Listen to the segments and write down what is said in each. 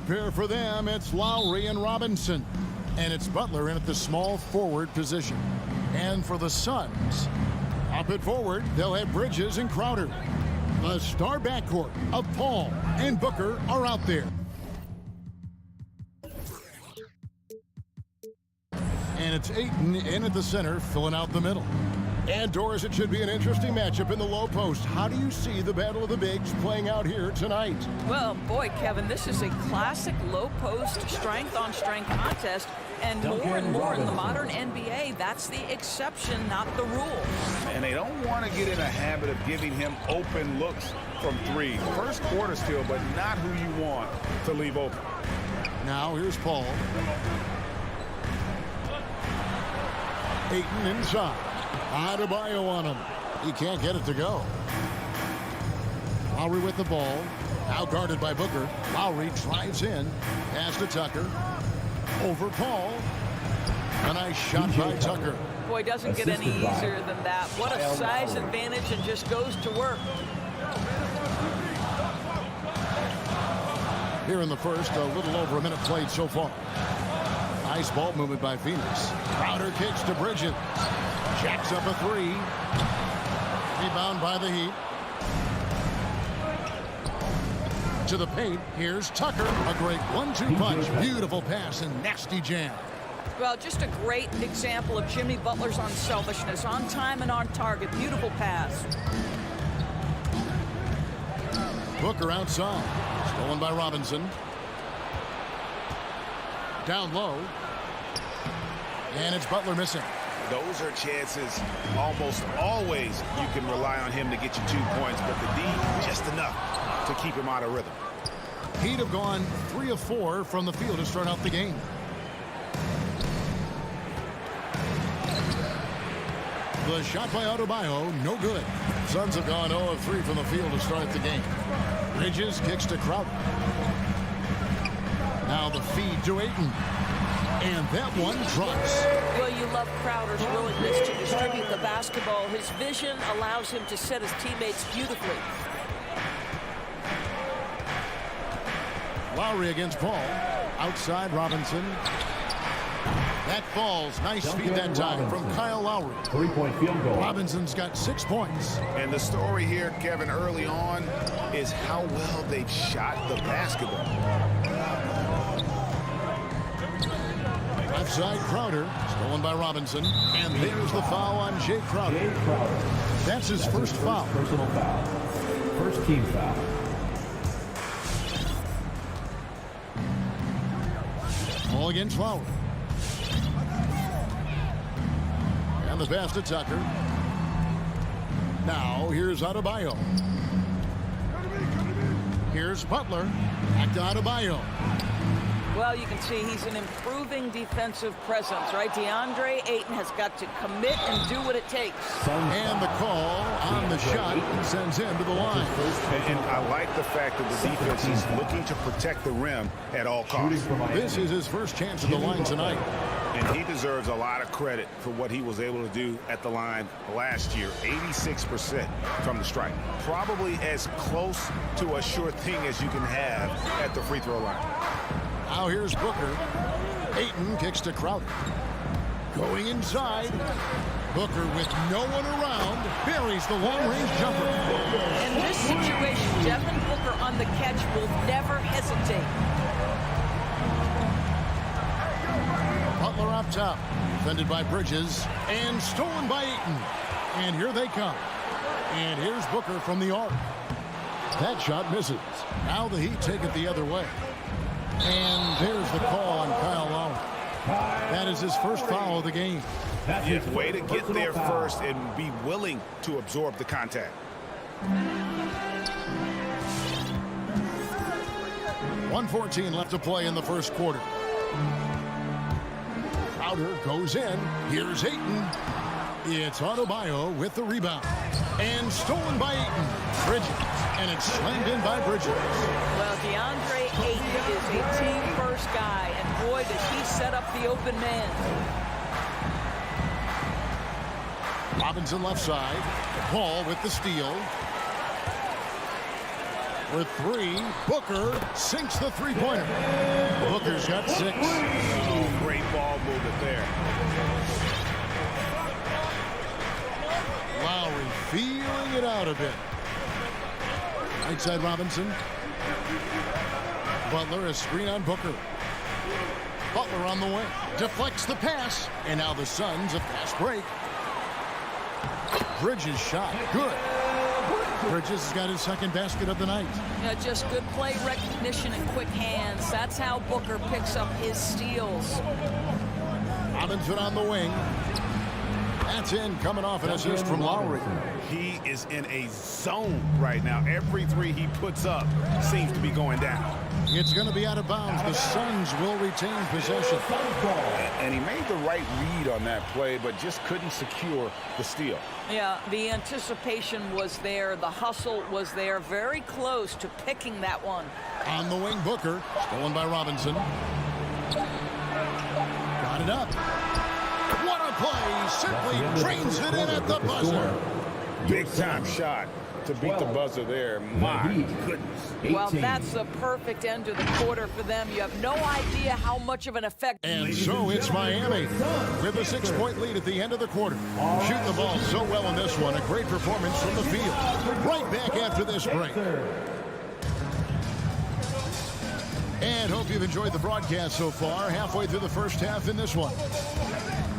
Pair for them, it's Lowry and Robinson. And it's Butler in at the small forward position. And for the Suns, up at forward, they'll have Bridges and Crowder. The star backcourt of Paul and Booker are out there. And it's Ayton in at the center, filling out the middle. And Doris, it should be an interesting matchup in the low post. How do you see the battle of the bigs playing out here tonight? Well, boy, Kevin, this is a classic low post strength-on-strength contest. And more and more in the modern NBA, that's the exception, not the rule. And they don't want to get in a habit of giving him open looks from three. First quarter still, but not who you want to leave open. Now here's Paul. Ayton inside. Adebayo on him. He can't get it to go. Lowry with the ball. Now guarded by Booker. Lowry drives in. Pass to Tucker. Over Paul. A nice shot by Tucker. Boy, doesn't get any easier than that. What a size advantage, and just goes to work. Here in the first, a little over a minute played so far. Nice ball movement by Phoenix. Crowder kicks to Bridges. Jacks up a three. Rebound by the Heat. To the paint. Here's Tucker. A great 1-2 punch. Beautiful pass and nasty jam. Well, just a great example of Jimmy Butler's unselfishness. On time and on target. Beautiful pass. Booker outside. Stolen by Robinson. Down low. And it's Butler missing. Those are chances almost always you can rely on him to get you 2 points, but the D just enough to keep him out of rhythm. Heat have gone 3 of 4 from the field to start out the game. The shot by Adebayo, no good. Suns have gone 0 of 3 from the field to start the game. Bridges kicks to Crowder. Now the feed to Ayton. And that one drops. Well, you love Crowder's willingness to distribute the basketball. His vision allows him to set his teammates beautifully. Lowry against Paul. Outside Robinson. That falls. Nice feed that time from Kyle Lowry. 3-point field goal. Robinson's got 6 points. And the story here, Kevin, early on is how well they've shot the basketball. Left side Crowder, stolen by Robinson, and there's the foul on Jay Crowder. That's his first foul. Personal foul. First team foul. Ball against Lowry. And the pass to Tucker. Now here's Adebayo. Here's Butler. Back to Adebayo. Well, you can see he's an improving defensive presence, right? DeAndre Ayton has got to commit and do what it takes. And the call on the shot sends him to the line. And I like the fact that the defense is looking to protect the rim at all costs. This is his first chance at the line tonight. And he deserves a lot of credit for what he was able to do at the line last year. 86% from the stripe. Probably as close to a sure thing as you can have at the free throw line. Now here's Booker. Ayton kicks to Crowder. Going inside. Booker with no one around buries the long-range jumper. In this situation, Devin Booker on the catch will never hesitate. Butler up top. Defended by Bridges. And stolen by Ayton. And here they come. And here's Booker from the arc. That shot misses. Now the Heat take it the other way. And there's the call on Kyle Lowry. That is his first foul of the game. Yeah, way to get there first and be willing to absorb the contact. 1:14 left to play in the first quarter. Crowder goes in. Here's Ayton. It's Adebayo with the rebound. And stolen by Ayton. Bridges. And it's slammed in by Bridges. Well, DeAndre Ayton is a team-first guy, and boy, does he set up the open man. Robinson left side. Paul with the steal. With 3, Booker sinks the three-pointer. Booker's got 6. Oh, great ball movement there. Lowry feeling it out a bit. Right side Robinson. Butler, a screen on Booker. Butler on the wing. Deflects the pass. And now the Suns a fast break. Bridges shot. Good. Bridges has got his second basket of the night. Yeah, just good play recognition and quick hands. That's how Booker picks up his steals. Robinson on the wing. That's in, coming off an assist from Lowry. He is in a zone right now. Every three he puts up seems to be going down. It's going to be out of bounds. The Suns will retain possession. And he made the right read on that play, but just couldn't secure the steal. Yeah, the anticipation was there. The hustle was there. Very close to picking that one. On the wing, Booker. Stolen by Robinson. Got it up. What a play. Simply drains it in at the buzzer. Big time shot to beat the buzzer there. My goodness. Well, that's the perfect end to the quarter for them. You have no idea how much of an effect. And so it's Miami with a 6-point lead at the end of the quarter. Shooting the ball so well in this one. A great performance from the field. Right back after this break. And hope you've enjoyed the broadcast so far. Halfway through the first half in this one.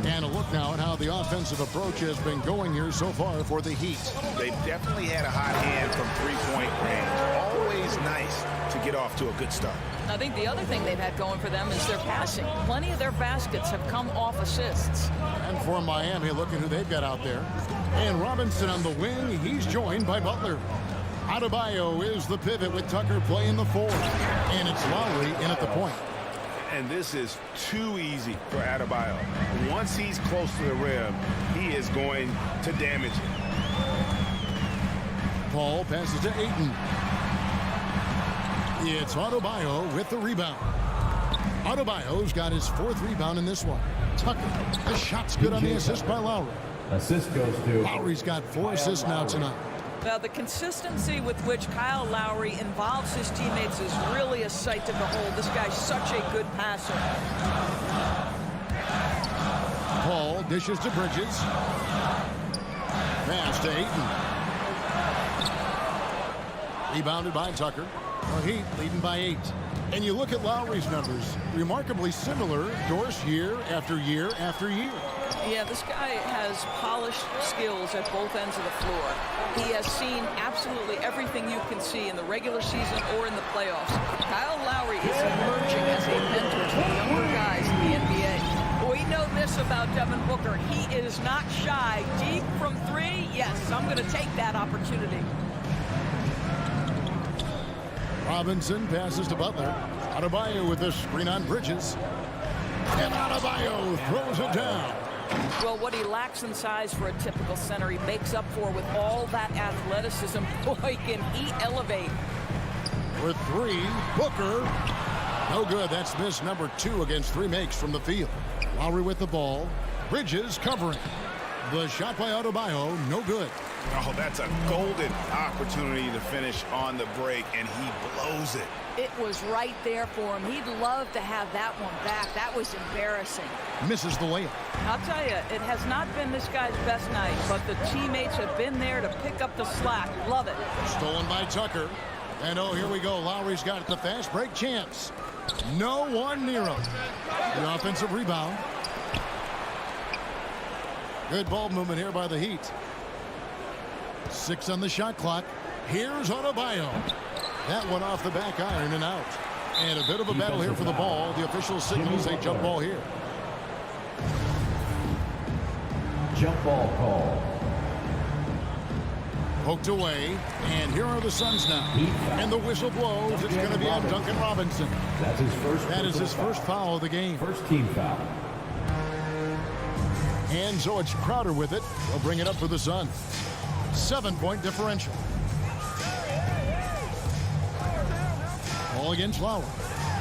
And a look now at how the offensive approach has been going here so far for the Heat. They've definitely had a hot hand from three-point range. Always nice to get off to a good start. I think the other thing they've had going for them is their passing. Plenty of their baskets have come off assists. And for Miami, look at who they've got out there. And Robinson on the wing. He's joined by Butler. Adebayo is the pivot with Tucker playing the 4. And it's Lowry in at the point. And this is too easy for Adebayo. Once he's close to the rim, he is going to damage it. Paul passes to Ayton. It's Adebayo with the rebound. Adebayo's got his 4th rebound in this one. Tucker, the shot's good on the assist by Lowry. Assist goes to Lowry's got 4 assists now tonight. Now, the consistency with which Kyle Lowry involves his teammates is really a sight to behold. This guy's such a good passer. Paul dishes to Bridges. Pass to Ayton. Rebounded by Tucker. The Heat leading by 8. And you look at Lowry's numbers, remarkably similar, Doris, year after year after year. Yeah, this guy has polished skills at both ends of the floor. He has seen absolutely everything you can see in the regular season or in the playoffs. Kyle Lowry is emerging as a mentor to the younger guys in the NBA. We know this about Devin Booker. He is not shy. Deep from 3, yes, I'm going to take that opportunity. Robinson passes to Butler. Adebayo with the screen on Bridges. And Adebayo throws it down. Well, what he lacks in size for a typical center, he makes up for with all that athleticism. Boy, can he elevate. For 3, Booker. No good. That's miss number 2 against 3 makes from the field. Lowry with the ball. Bridges covering. The shot by Adebayo, no good. Oh, that's a golden opportunity to finish on the break, and he blows it. It was right there for him. He'd love to have that one back. That was embarrassing. Misses the layup. I'll tell you, it has not been this guy's best night, but the teammates have been there to pick up the slack. Love it. Stolen by Tucker. And oh, here we go. Lowry's got the fast break chance. No one near him. The offensive rebound. Good ball movement here by the Heat. 6 on the shot clock. Here's Adebayo. That one off the back iron and out. And a bit of a battle here for the ball. The official signals a jump ball here. jump ball call. Poked away, and here are the Suns now. And the whistle blows. It's going to be on Duncan Robinson. That's his first. That is his first foul of the game. First team foul. And so it's Crowder with it. They'll bring it up for the Suns. 7-point differential. Ball against Lowry.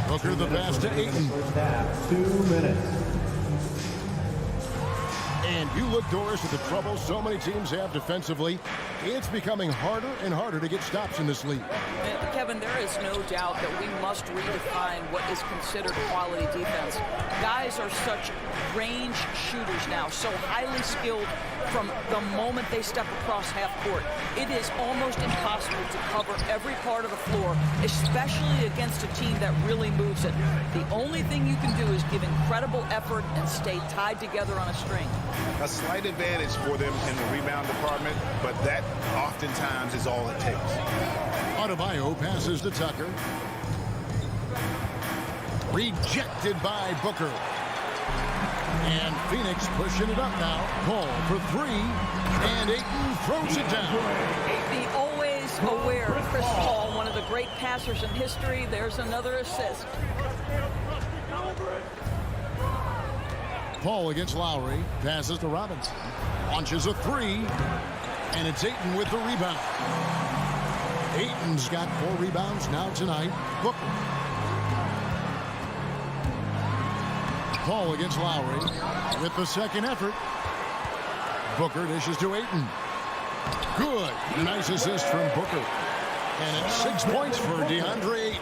Booker the pass to Ayton. First half, 2 minutes. And you look, Doris, at the trouble so many teams have defensively. It's becoming harder and harder to get stops in this league. And Kevin, there is no doubt that we must redefine what is considered quality defense. Guys are such range shooters now, so highly skilled from the moment they step across half court. It is almost impossible to cover every part of the floor, especially against a team that really moves it. The only thing you can do is give incredible effort and stay tied together on a string. A slight advantage for them in the rebound department, but that oftentimes is all it takes. Adebayo passes to Tucker. Rejected by Booker. And Phoenix pushing it up now. Paul for three. And Ayton throws it down. The always aware Chris Paul, one of the great passers in history. There's another assist. Paul against Lowry. Passes to Robinson. Launches a three. And it's Ayton with the rebound. Ayton's got 4 rebounds now tonight. Booker. Paul against Lowry with the second effort. Booker dishes to Ayton. Good. Nice assist from Booker. And it's 6 points for DeAndre Ayton.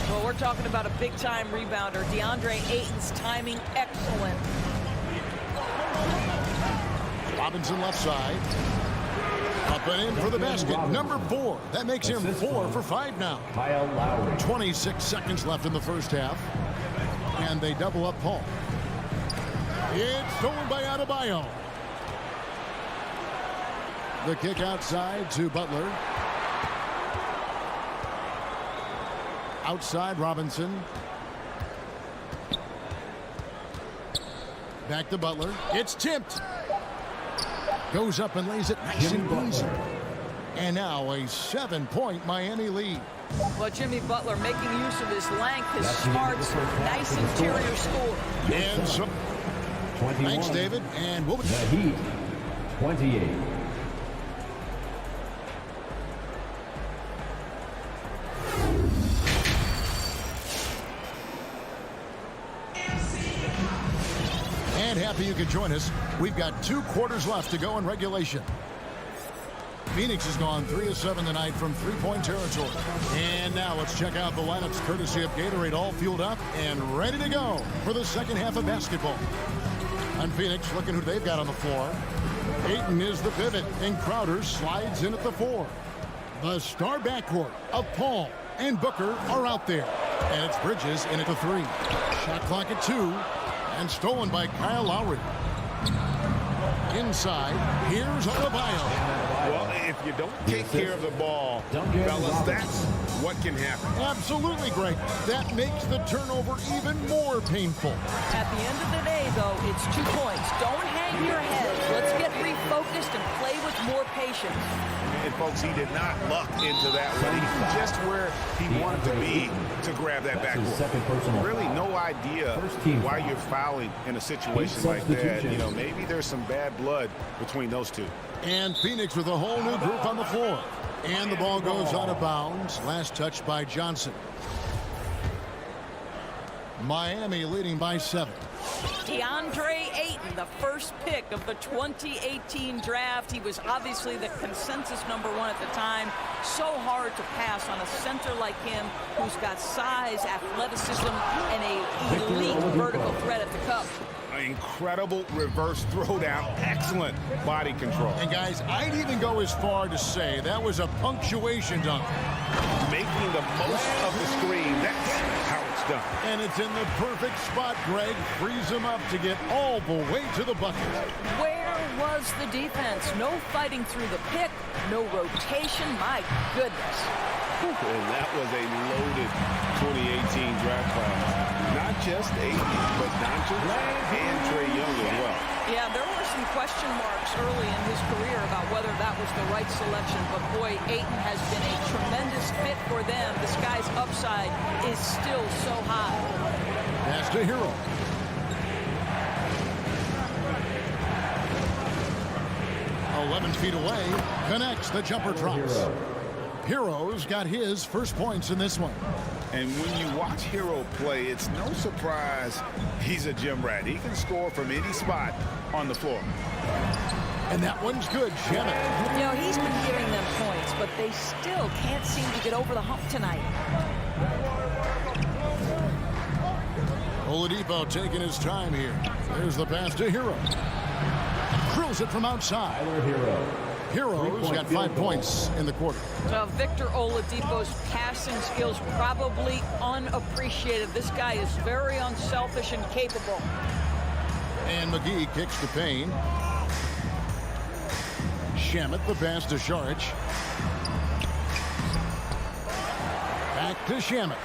Well, we're talking about a big-time rebounder. DeAndre Ayton's timing excellent. Robinson left side. Up and in for the basket. Number 4. That makes him 4 for 5 now. Kyle Lowry. 26 seconds left in the first half. And they double up Paul. It's stolen by Adebayo. The kick outside to Butler. Outside Robinson. Back to Butler. It's tipped. Goes up and lays it nice and easy. And now a 7-point Miami lead. Well, Jimmy Butler making use of his length, his smarts, nice interior score. And so, 21. thanks, David. And we'll The Heat, 28. And happy you could join us. We've got 2 quarters left to go in regulation. Phoenix has gone 3 of 7 tonight from 3-point territory. And now let's check out the lineups courtesy of Gatorade, all fueled up and ready to go for the second half of basketball. And Phoenix looking who they've got on the floor. Ayton is the pivot, and Crowder slides in at the 4. The star backcourt of Paul and Booker are out there. And it's Bridges in at the 3. Shot clock at 2. And stolen by Kyle Lowry. Inside, here's Adebayo. Well, if you don't take care of the ball, fellas, that's what can happen. Absolutely, Greg. That makes the turnover even more painful. At the end of the day, though, it's 2 points. Don't hang your head. Let's get refocused and play with more patience. And, folks, he did not luck into that one. He's just where he wanted to be to grab that backboard. Really no idea why you're fouling in a situation like that. You know, maybe there's some bad blood between those two. And Phoenix with a whole new group on the floor. And the ball goes out of bounds. Last touch by Johnson. Miami leading by 7. DeAndre Ayton, the first pick of the 2018 draft. He was obviously the consensus number 1 at the time. So hard to pass on a center like him who's got size, athleticism, and an elite vertical threat at the cup. Incredible reverse throwdown. Excellent body control. And, guys, I'd even go as far to say that was a punctuation dunk. Making the most of the screen. That's how it's done. And it's in the perfect spot, Greg. Frees him up to get all the way to the bucket. Where was the defense? No fighting through the pick, no rotation. My goodness. And that was a loaded 2018 draft class. Not just Ayton, but Doncic and Trae Young as well. Yeah, there were some question marks early in his career about whether that was the right selection. But, boy, Ayton has been a tremendous fit for them. This guy's upside is still so high. Pass to Hero. "11 feet away, connects, the jumper drops. Hero's got his first points in this one. And when you watch Hero play, it's no surprise he's a gym rat. He can score from any spot on the floor. And that one's good. Shannon. You know, he's been giving them points, but they still can't seem to get over the hump tonight. Oladipo taking his time here. There's the pass to Hero. Drills it from outside. Hero's got 5 points in the quarter. Well, Victor Oladipo's passing skills probably unappreciated. This guy is very unselfish and capable. And McGee kicks to Payne. Shamet the pass to Saric. Back to Shamet.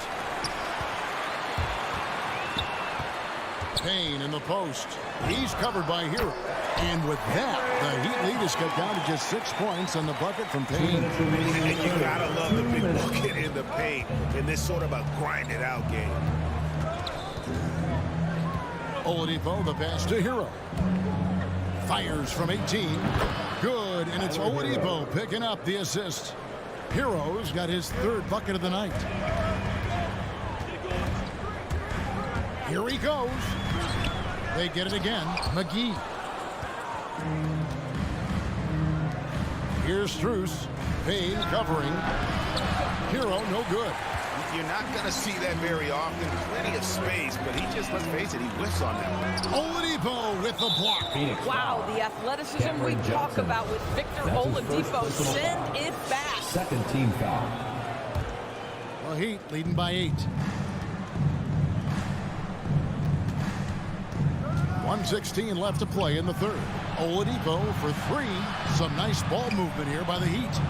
Payne in the post. He's covered by Hero. And with that, the Heat lead is cut down to just 6 points on the bucket from Payne. And you gotta love the big bucket in the paint in this sort of a grind-it-out game. Oladipo, the pass to Hero. Fires from 18. Good, and it's Oladipo picking up the assist. Hero's got his 3rd bucket of the night. Here he goes. They get it again. McGee. Here's Strus. Payne covering. Hero, no good. You're not going to see that very often. Plenty of space, but he just, let's face it, he whiffs on that. Oladipo with the block. Wow, the athleticism we talk about with Victor Oladipo. Send it back. Second team foul. The Heat leading by 8. 1:16 left to play in the 3rd. Oladipo for 3. Some nice ball movement here by the Heat.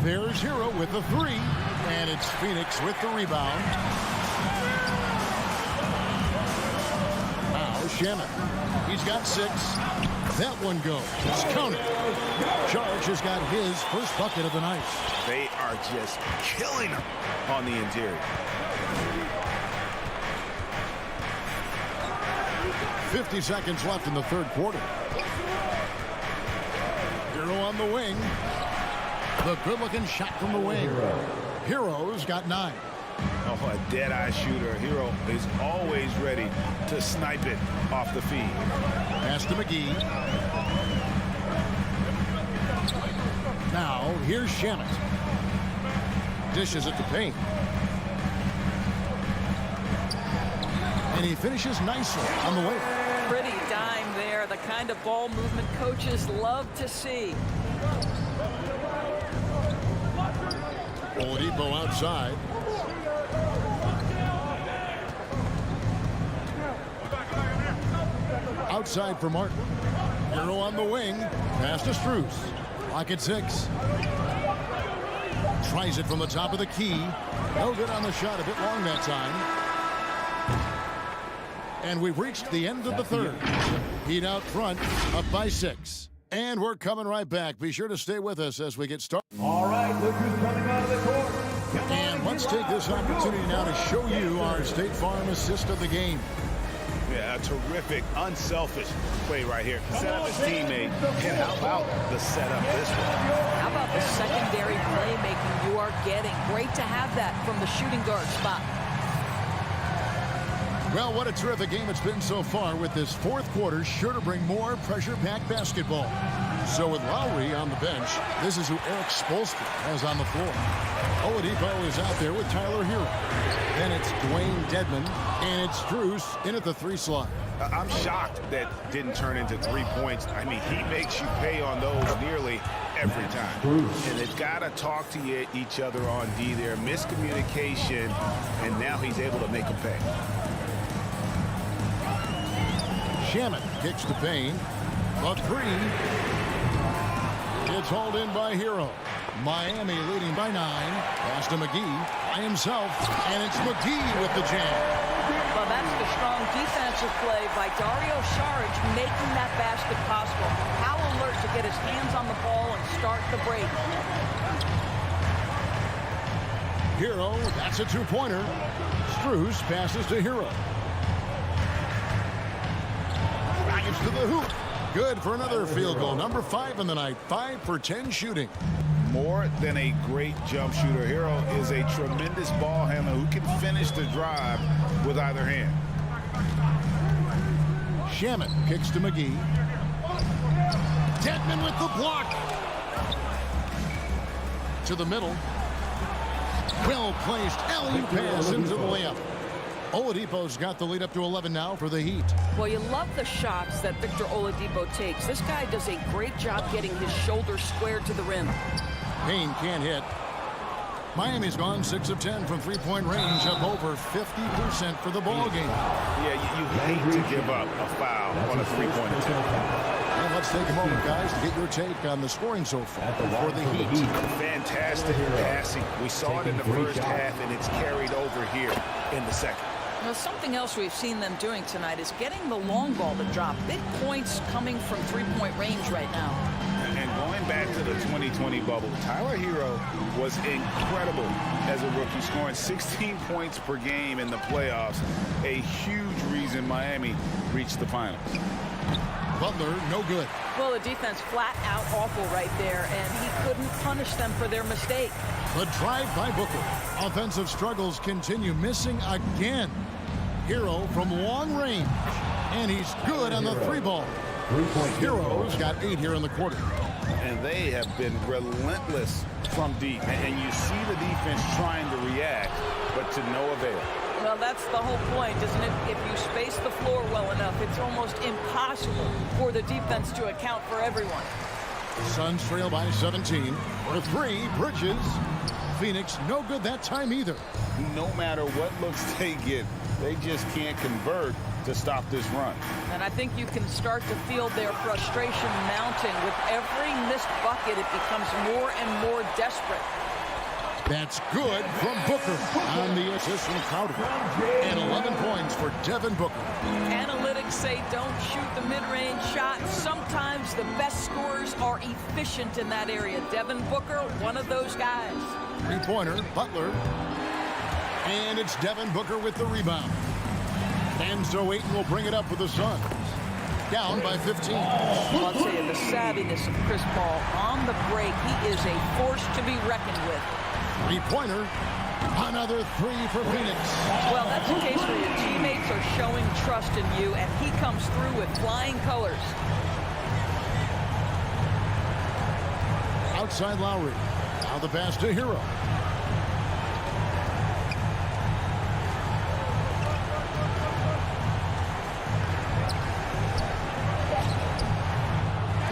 There's Hero with the 3. And it's Phoenix with the rebound. Now Shannon. He's got 6. That one goes. It's counted. Saric has got his first bucket of the night. They are just killing him on the interior. 50 seconds left in the 3rd quarter. Hero on the wing. The good-looking shot from the wing. Hero's got 9. Oh, a dead-eye shooter. Hero is always ready to snipe it off the feed. Pass to McGee. Now, here's Shamet. Dishes it to Payne. And he finishes nicely on the way. Pretty dime there. The kind of ball movement coaches love to see. Oladipo outside. Outside for Martin. Hero on the wing. Pass to Strus. Lock at 6. Tries it from the top of the key. No good on the shot. A bit long that time. And we've reached the end of the 3rd. Heat out front, up by 6. And we're coming right back. Be sure to stay with us as we get started. All right, look who's coming out of the court. And let's take this opportunity now to show you our State Farm assist of the game. Yeah, a terrific, unselfish play right here. Set up his teammate. And how about the setup this one? How about the secondary playmaking you are getting? Great to have that from the shooting guard spot. Well, what a terrific game it's been so far, with this 4th quarter sure to bring more pressure-packed basketball. So with Lowry on the bench, this is who Eric Spoelstra has on the floor. Oladipo is out there with Tyler Hero. Then it's Dwayne Dedmon, and it's Strus in at the 3 slot. I'm shocked that didn't turn into 3 points. I mean, he makes you pay on those nearly every time. And they've got to talk to each other on D there. Miscommunication, and now he's able to make them pay. Shamet kicks to Payne. The 3. It's hauled in by Hero. Miami leading by 9. Pass to McGee by himself. And it's McGee with the jam. Well, that's the strong defensive play by Dario Saric, making that basket possible. How alert to get his hands on the ball and start the break. Hero, that's a 2-pointer. Strus passes to Hero. To the hoop. Good for another field goal. Number 5 in the night. 5 for 10 shooting. more than a great jump shooter. Hero is a tremendous ball handler who can finish the drive with either hand. Shaman kicks to McGee. Dedman with the block. To the middle. Well-placed alley-oop pass into the layup. Oladipo's got the lead up to 11 now for the Heat. Well, you love the shots that Victor Oladipo takes. This guy does a great job getting his shoulder squared to the rim. Payne can't hit. Miami's gone 6 of 10 from three-point range, up over 50% for the ball game. Yeah, you hate to give up a foul on a three-point attempt. Well, let's take a moment, guys, to get your take on the scoring so far for the Heat. Fantastic passing. We saw it in the first half, and it's carried over here in the second. Now, something else we've seen them doing tonight is getting the long ball to drop. Big points coming from three-point range right now. And going back to the 2020 bubble, Tyler Hero was incredible as a rookie, scoring 16 points per game in the playoffs. A huge reason Miami reached the finals. Butler, no good. Well, the defense flat out awful right there, and he couldn't punish them for their mistake. The drive by Booker. Offensive struggles continue, missing again. Hero from long range, and he's good on the three ball. Hero's got 8 here in the quarter. And they have been relentless from deep. And you see the defense trying to react, but to no avail. Well, that's the whole point, isn't it? If you space the floor well enough, it's almost impossible for the defense to account for everyone. Suns trail by 17. For 3, Bridges. Phoenix, no good that time either. No matter what looks they get, they just can't convert to stop this run. And I think you can start to feel their frustration mounting. With every missed bucket, it becomes more and more desperate. That's good from Booker on the assist from Crowder. And 11 points for Devin Booker. Analytics say don't shoot the mid-range shot. Sometimes the best scorers are efficient in that area. Devin Booker, one of those guys. Three-pointer, Butler. And it's Devin Booker with the rebound. And so Ayton will bring it up for the Suns. Down by 15. Well, I'll tell you, the savviness of Chris Paul on the break, he is a force to be reckoned with. Three-pointer. Another 3 for Phoenix. Well, that's a case where your teammates are showing trust in you, and he comes through with flying colors. Outside Lowry. Now the pass to Hero.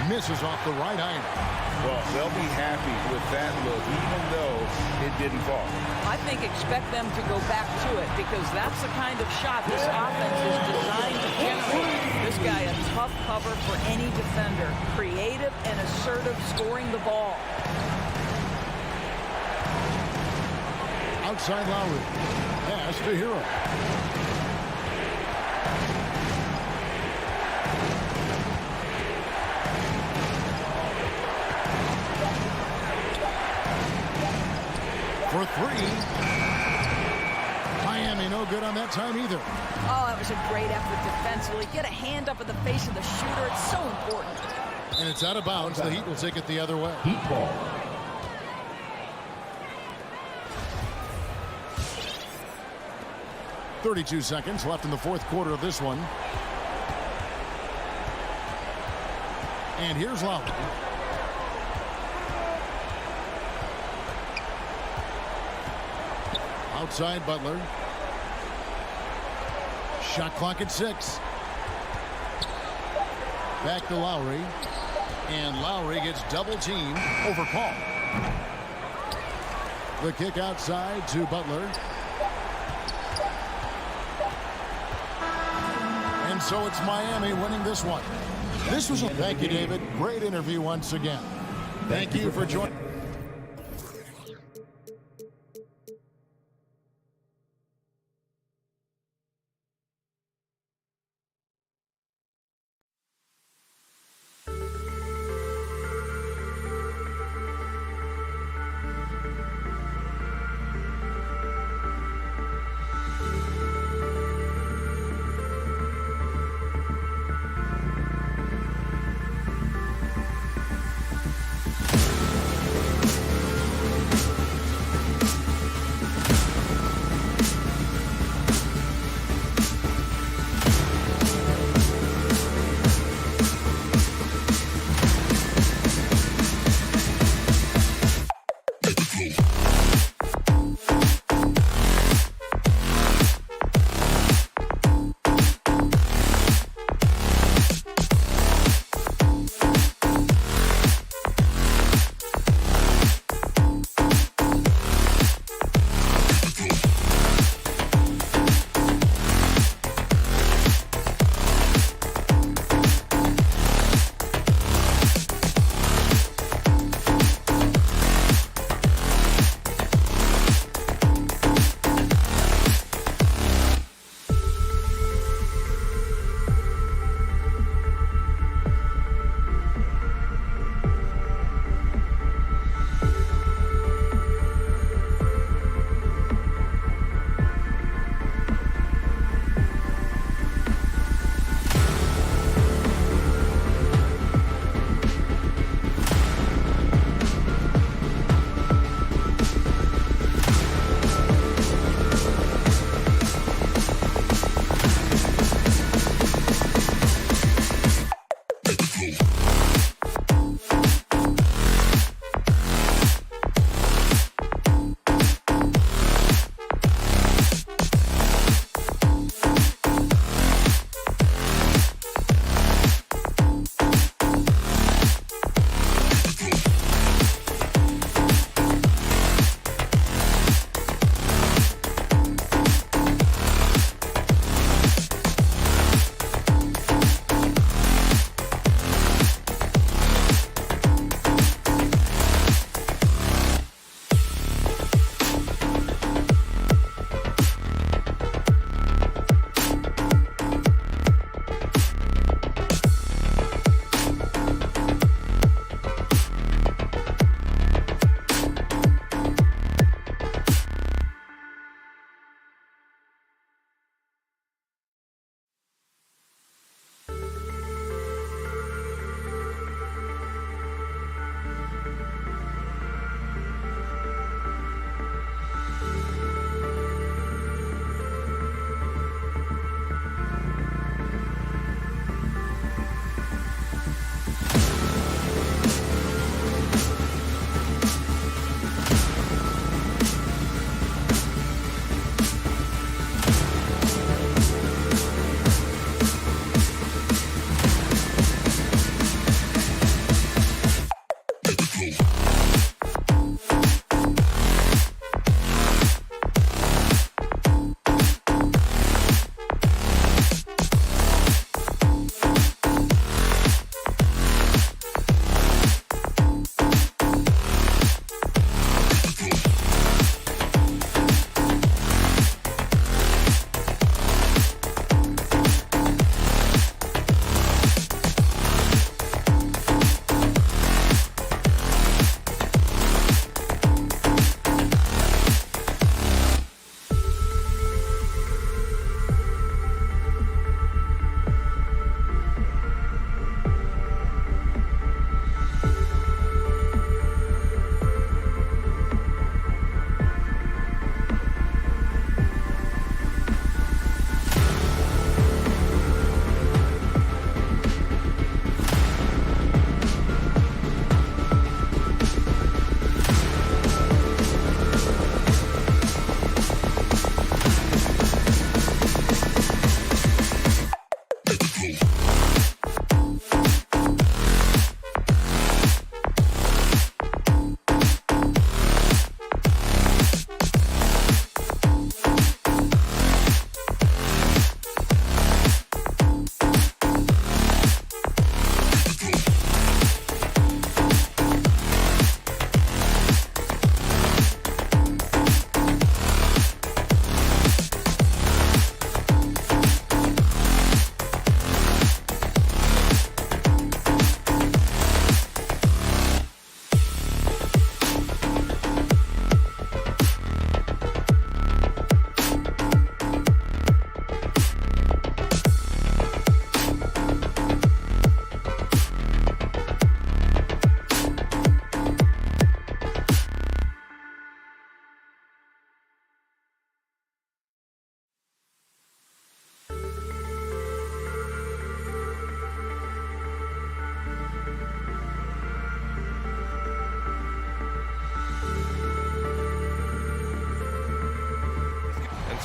Misses off the right iron. Well, they'll be happy with that look, even though it didn't fall. I think expect them to go back to it, because that's the kind of shot this offense is designed to generate. This guy a tough cover for any defender. Creative and assertive scoring the ball. Outside Lowry. Pass to Hero. For 3. Miami no good on that time either. Oh, that was a great effort defensively. Get a hand up in the face of the shooter. It's so important. And it's out of bounds. The Heat will take it the other way. Heat ball. .32 seconds left in the fourth quarter of this one. And here's Lowry. Outside Butler. Shot clock at 6. Back to Lowry. And Lowry gets double teamed over Paul. The kick outside to Butler. And so it's Miami winning this one. This was a thank you, David. Great interview once again. Thank you for joining.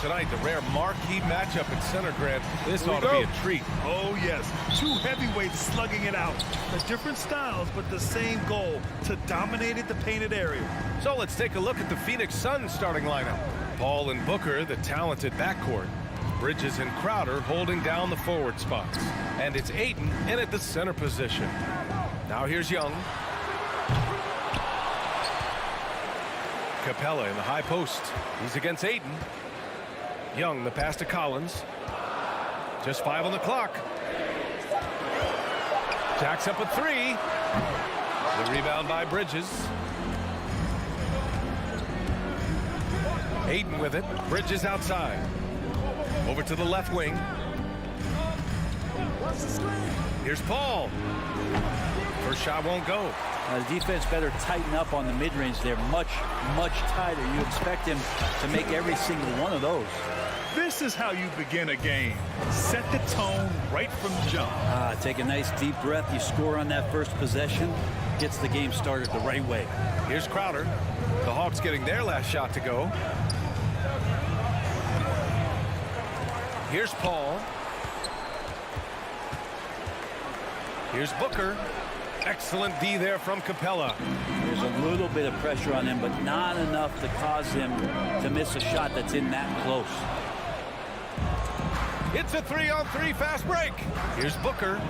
tonight, the rare marquee matchup at center, Grant. This ought to be a treat. Oh, yes. Two heavyweights slugging it out. The different styles, but the same goal, to dominate at the painted area. So let's take a look at the Phoenix Suns starting lineup. Paul and Booker, the talented backcourt. Bridges and Crowder holding down the forward spots. And it's Ayton in at the center position. Now here's Young. Capella in the high post. He's against Ayton. Young, the pass to Collins. Just 5 on the clock. Jacks up a 3. The rebound by Bridges. Ayton with it. Bridges outside. Over to the left wing. Here's Paul. First shot won't go. The defense better tighten up on the mid-range. They're much, much tighter. You expect him to make every single one of those. This is how you begin a game. Set the tone right from the jump. Take a nice deep breath. You score on that first possession. Gets the game started the right way. Here's Crowder. The Hawks getting their last shot to go. Here's Paul. Here's Booker. Excellent D there from Capella. There's a little bit of pressure on him, but not enough to cause him to miss a shot that's in that close. It's a 3-on-3 fast break. Here's Booker.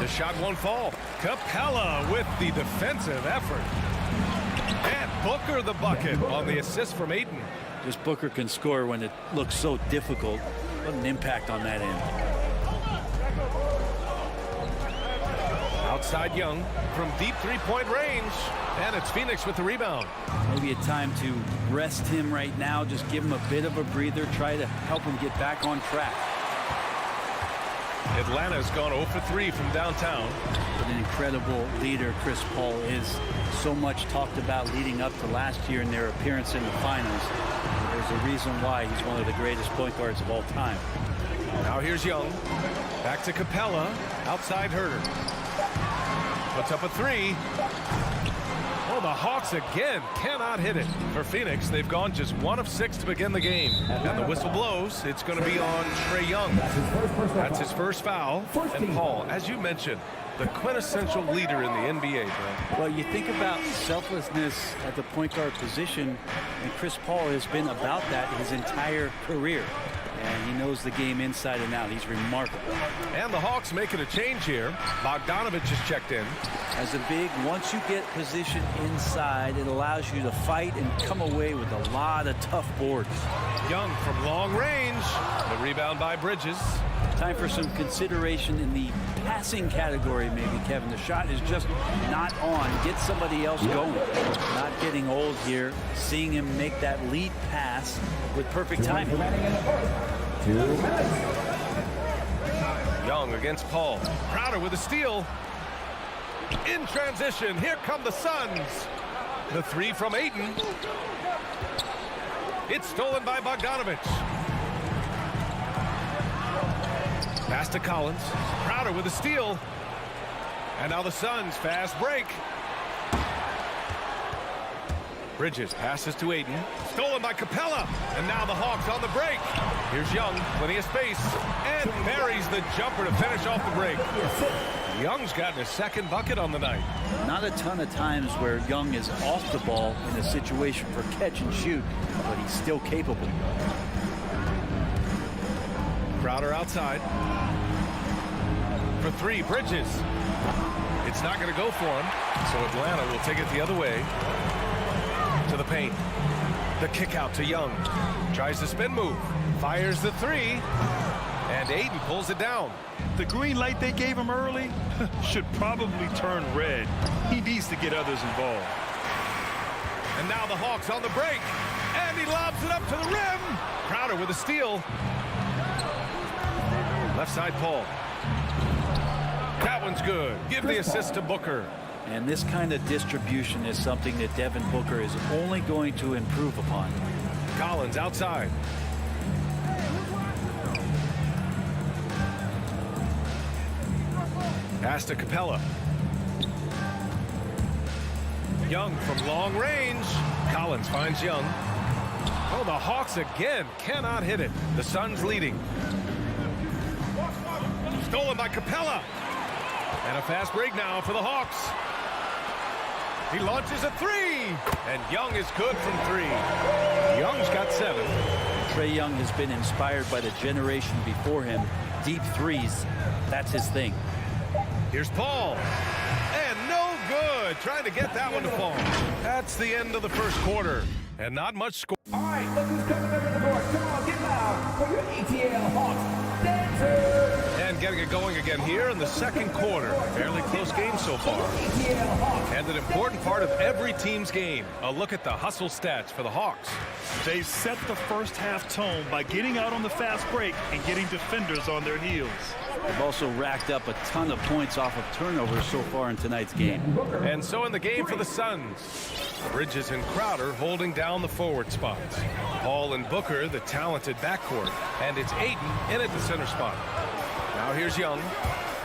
The shot won't fall. Capella with the defensive effort. And Booker the bucket on the assist from Ayton. Just Booker can score when it looks so difficult. What an impact on that end. Outside Young from deep three-point range. And it's Phoenix with the rebound. Maybe a time to rest him right now. Just give him a bit of a breather. Try to help him get back on track. Atlanta's gone 0 for 3 from downtown. What an incredible leader Chris Paul is. So much talked about leading up to last year in their appearance in the finals. There's a reason why he's one of the greatest point guards of all time. Now here's Young. Back to Capella. Outside Herter. Puts up a 3. Oh, the Hawks again cannot hit it. For Phoenix, they've gone just 1 of 6 to begin the game. And the whistle blows. It's going to be on Trae Young. That's his first foul. And Paul, as you mentioned, the quintessential leader in the NBA, Brent. Well, you think about selflessness at the point guard position, and Chris Paul has been about that his entire career. And he knows the game inside and out. He's remarkable. And the Hawks making a change here. Bogdanovich has checked in. As a big, once you get position inside, it allows you to fight and come away with a lot of tough boards. Young from long range. The rebound by Bridges. Time for some consideration in the passing category, maybe, Kevin. The shot is just not on. Get somebody else going. Not getting old here. Seeing him make that lead pass with perfect timing. 2 minutes. Young against Paul. Crowder with a steal. In transition, here come the Suns. The 3 from Ayton. It's stolen by Bogdanovich. Pass to Collins. Crowder with a steal. And now the Suns fast break. Bridges passes to Ayton. Stolen by Capella. And now the Hawks on the break. Here's Young. Plenty of space. And buries the jumper to finish off the break. Young's gotten his second bucket on the night. Not a ton of times where Young is off the ball in a situation for catch and shoot, but he's still capable. Crowder outside. For 3, Bridges. It's not going to go for him, so Atlanta will take it the other way. To the paint. The kick out to Young. Tries the spin move. Fires the 3. And Ayton pulls it down. The green light they gave him early should probably turn red. He needs to get others involved. And now the Hawks on the break. And he lobs it up to the rim. Crowder with a steal. Left side Paul. That one's good. Give the assist to Booker. And this kind of distribution is something that Devin Booker is only going to improve upon. Collins outside. Pass to Capella. Young from long range. Collins finds Young. Oh, the Hawks again cannot hit it. The Suns leading. Stolen by Capella. And a fast break now for the Hawks. He launches a three. And Young is good from three. Young's got 7. Trae Young has been inspired by the generation before him. Deep threes, that's his thing. Here's Paul. And no good. Trying to get that one to fall. That's the end of the first quarter. And not much score. All right, look who's coming over the court. Come on, get loud for your ATL Hawks. Dancers! And getting it going again here in the second quarter. Fairly close game so far. ATL Hawks. And an important part of every team's game. A look at the hustle stats for the Hawks. They set the first half tone by getting out on the fast break and getting defenders on their heels. They've also racked up a ton of points off of turnovers so far in tonight's game. And so in the game for the Suns, Bridges and Crowder holding down the forward spots. Paul and Booker, the talented backcourt. And it's Ayton in at the center spot. Now here's Young.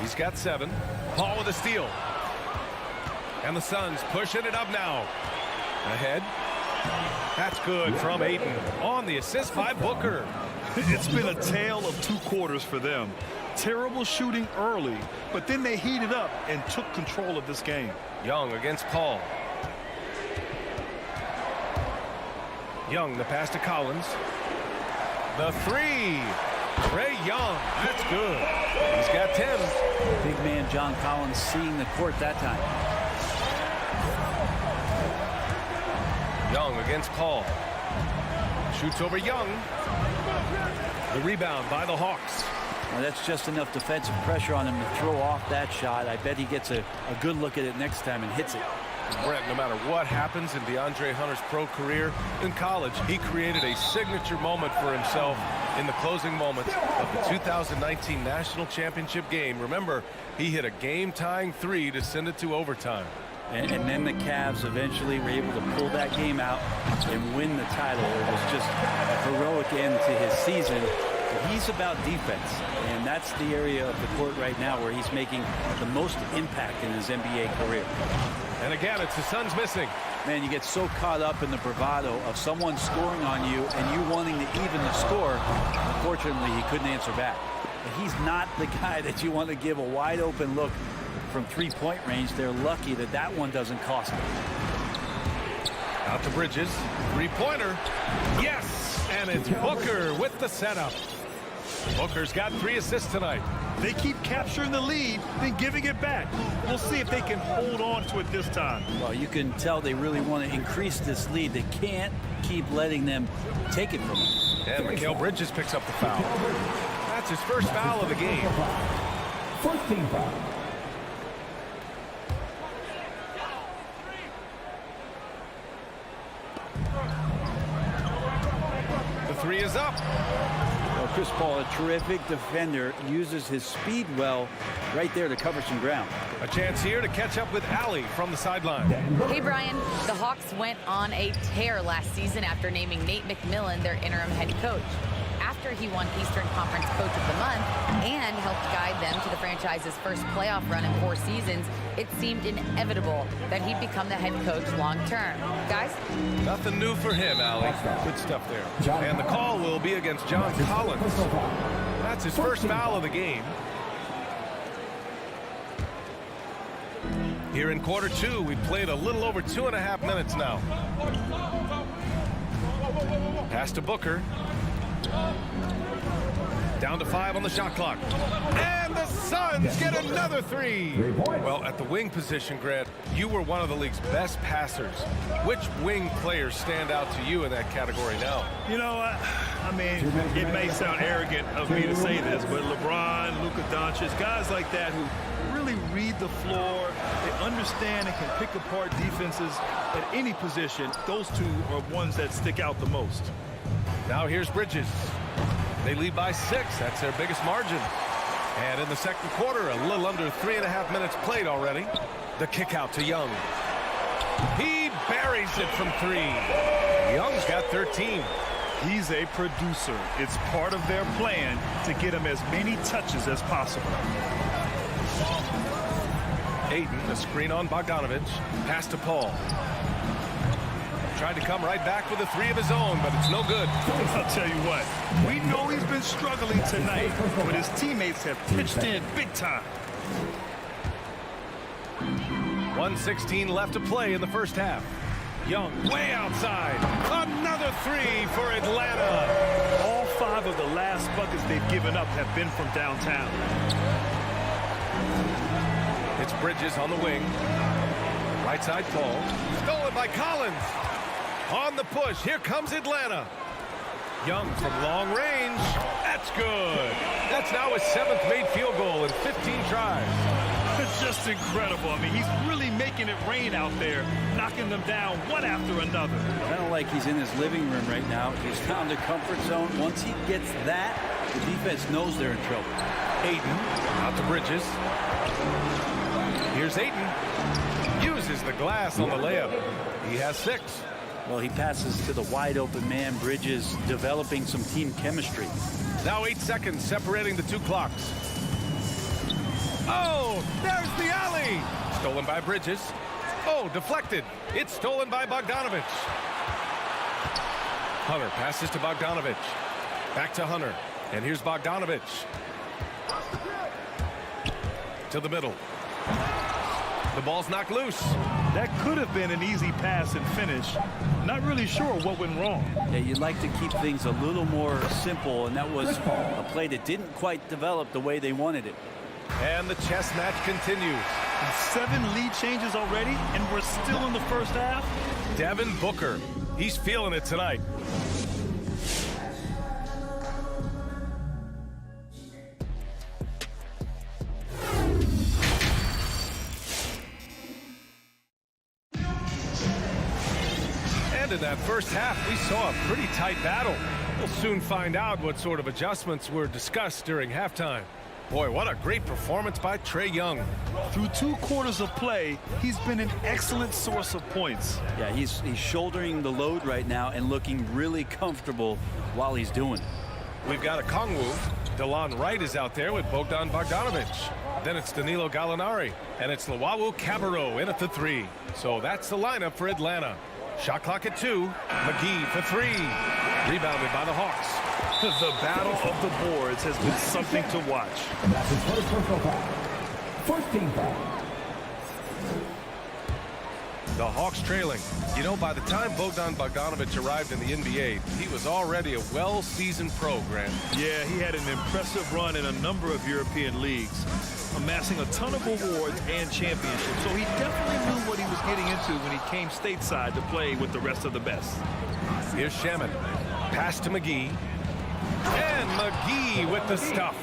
He's got 7. Paul with a steal. And the Suns pushing it up now. Ahead. That's good from Ayton on the assist by Booker. It's been a tale of 2 quarters for them. Terrible shooting early, but then they heated up and took control of this game. Young against Paul. Young, the pass to Collins. The 3. Trae Young. That's good. He's got 10. Big man John Collins seeing the court that time. Young against Paul. Shoots over Young. The rebound by the Hawks. Well, that's just enough defensive pressure on him to throw off that shot. I bet he gets a good look at it next time and hits it. Brent, no matter what happens in DeAndre Hunter's pro career, in college, he created a signature moment for himself in the closing moments of the 2019 National Championship game. Remember, he hit a game-tying 3 to send it to overtime. And then the Cavs eventually were able to pull that game out and win the title. It was just a heroic end to his season. He's about defense, and that's the area of the court right now where he's making the most impact in his NBA career. And again, it's the Suns missing. Man, you get so caught up in the bravado of someone scoring on you and you wanting to even the score. Unfortunately, he couldn't answer back. But he's not the guy that you want to give a wide open look from three-point range. They're lucky that that one doesn't cost them. Out to Bridges. 3-pointer. Yes! And it's Booker with the setup. Booker's got 3 assists tonight. They keep capturing the lead, then giving it back. We'll see if they can hold on to it this time. Well, you can tell they really want to increase this lead. They can't keep letting them take it from them. And Mikal Bridges picks up the foul. That's his first foul of the game. First team foul. The 3 is up. Well, Chris Paul, a terrific defender, uses his speed well right there to cover some ground. A chance here to catch up with Allie from the sideline. Hey, Brian. The Hawks went on a tear last season after naming Nate McMillan their interim head coach. After he won Eastern Conference Coach of the Month and helped guide them to the franchise's first playoff run in 4 seasons, it seemed inevitable that he'd become the head coach long term. Guys? Nothing new for him, Allie. Good stuff there. And the call will be against John Collins. That's his first foul of the game. Here in quarter 2, we played a little over 2.5 minutes now. Pass to Booker. Down to 5 on the shot clock. And the Suns get another 3. Well, at the wing position, Grant, you were one of the league's best passers. Which wing players stand out to you in that category now? You know, I mean, it may sound arrogant of me to say this, but LeBron, Luka Doncic, guys like that who really read the floor, they understand and can pick apart defenses at any position. Those two are ones that stick out the most. Now here's Bridges. They lead by 6. That's their biggest margin. And in the second quarter, a little under 3.5 minutes played already. The kick out to Young. He buries it from 3. Young's got 13. He's a producer. It's part of their plan to get him as many touches as possible. Ayton, the screen on Bogdanovich. Pass to Paul. Tried to come right back with a three of his own, but it's no good. I'll tell you what, we know he's been struggling tonight, but his teammates have pitched in big time. 1:16 left to play in the first half. Young way outside. Another three for Atlanta. All 5 of the last buckets they've given up have been from downtown. It's Bridges on the wing. Right side Paul. Stolen by Collins. On the push. Here comes Atlanta. Young from long range. That's good. That's now his 7th made field goal in 15 tries. It's just incredible. I mean, he's really making it rain out there, knocking them down one after another. Kind of like he's in his living room right now. He's found a comfort zone. Once he gets that, the defense knows they're in trouble. Aiden out to Bridges. Here's Aiden. Uses the glass on the layup. He has 6. Well, he passes to the wide open man. Bridges developing some team chemistry. Now 8 seconds separating the 2 clocks. Oh, there's the alley. Stolen by Bridges. Oh, deflected. It's stolen by Bogdanovich. Hunter passes to Bogdanovich. Back to Hunter. And here's Bogdanovich. To the middle. The ball's knocked loose. That could have been an easy pass and finish. Not really sure what went wrong. Yeah, you'd like to keep things a little more simple, and that was a play that didn't quite develop the way they wanted it. And the chess match continues. 7 lead changes already, and we're still in the first half. Devin Booker. He's feeling it tonight. And in that first half, we saw a pretty tight battle. We'll soon find out what sort of adjustments were discussed during halftime. Boy, what a great performance by Trae Young. Through 2 quarters of play, he's been an excellent source of points. Yeah, he's shouldering the load right now and looking really comfortable while he's doing it. We've got a Kongwu. DeLon Wright is out there with Bogdan Bogdanovich. Then it's Danilo Gallinari. And it's Luwawu Cabarrot in at the 3. So that's the lineup for Atlanta. Shot clock at 2. McGee for 3. Rebounded by the Hawks. The battle of the boards has been something to watch. And that's his first personal foul. First team foul. The Hawks trailing. You know, by the time Bogdan Bogdanovich arrived in the NBA, he was already a well-seasoned pro, Grant. Yeah, he had an impressive run in a number of European leagues, amassing a ton of awards and championships. So he definitely knew what he was getting into when he came stateside to play with the rest of the best. Here's Shaman. Pass to McGee. And McGee with the stuff.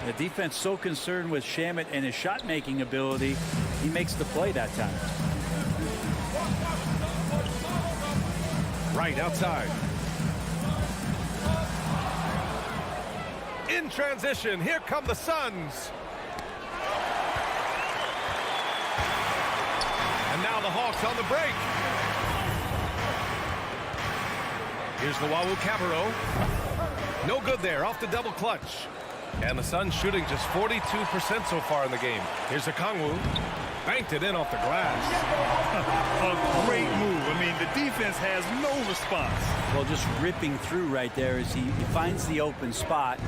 The defense so concerned with Shamet and his shot-making ability, he makes the play that time. Right outside. In transition, here come the Suns. And now the Hawks on the break. Here's Luwawu Cabarrot. No good there, off the double clutch. And the Suns shooting just 42% so far in the game. Here's a Kongwu. Banked it in off the glass. A great move. I mean, the defense has no response. Well, just ripping through right there as he finds the open spot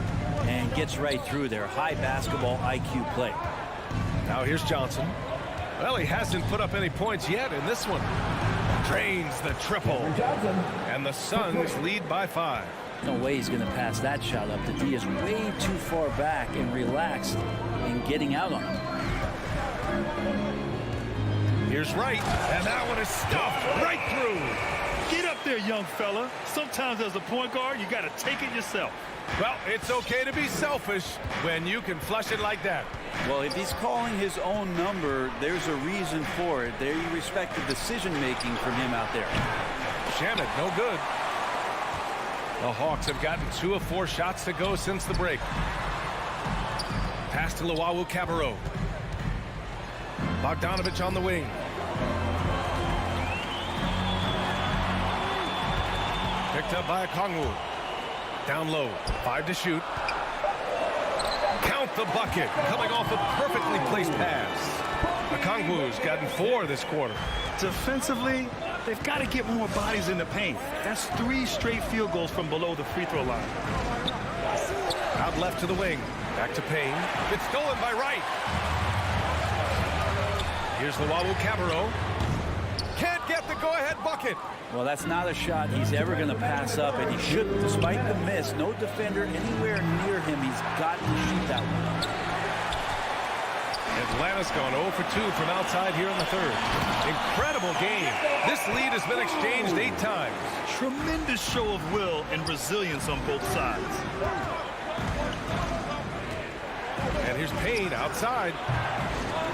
and gets right through there. High basketball IQ play. Now here's Johnson. Well, he hasn't put up any points yet in this one. Drains the triple. And the Suns lead by 5. No way he's going to pass that shot up. The D is way too far back and relaxed in getting out on him. Here's Wright, and that one is stuffed right through. Get up there, young fella. Sometimes as a point guard, you got to take it yourself. Well, it's okay to be selfish when you can flush it like that. Well, if he's calling his own number, there's a reason for it. There you respect the decision-making from him out there. Shamet, no good. The Hawks have gotten 2 of 4 shots to go since the break. Pass to Luwawu Cabarrot. Bogdanovich on the wing. Picked up by a Kongwu. Down low. 5 to shoot. Count the bucket. Coming off a perfectly placed pass. Okongwu's gotten 4 this quarter. Defensively, They've got to get more bodies in the paint. That's 3 straight field goals from below the free throw line. Out left to the wing. Back to Payne. It's stolen by Wright. Here's Luau Cabarro. Can't get the go-ahead bucket. Well, that's not a shot he's ever going to pass up, and he shouldn't, despite the miss. No defender anywhere near him. He's got to shoot that one. Atlanta's gone 0 for 2 from outside here in the third. Incredible game. This lead has been exchanged 8 times. Tremendous show of will and resilience on both sides. And here's Payne outside.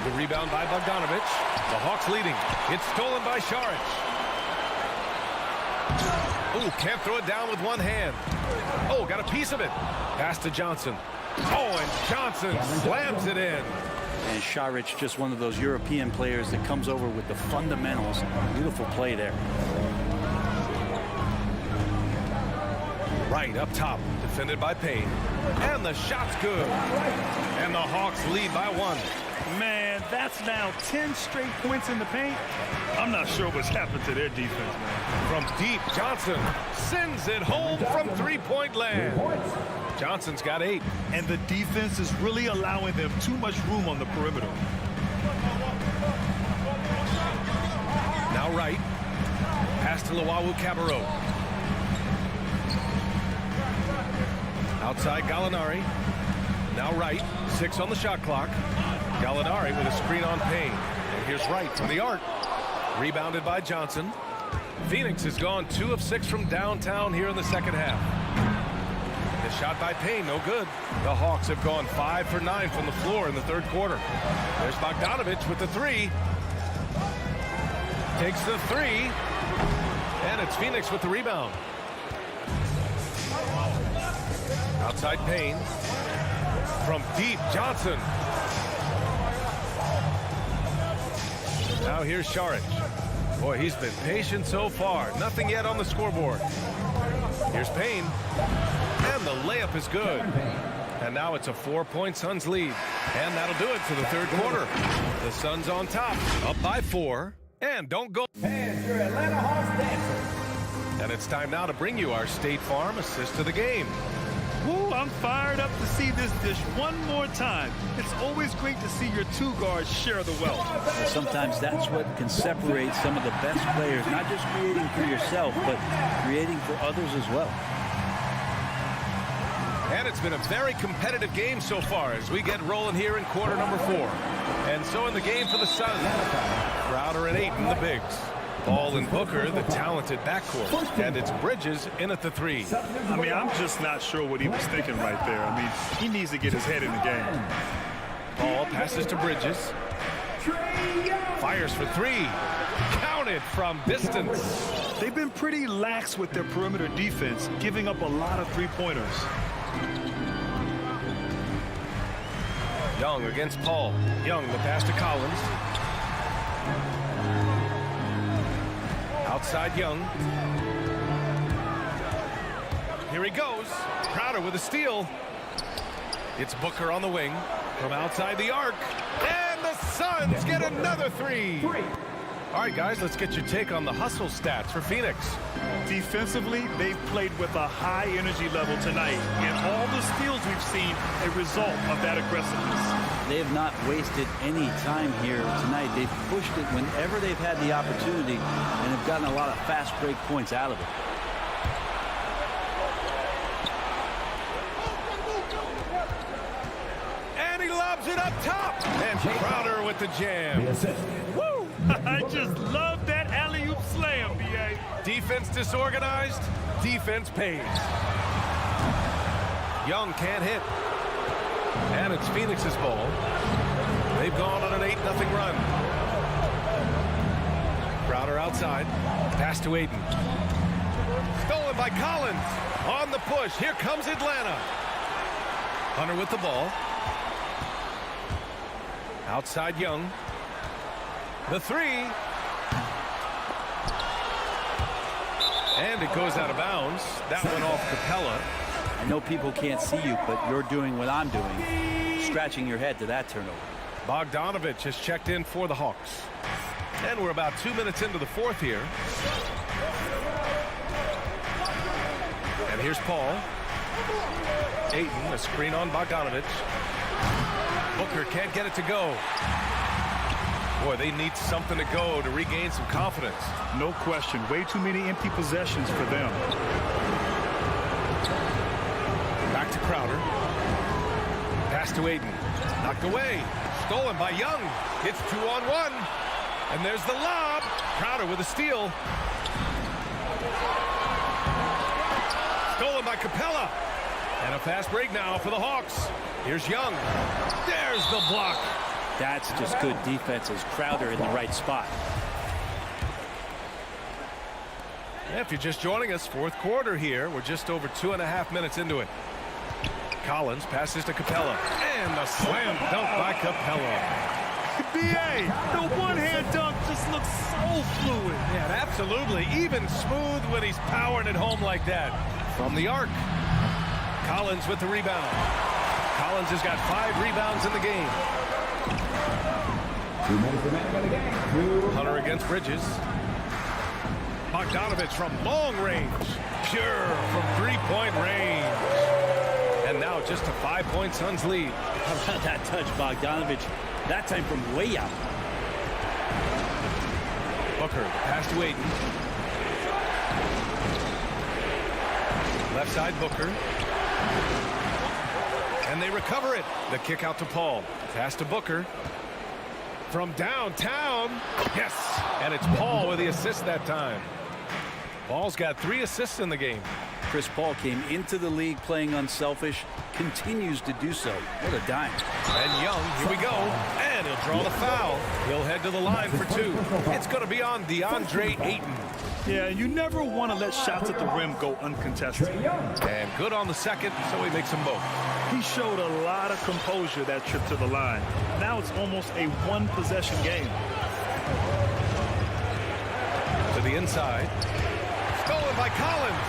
The rebound by Bogdanovich. The Hawks leading. It's stolen by Šarić. Oh, can't throw it down with one hand. Oh, got a piece of it. Pass to Johnson. Oh, and Johnson slams it in. And Šarić, just one of those European players that comes over with the fundamentals. Beautiful play there. Right up top, defended by Payne. And the shot's good. And the Hawks lead by 1. Man, that's now 10 straight points in the paint. I'm not sure what's happened to their defense, man. From deep, Johnson sends it home from 3-point land. Johnson's got 8. And the defense is really allowing them too much room on the perimeter. Now Wright. Pass to Luau Cabarro. Outside Gallinari. Now Wright. 6 on the shot clock. Gallinari with a screen on Payne. And here's Wright from the arc. Rebounded by Johnson. Phoenix has gone 2 of 6 from downtown here in the second half. The shot by Payne, no good. The Hawks have gone 5 for 9 from the floor in the third quarter. There's Bogdanovich with the 3. Takes the 3. And it's Phoenix with the rebound. Outside Payne. From deep, Johnson. Now here's Šarić. Boy, he's been patient so far. Nothing yet on the scoreboard. Here's Payne. And the layup is good. And now it's a 4-point Suns lead. And that'll do it for the third quarter. The Suns on top, up by 4. And don't go. And your Atlanta Hawks dancers. And it's time now to bring you our State Farm assist of the game. Woo, I'm fired up to see this dish one more time. It's always great to see your 2 guards share the wealth. And sometimes that's what can separate some of the best players, not just creating for yourself, but creating for others as well. And it's been a very competitive game so far as we get rolling here in quarter number 4. And so in the game for the Suns, Crowder and Ayton, the bigs. Ball and Booker, the talented backcourt. And it's Bridges in at the 3. I mean, I'm just not sure what he was thinking right there. I mean, he needs to get his head in the game. Ball passes to Bridges. Fires for 3. Counted from distance. They've been pretty lax with their perimeter defense, giving up a lot of 3-pointers. Young against Paul. Young, the pass to Collins. Outside Young. Here he goes. Crowder with a steal. It's Booker on the wing from outside the arc. And the Suns get another 3. All right, guys, let's get your take on the hustle stats for Phoenix. Defensively, they've played with a high energy level tonight. And all the steals we've seen, a result of that aggressiveness. They have not wasted any time here tonight. They've pushed it whenever they've had the opportunity and have gotten a lot of fast break points out of it. And he lobs it up top. And Crowder with the jam. Woo! I just love that alley-oop slam, B.A. Defense disorganized. Defense pays. Young can't hit. And it's Phoenix's ball. They've gone on an 8-0 run. Crowder outside. Pass to Ayton. Stolen by Collins. On the push. Here comes Atlanta. Hunter with the ball. Outside Young. The 3. And it goes out of bounds. That went off Capella. I know people can't see you, but you're doing what I'm doing, scratching your head to that turnover. Bogdanovich has checked in for the Hawks. And we're about 2 minutes into the fourth here. And here's Paul. Ayton, a screen on Bogdanovich. Booker can't get it to go. Boy, they need something to go to regain some confidence. No question. Way too many empty possessions for them. Back to Crowder. Pass to Ayton. Knocked away. Stolen by Young. It's 2-on-1. And there's the lob. Crowder with a steal. Stolen by Capella. And a fast break now for the Hawks. Here's Young. There's the block. That's just good defense as Crowder in the right spot. If you're just joining us, fourth quarter here. We're just over 2.5 minutes into it. Collins passes to Capella. And a slam dunk by Capella. B.A., the one-hand dunk just looks so fluid. Yeah, absolutely. Even smooth when he's powering it home like that. From the arc. Collins with the rebound. Collins has got 5 rebounds in the game. Hunter against Bridges. Bogdanovich from long range. Pure from three-point range. And now just a 5-point Suns lead. How about that touch, Bogdanovich? That time from way out. Booker, pass to Ayton. Left side, Booker. And they recover it. The kick out to Paul. Pass to Booker. From downtown. Yes. And it's Paul with the assist that time. Paul's got 3 assists in the game. Chris Paul came into the league playing unselfish, continues to do so. What a dime. And Young, here we go. And he'll draw the foul. He'll head to the line for 2. It's going to be on DeAndre Ayton. Yeah, you never want to let shots at the rim go uncontested. And good on the second, so he makes them both. He showed a lot of composure that trip to the line. Now it's almost a one-possession game. To the inside. Stolen by Collins.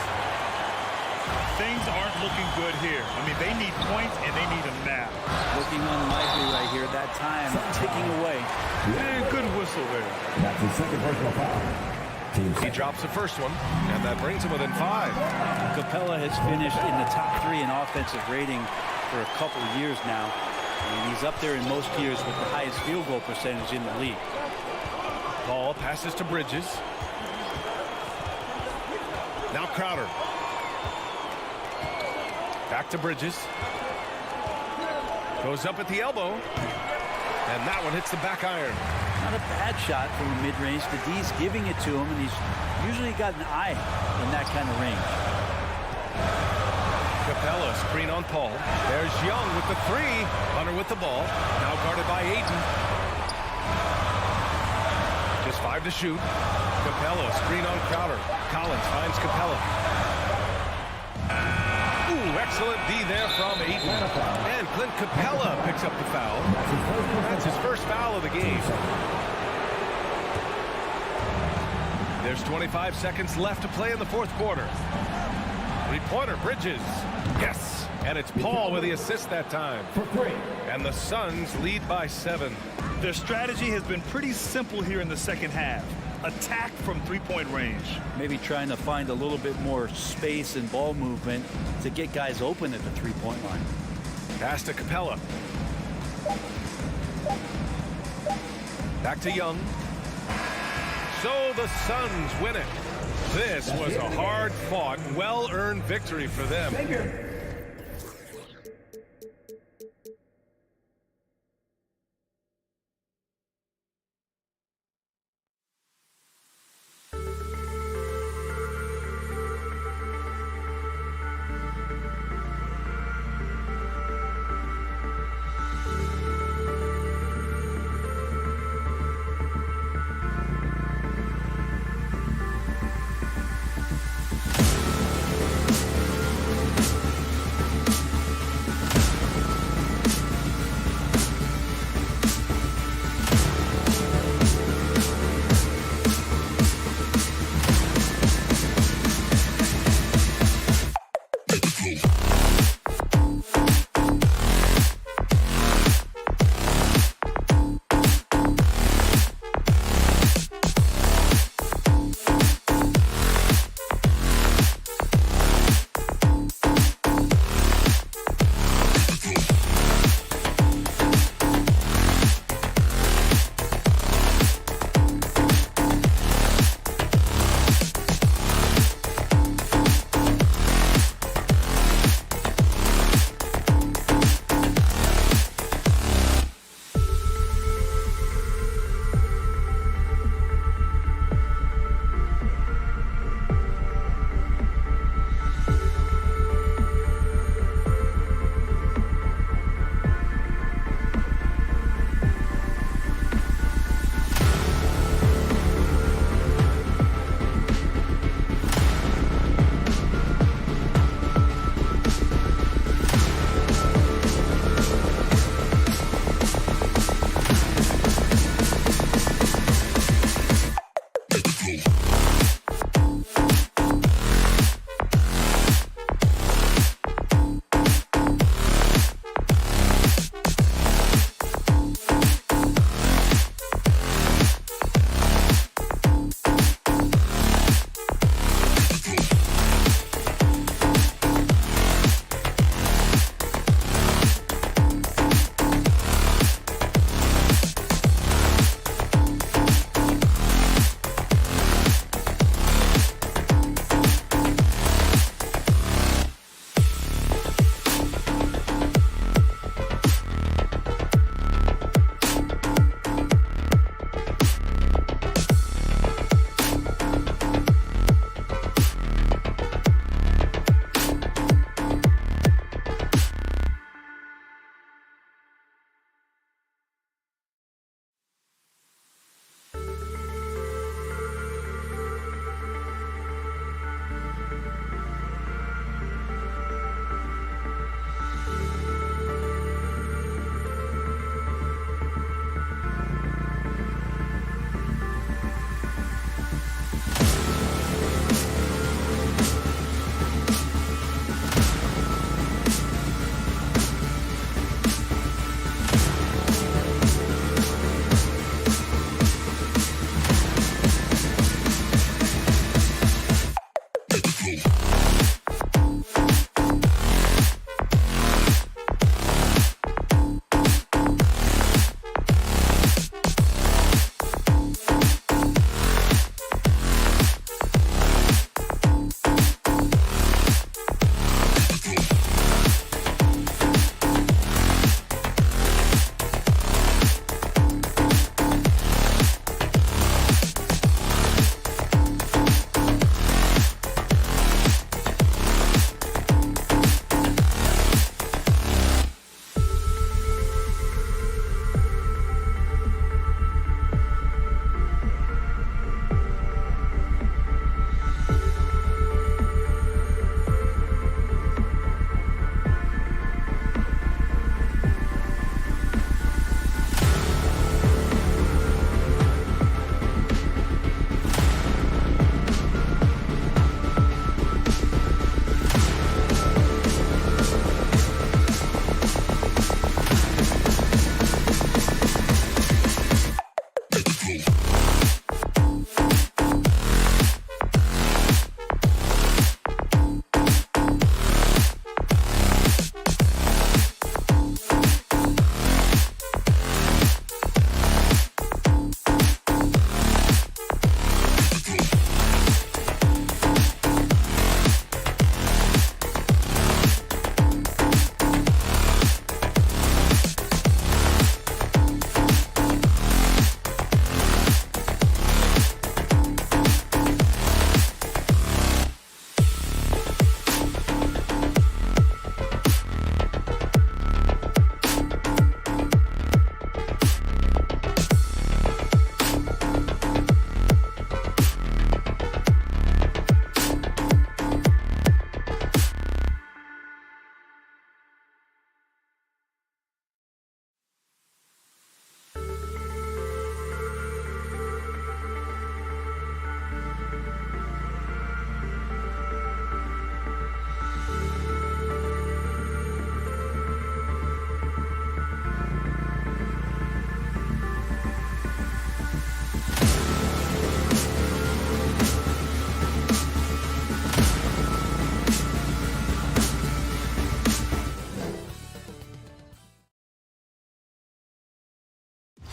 Things aren't looking good here. I mean, they need points and they need them now. Looking unlikely right here. That time ticking away. And good whistle there. That's his second personal foul. He drops the first one, and that brings him within 5. Capella has finished in the top 3 in offensive rating for a couple of years now. And he's up there in most years with the highest field goal percentage in the league. Ball passes to Bridges. Now Crowder. Back to Bridges. Goes up at the elbow. And that one hits the back iron. Not a bad shot from the mid-range. The D's giving it to him, and he's usually got an eye in that kind of range. Capella, screen on Paul. There's Young with the 3. Hunter with the ball. Now guarded by Ayton. Just 5 to shoot. Capella, screen on Crowder. Collins finds Capella. Ooh, excellent D there from Ayton. And Clint Capella picks up the foul. That's his first foul of the game. There's 25 seconds left to play in the fourth quarter. 3-pointer, Bridges. Yes. And it's Paul with the assist that time. And the Suns lead by 7. Their strategy has been pretty simple here in the second half. Attack from 3-point range. Maybe trying to find a little bit more space and ball movement to get guys open at the 3-point line. Pass to Capella. Back to Young. So the Suns win it. This was a hard-fought, well-earned victory for them.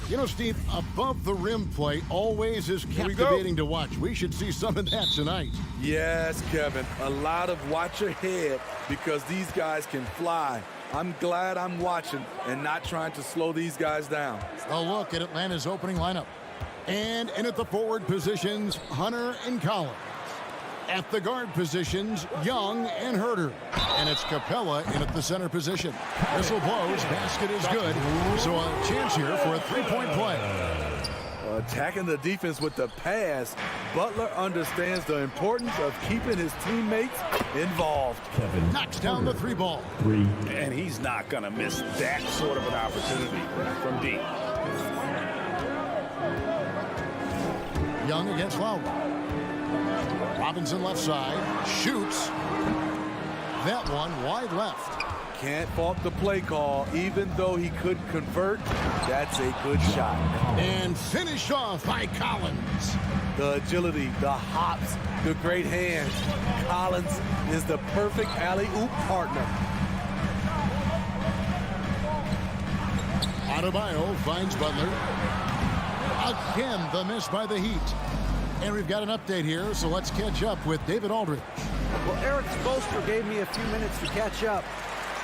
You know, Steve, above the rim play always is captivating to watch. We should see some of that tonight. Yes, Kevin. A lot of watch ahead because these guys can fly. I'm glad I'm watching and not trying to slow these guys down. A look at Atlanta's opening lineup. And in at the forward positions, Hunter and Collins. At the guard positions, Young and Herter. And it's Capella in at the center position. Whistle blows, basket is good. So a chance here for a three-point play. Attacking the defense with the pass, Butler understands the importance of keeping his teammates involved. Knocks down the three ball. And he's not going to miss that sort of an opportunity from deep. Young against Lowry. Robinson left side, shoots. That one wide left. Can't fault the play call, even though he couldn't convert. That's a good shot. And finished off by Collins. The agility, the hops, the great hands. Collins is the perfect alley-oop partner. Adebayo finds Butler. Again, the miss by the Heat. And we've got an update here, so let's catch up with David Aldridge. Well, Eric Spoelstra gave me a few minutes to catch up.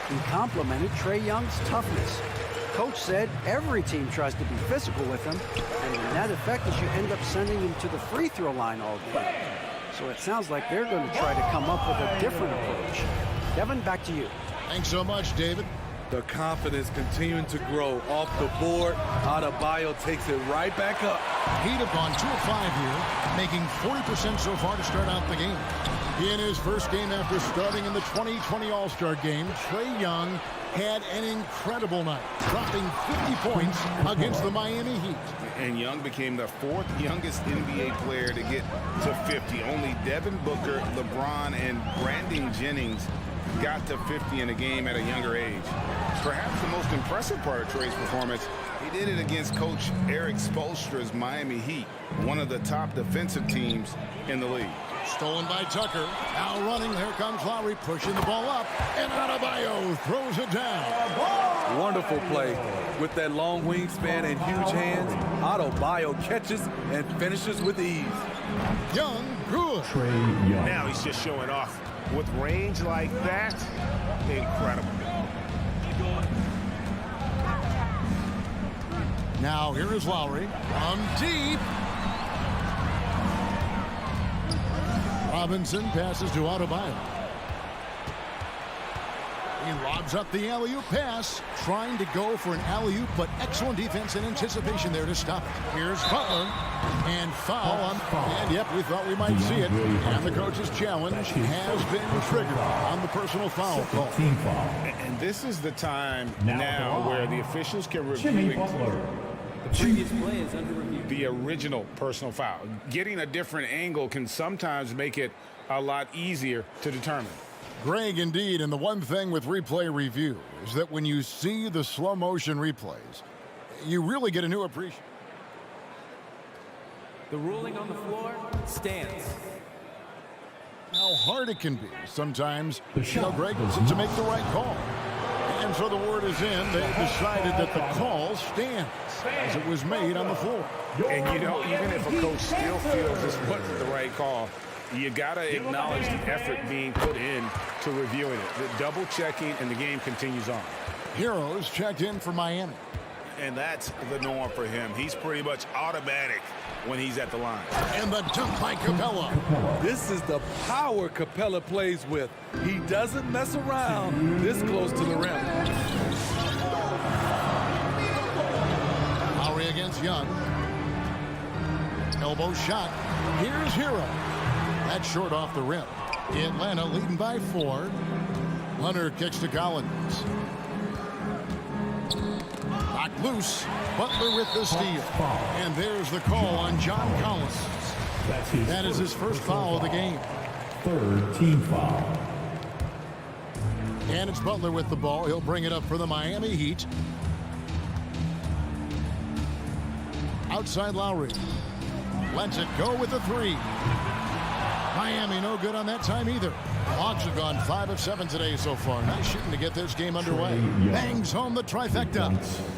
He complimented Trae Young's toughness. Coach said every team tries to be physical with him, and the net effect is you end up sending him to the free throw line all game. So it sounds like they're going to try to come up with a different approach. Kevin, back to you. Thanks so much, David. The confidence continuing to grow off the board. Adebayo takes it right back up. Heat up on 2 of 5 here, making 40% so far to start out the game. In his first game after starting in the 2020 All-Star game, Trae Young had an incredible night, dropping 50 points against the Miami Heat. And Young became the 4th youngest NBA player to get to 50. Only Devin Booker, LeBron, and Brandon Jennings got to 50 in a game at a younger age. Perhaps the most impressive part of Trae's performance, he did it against Coach Eric Spoelstra's Miami Heat, one of the top defensive teams in the league. Stolen by Tucker. Now running. Here comes Lowry pushing the ball up. And Adebayo throws it down. Wonderful play. With that long wingspan and huge hands, Adebayo catches and finishes with ease. Young, good. Now he's just showing off. With range like that, incredible. Now here is Lowry. From deep. Robinson passes to Adebayo. He lobs up the alley-oop pass, trying to go for an alley-oop, but excellent defense and anticipation there to stop it. Here's Butler, and foul on, and yep, we thought we might see it. And the coach's challenge has been triggered on the personal foul call. And this is the time now where the officials can review The previous play is under review. the original personal foul. Getting a different angle can sometimes make it a lot easier to determine. Greg, indeed, and the one thing with replay review is that when you see the slow motion replays, you really get a new appreciation. The ruling on the floor stands. How hard it can be sometimes, Greg, to make the right call. And so the word is in. They decided that the call stands as it was made on the floor. And you know, even if a coach still feels this wasn't the right call, you got to acknowledge the effort being put in to reviewing it. The double checking, and the game continues on. Heroes checked in for Miami. And that's the norm for him. He's pretty much automatic when he's at the line. And the dunk by Capella. This is the power Capella plays with. He doesn't mess around this close to the rim. Lowry against Young. Elbow shot. Here's Hero. That's short off the rim. Atlanta leading by 4. Hunter kicks to Collins. Knocked loose. Butler with the steal. And there's the call on John Collins. That is his first foul of the game. Third team foul. And it's Butler with the ball. He'll bring it up for the Miami Heat. Outside Lowry. Lets it go with the 3. Miami no good on that time either. Hawks have gone 5 of 7 today so far. Nice shooting to get this game underway. Bangs home the trifecta.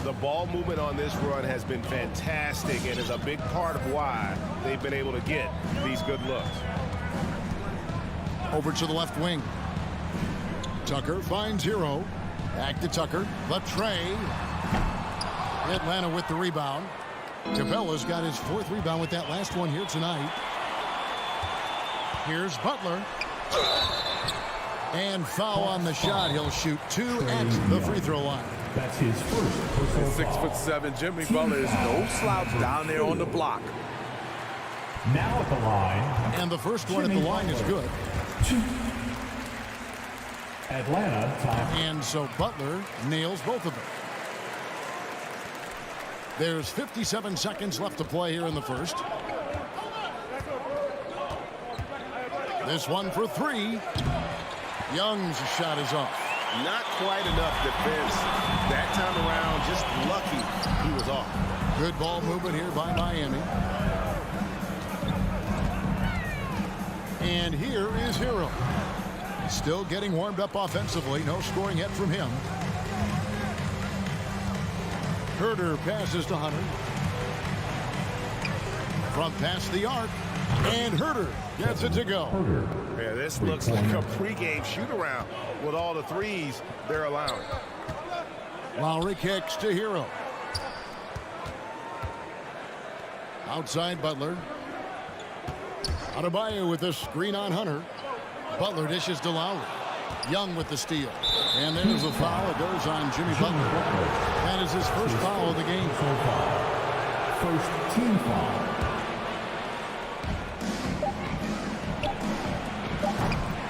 The ball movement on this run has been fantastic and is a big part of why they've been able to get these good looks. Over to the left wing. Tucker finds Hero. Back to Tucker. The tray. Atlanta with the rebound. Capella's got his 4th rebound with that last one here tonight. Here's Butler. And foul on the shot. He'll shoot 2 at the free throw line. That's his first personal foul. 6'7", Jimmy Butler is no slouch down there on the block. Now at the line. And the first one at the line is good. Atlanta time. And so Butler nails both of them. There's 57 seconds left to play here in the first. This one for 3. Young's shot is off. Not quite enough defense that time around. Just lucky he was off. Good ball movement here by Miami. And here is Hero. Still getting warmed up offensively. No scoring yet from him. Herter passes to Hunter. From past the arc. And Herter gets it to go. Yeah, this looks like a pregame shoot-around with all the threes they're allowing. Lowry kicks to Hero. Outside Butler. Adebayo with the screen on Hunter. Butler dishes to Lowry. Young with the steal. And there's a foul. It goes on Jimmy Butler. That is his first foul of the game. First team foul.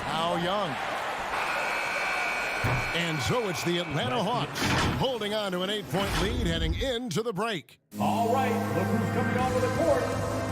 Now Young. And so it's the Atlanta Hawks holding on to an 8-point lead heading into the break. All right, look who's coming onto the court.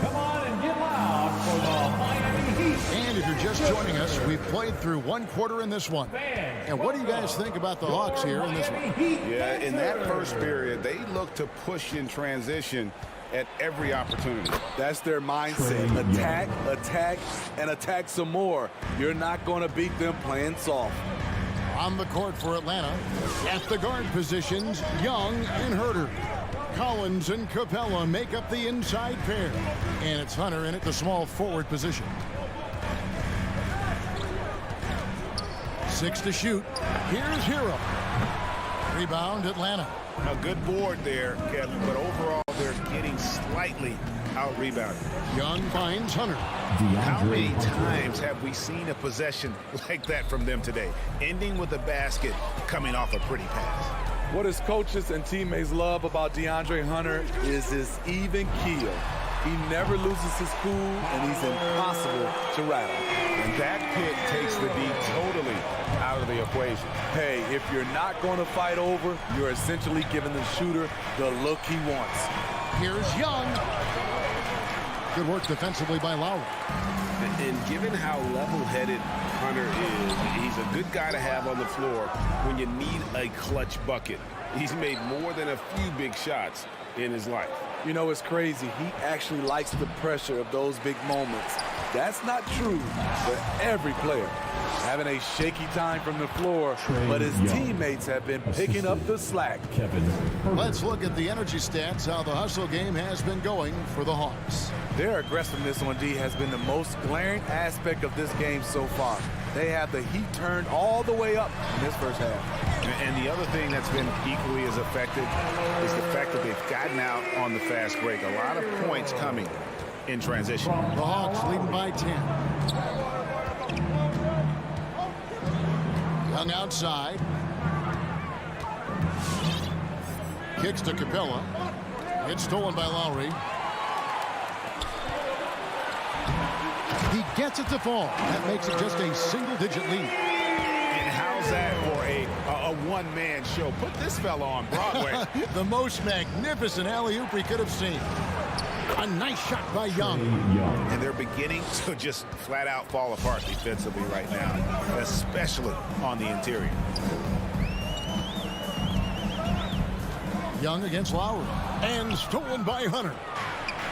Come on and get loud for the Miami Heat. And if you're just joining us, we've played through 1 quarter in this one. And what do you guys think about the Hawks here in this one? Yeah, in that first period, they looked to push in transition at every opportunity. That's their mindset. Attack, attack, and attack some more. You're not going to beat them playing soft. On the court for Atlanta, at the guard positions, Young and Herter. Collins and Capella make up the inside pair. And it's Hunter in at the small forward position. 6 to shoot. Here's Hero. Rebound, Atlanta. A good board there, Kevin, but overall they're getting slightly out-rebounded. Young finds Hunter. How many times have we seen a possession like that from them today? Ending with a basket, coming off a pretty pass. What his coaches and teammates love about DeAndre Hunter is his even keel. He never loses his cool, and he's impossible to rattle. And that pick takes the D totally out of the equation. Hey, if you're not going to fight over, you're essentially giving the shooter the look he wants. Here's Young. Good work defensively by Lowry. And given how level-headed Hunter is, he's a good guy to have on the floor when you need a clutch bucket. He's made more than a few big shots in his life. You know, it's crazy. He actually likes the pressure of those big moments. That's not true for every player. Having a shaky time from the floor, but his teammates have been picking up the slack. Let's look at the energy stats, how the hustle game has been going for the Hawks. Their aggressiveness on D has been the most glaring aspect of this game so far. They have the heat turned all the way up in this first half. And the other thing that's been equally as effective is the fact that they've gotten out on the fast break. A lot of points coming in transition. The Hawks leading by 10. Young outside. Kicks to Capella. It's stolen by Lowry. He gets it to fall. That makes it just a single-digit lead. And how's that for a one-man show? Put this fella on Broadway. The most magnificent alley-oop we could have seen. A nice shot by Young. And they're beginning to just flat-out fall apart defensively right now, especially on the interior. Young against Lowry. And stolen by Hunter.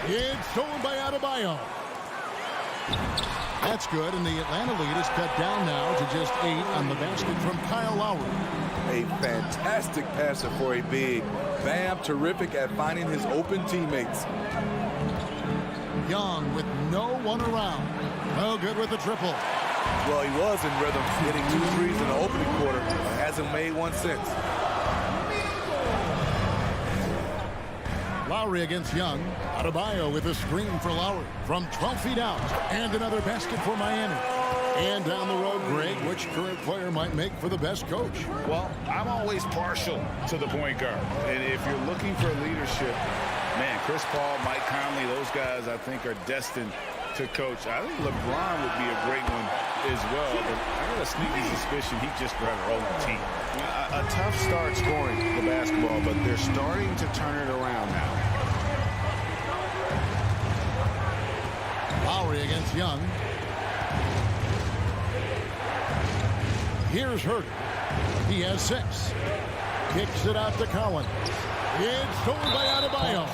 It's stolen by Adebayo. That's good, and the Atlanta lead is cut down now to just 8 on the basket from Kyle Lowry. A fantastic passer for a big. Bam, terrific at finding his open teammates. Young with no one around. No good with the triple. Well, he was in rhythm, hitting 2 threes in the opening quarter. Hasn't made one since. Lowry against Young. Adebayo with a screen for Lowry from 12 feet out. And another basket for Miami. And down the road, Greg, which current player might make for the best coach? Well, I'm always partial to the point guard. And if you're looking for leadership, man, Chris Paul, Mike Conley, those guys I think are destined to coach. I think LeBron would be a great one as well, but I got a sneaky suspicion he'd just rather own the team. A tough start scoring the basketball, but they're starting to turn it around now. Lowry against Young. Here's Hurt. He has 6. Kicks it out to Collins. It's stolen by Adebayo.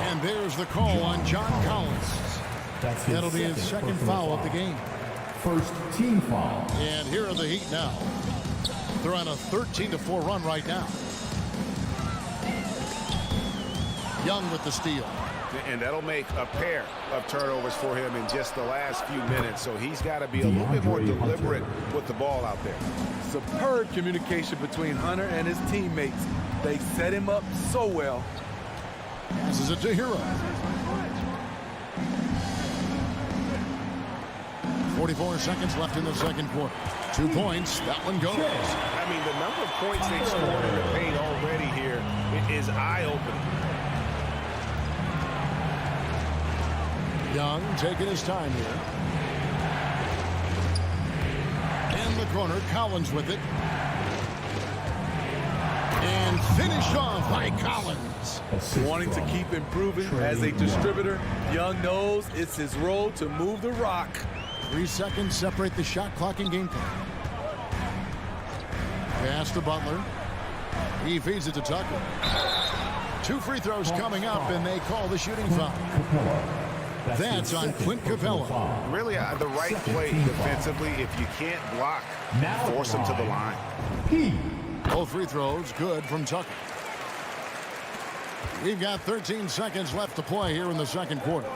And there's the call on John Collins. That'll be his second foul of the game. First team foul. And here are the Heat now. They're on a 13-4 run right now. Young with the steal. And that'll make a pair of turnovers for him in just the last few minutes. So he's got to be a little bit more deliberate with the ball out there. Superb communication between Hunter and his teammates. They set him up so well. Passes it to Hero. 44 seconds left in the second quarter. 2 points. That one goes. I mean, the number of points they've scored in the paint already here is eye-opening. Young taking his time here. In the corner, Collins with it. And finished off by Collins. Wanting to keep improving as a distributor, Young knows it's his role to move the rock. 3 seconds separate the shot clock and game clock. Pass to Butler. He feeds it to Tucker. 2 free throws coming up, and they call the shooting foul. That's on Clint Capella. Really the right play defensively. If you can't block, force him to the line. Both free throws good from Tucker. We've got 13 seconds left to play here in the second quarter.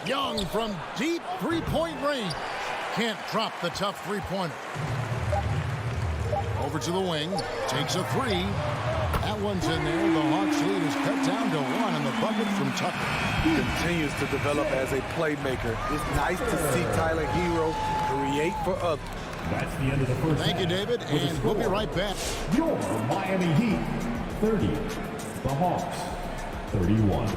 Young from deep three-point range. Can't drop the tough three-pointer. Over to the wing. Takes a 3. That one's in there. The Hawks lead is cut down to 1 in the bucket from Tucker. Continues to develop as a playmaker. It's nice to see Tyler Hero create for others. That's the end of the first. Thank you, David, and we'll be right back. Your Miami Heat 30, the Hawks 31.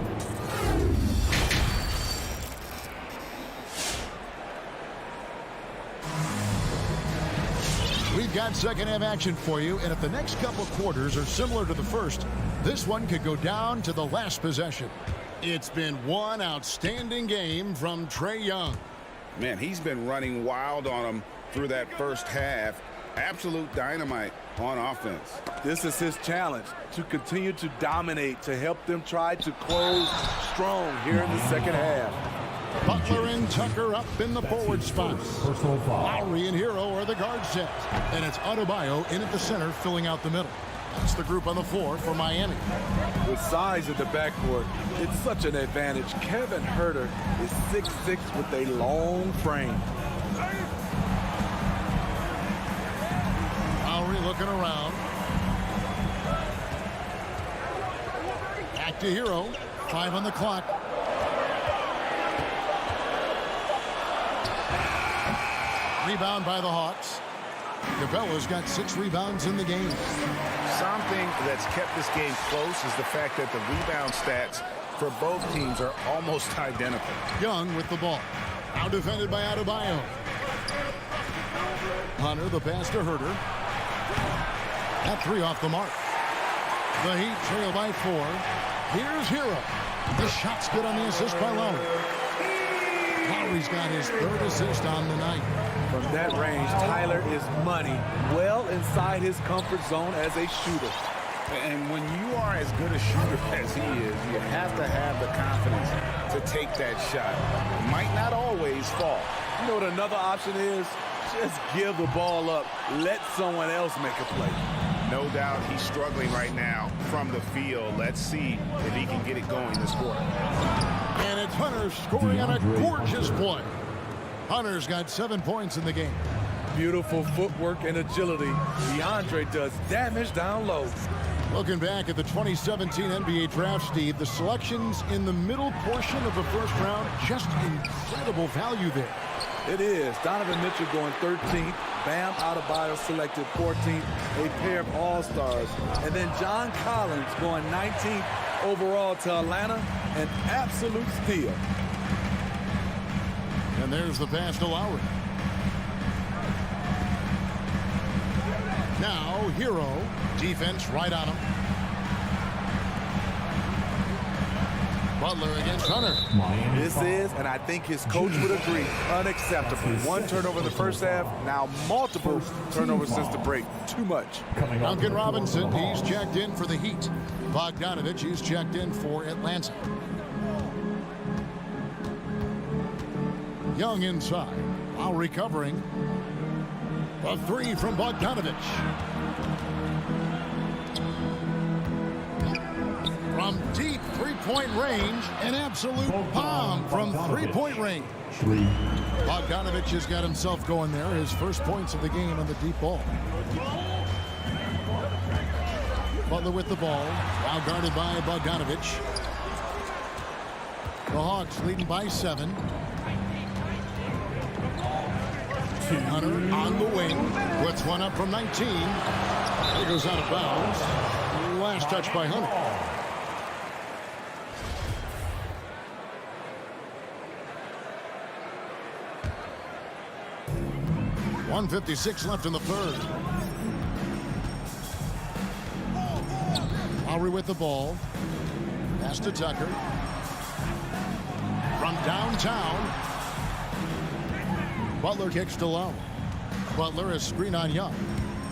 We've got second half action for you, and if the next couple quarters are similar to the first, this one could go down to the last possession. It's been one outstanding game from Trae Young. Man, he's been running wild on him through that first half. Absolute dynamite on offense. This is his challenge, to continue to dominate, to help them try to close strong here in the second half. Butler and Tucker up in the forward spot. Lowry and Hero are the guard set. And it's Adebayo in at the center, filling out the middle. That's the group on the floor for Miami. With size in the backcourt, it's such an advantage. Kevin Huerter is 6'6" with a long frame. Lowry looking around. Back to Hero. 5 on the clock. Rebound by the Hawks. Capella's got 6 rebounds in the game. Something that's kept this game close is the fact that the rebound stats for both teams are almost identical. Young with the ball. Now defended by Adebayo. Hunter, the pass to Huerter. That 3 off the mark. The Heat trail by 4. Here's Hero. The shot's good on the assist by Lowry. Lowry's got his 3rd assist on the night. From that range, Tyler is money, well inside his comfort zone as a shooter. And when you are as good a shooter as he is, you have to have the confidence to take that shot. Might not always fall, You know what another option is? Just give the ball up. Let someone else make a play. No doubt he's struggling right now from the field. Let's see if he can get it going this quarter. And it's Hunter scoring on a gorgeous play. Hunter's got 7 points in the game. Beautiful footwork and agility. DeAndre does damage down low. Looking back at the 2017 NBA draft, Steve, the selections in the middle portion of the first round, just incredible value there. It is. Donovan Mitchell going 13th. Bam Adebayo selected 14th. A pair of all-stars. And then John Collins going 19th overall to Atlanta. An absolute steal. And there's the pass to Lowry. Now, Hero. Defense right on him. Butler against Hunter. This is, and I think his coach would agree, unacceptable. 1 turnover in the first half, now multiple turnovers since the break. Too much. Duncan Robinson, he's checked in for the Heat. Bogdanovich, he's checked in for Atlanta. Young inside. Lowry covering. A 3 from Bogdanovich. From deep three-point range, an absolute bomb from three-point range. Bogdanovich has got himself going there. His first points of the game on the deep ball. Butler with the ball, now guarded by Bogdanovich. The Hawks leading by 7. Hunter on the wing, puts one up from 19. It goes out of bounds. Last touch by Hunter. 1:56 left in the third. Lowry with the ball. Pass to Tucker. From downtown. Butler kicks to Lowry. Butler is screen on Young.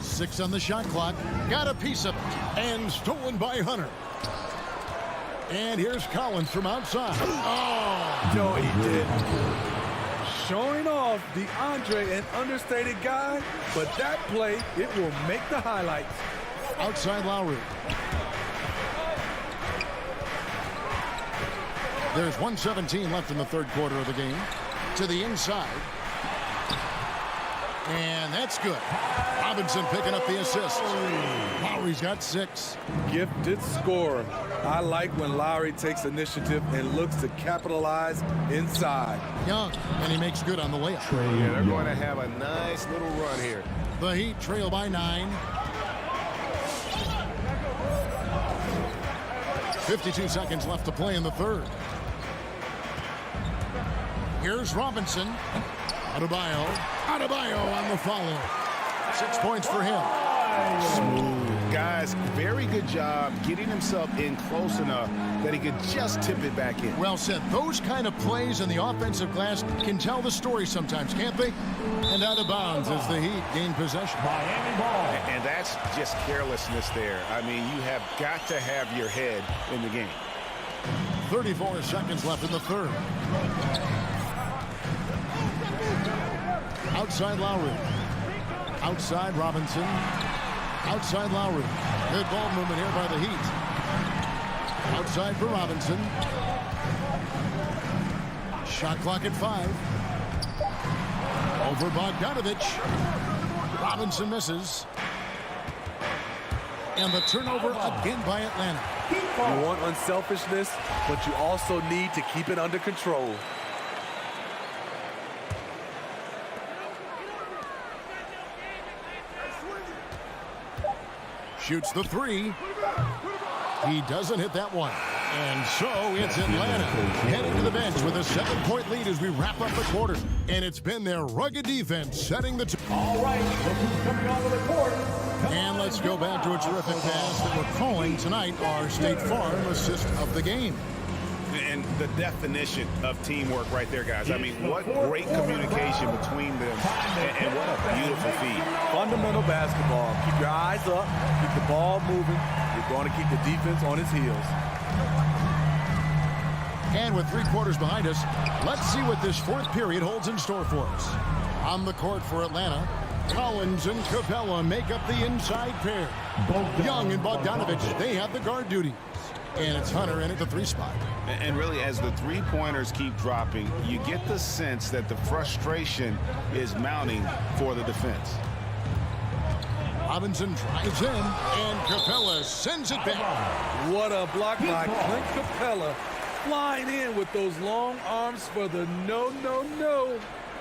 6 on the shot clock. Got a piece of it. And stolen by Hunter. And here's Collins from outside. Oh! No, he didn't. Showing off DeAndre, an understated guy, but that play, it will make the highlights. Outside Lowry. There's 1:17 left in the third quarter of the game. To the inside. And that's good. Robinson picking up the assist. Lowry's got 6. Gifted scorer. I like when Lowry takes initiative and looks to capitalize inside. Young, and he makes good on the layup. Yeah, they're going to have a nice little run here. The Heat trail by 9. 52 seconds left to play in the third. Here's Robinson. Adebayo on the follow. 6 points for him. Smooth. Guys, very good job getting himself in close enough that he could just tip it back in. Well said. Those kind of plays in the offensive glass can tell the story sometimes, can't they? And out of bounds as the Heat gain possession. Miami ball. And that's just carelessness there. I mean, you have got to have your head in the game. 34 seconds left in the third. Outside Lowry. Outside Robinson. Outside Lowry. Good ball movement here by the Heat. Outside for Robinson. Shot clock at 5. Over Bogdanovich. Robinson misses. And the turnover again by Atlanta. You want unselfishness, but you also need to keep it under control. Shoots the 3. He doesn't hit that one. And so it's Atlanta heading to the bench with a 7-point lead as we wrap up the quarter. And it's been their rugged defense setting the All right, look who's coming onto the court. And let's go back to a terrific pass that we're calling tonight our State Farm assist of the game. And the definition of teamwork right there, guys. I mean, what great communication between them, and what a beautiful feed. Fundamental basketball. Keep your eyes up, keep the ball moving. You're going to keep the defense on its heels. And with 3 quarters behind us, let's see what this 4th period holds in store for us. On the court for Atlanta, Collins and Capella make up the inside pair. Young and Bogdanovich, they have the guard duties. And it's Hunter in at the 3 spot. And really, as the three-pointers keep dropping, you get the sense that the frustration is mounting for the defense. Robinson drives in, and Capella sends it back. What a block by Clint Capella, flying in with those long arms for the no.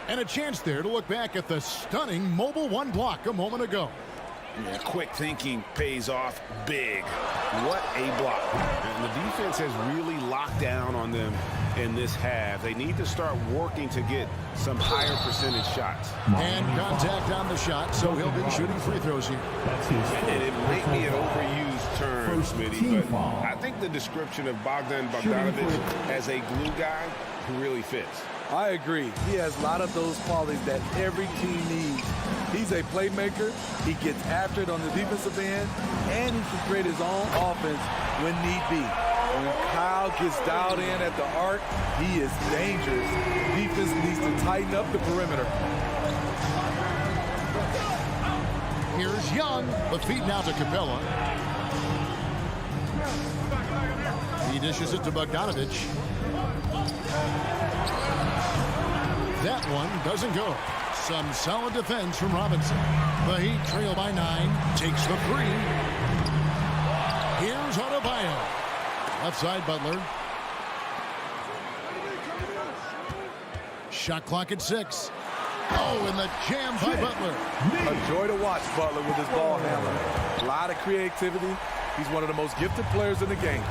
And a chance there to look back at the stunning mobile 1 block a moment ago. Yeah, quick thinking pays off big. What a block. And the defense has really locked down on them in this half. They need to start working to get some higher percentage shots. And contact on the shot, so he'll be shooting free throws here. And it may be an overused term, Smitty, but I think the description of Bogdan Bogdanovich as a glue guy really fits. I agree. He has a lot of those qualities that every team needs. He's a playmaker. He gets after it on the defensive end, and he can create his own offense when need be. And when Kyle gets dialed in at the arc, he is dangerous. Defense needs to tighten up the perimeter. Here's Young, the feed now to Capella. He dishes it to Bogdanovich. That one doesn't go. Some solid defense from Robinson. The Heat trail by 9. Takes the 3. Here's Adebayo. Left side, Butler. Shot clock at 6. Oh, and the jam by Butler. A joy to watch Butler with his ball handling. A lot of creativity. He's one of the most gifted players in the game.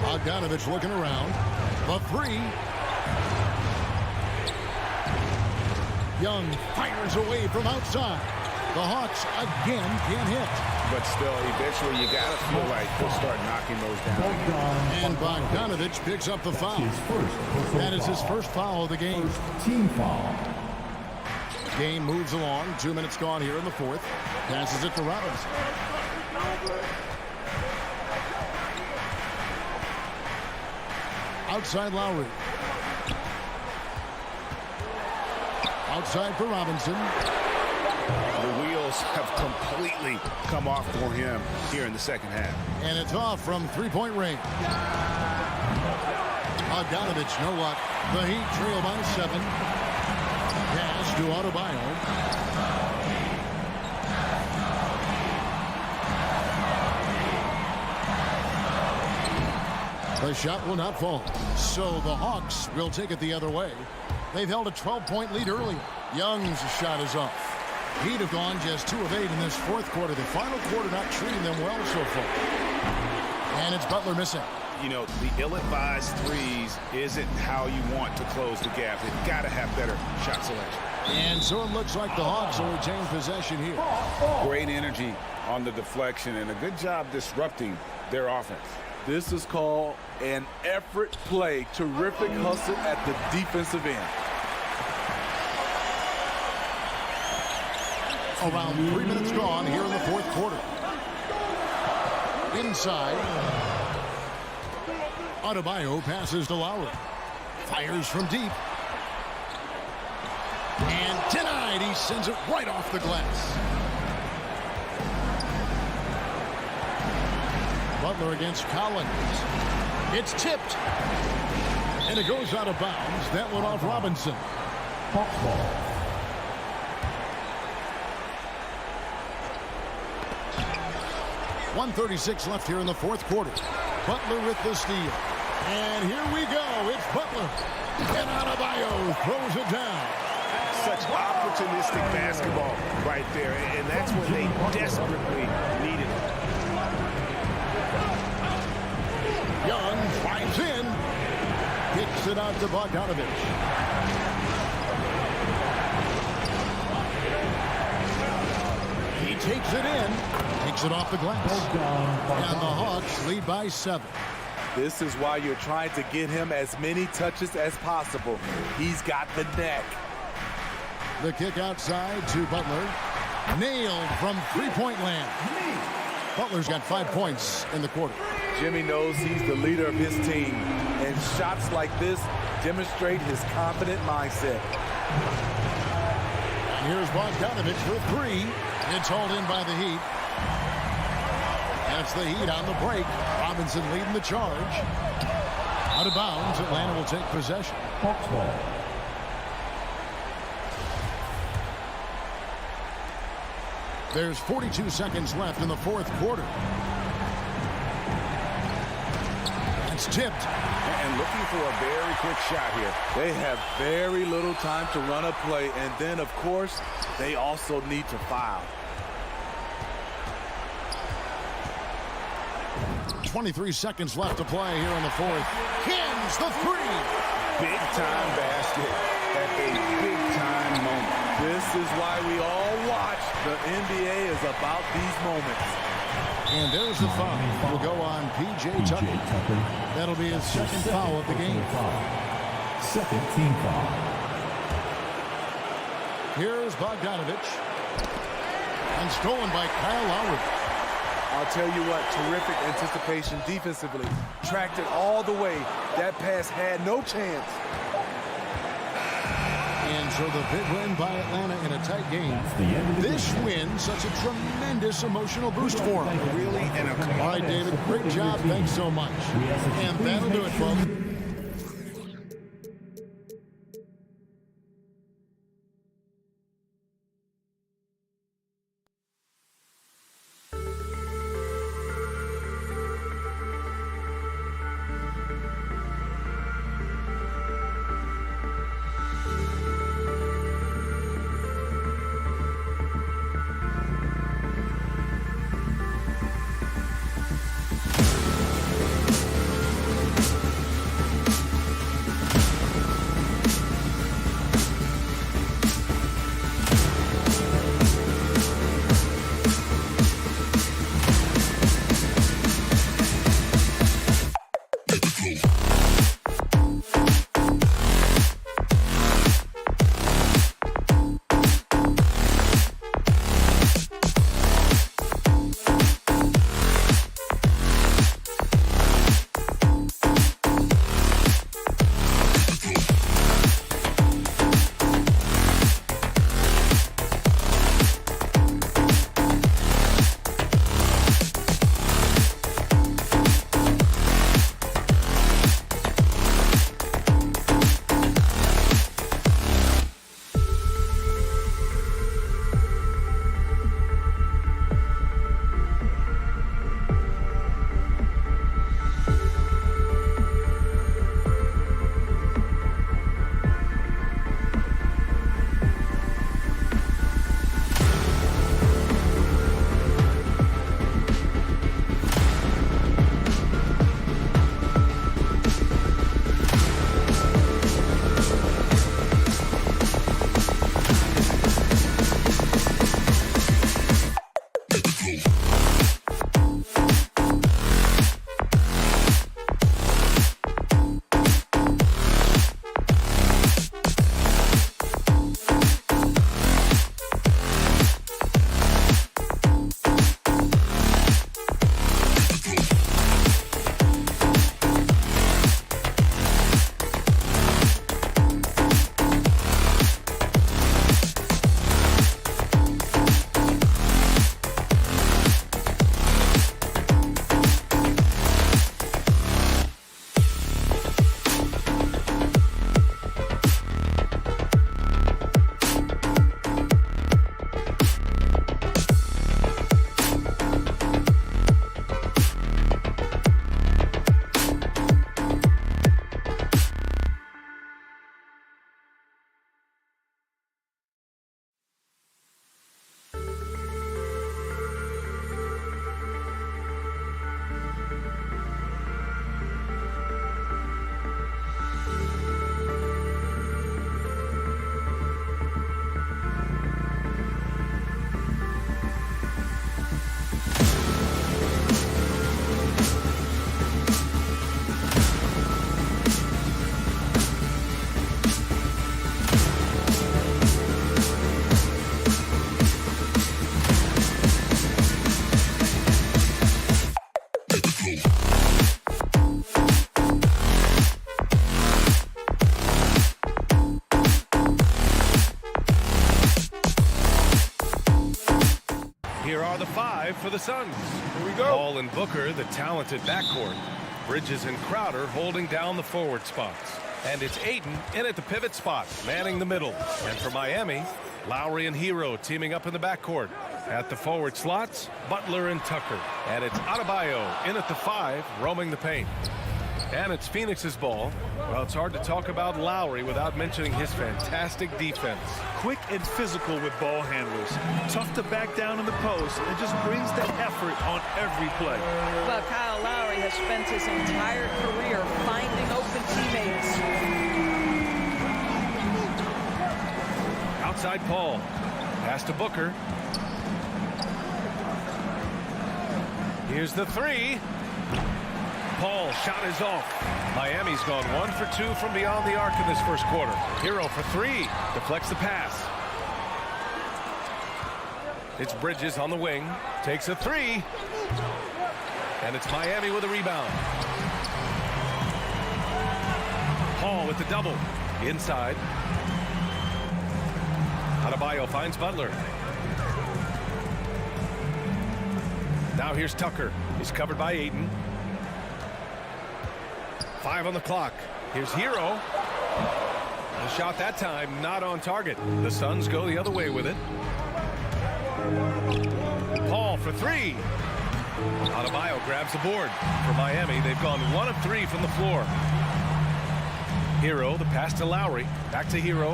Bogdanovich looking around. The 3. Young fires away from outside. The Hawks again can't hit. But still, eventually you got to feel like they'll start knocking those down. And Bogdanovich picks up the foul. That is his first foul of the game. Team foul. Game moves along. 2 minutes gone here in the 4th. Passes it to Robinson. Outside Lowry. Outside for Robinson. The wheels have completely come off for him here in the second half. And it's off from 3-point range. Bogdanovich, no luck. The Heat trail by 7. Pass to Adebayo. The shot will not fall. So the Hawks will take it the other way. They've held a 12-point lead early. Young's shot is off. Heat have gone just 2 of 8 in this 4th quarter. The final quarter not treating them well so far. And it's Butler missing. You know, the ill-advised threes isn't how you want to close the gap. They've got to have better shot selection. And so it looks like the Hawks will retain possession here. Great energy on the deflection and a good job disrupting their offense. This is called an effort play. Terrific hustle at the defensive end. Around 3 minutes gone here in the 4th quarter. Inside. Adebayo passes to Lowry. Fires from deep. And denied. He sends it right off the glass. Butler against Collins. It's tipped. And it goes out of bounds. That one off Robinson. Hawks ball. .136 left here in the 4th quarter. Butler with the steal. And here we go. It's Butler. And Adebayo throws it down. Such opportunistic basketball right there. And that's what they desperately needed. Young drives in. Kicks it out to Bogdanovich. He takes it in. Takes it off the glass. And the Hawks lead by 7. This is why you're trying to get him as many touches as possible. He's got the neck. The kick outside to Butler. Nailed from 3-point land. Butler's got 5 points in the quarter. Jimmy knows he's the leader of his team, and shots like this demonstrate his confident mindset. Here's Bogdanovich for three. It's hauled in by the Heat. That's the Heat on the break. Robinson leading the charge. Out of bounds, Atlanta will take possession. Hawks ball. There's 42 seconds left in the fourth quarter. It's tipped. And looking for a very quick shot here. They have very little time to run a play, and then, of course, they also need to foul. 23 seconds left to play here in the fourth. Kins the three. Big time basket at a big time moment. This is why we all watch. The NBA is about these moments. And there's the foul. Will go on P.J. Tucker. That'll be his second foul of the game. Second team foul. Here's Bogdanovich. And stolen by Kyle Lowry. I'll tell you what, terrific anticipation defensively. Tracked it all the way. That pass had no chance. And so the big win by Atlanta in a tight game. This win such a tremendous emotional boost for them. Really, and all right, David, great job. Thanks so much. And that'll do it, folks. for the Suns. Here we go. Paul and Booker, the talented backcourt. Bridges and Crowder holding down the forward spots. And it's Ayton in at the pivot spot, manning the middle. And for Miami, Lowry and Hero teaming up in the backcourt. At the forward slots, Butler and Tucker. And it's Adebayo in at the 5, roaming the paint. And it's Phoenix's ball. Well, it's hard to talk about Lowry without mentioning his fantastic defense. Quick and physical with ball handlers. Tough to back down in the post and just brings that effort on every play. Well, Kyle Lowry has spent his entire career finding open teammates. Outside Paul. Pass to Booker. Here's the 3. Paul shot is off. Miami's gone 1 for 2 from beyond the arc in this first quarter. Hero for 3. Deflects the pass. It's Bridges on the wing. Takes a 3. And it's Miami with a rebound. Paul with the double. Inside. Adebayo finds Butler. Now here's Tucker. He's covered by Ayton. 5 on the clock. Here's Hero. The shot that time not on target. The Suns go the other way with it. Paul for 3. Adebayo grabs the board. For Miami, they've gone 1 of 3 from the floor. Hero, the pass to Lowry. Back to Hero.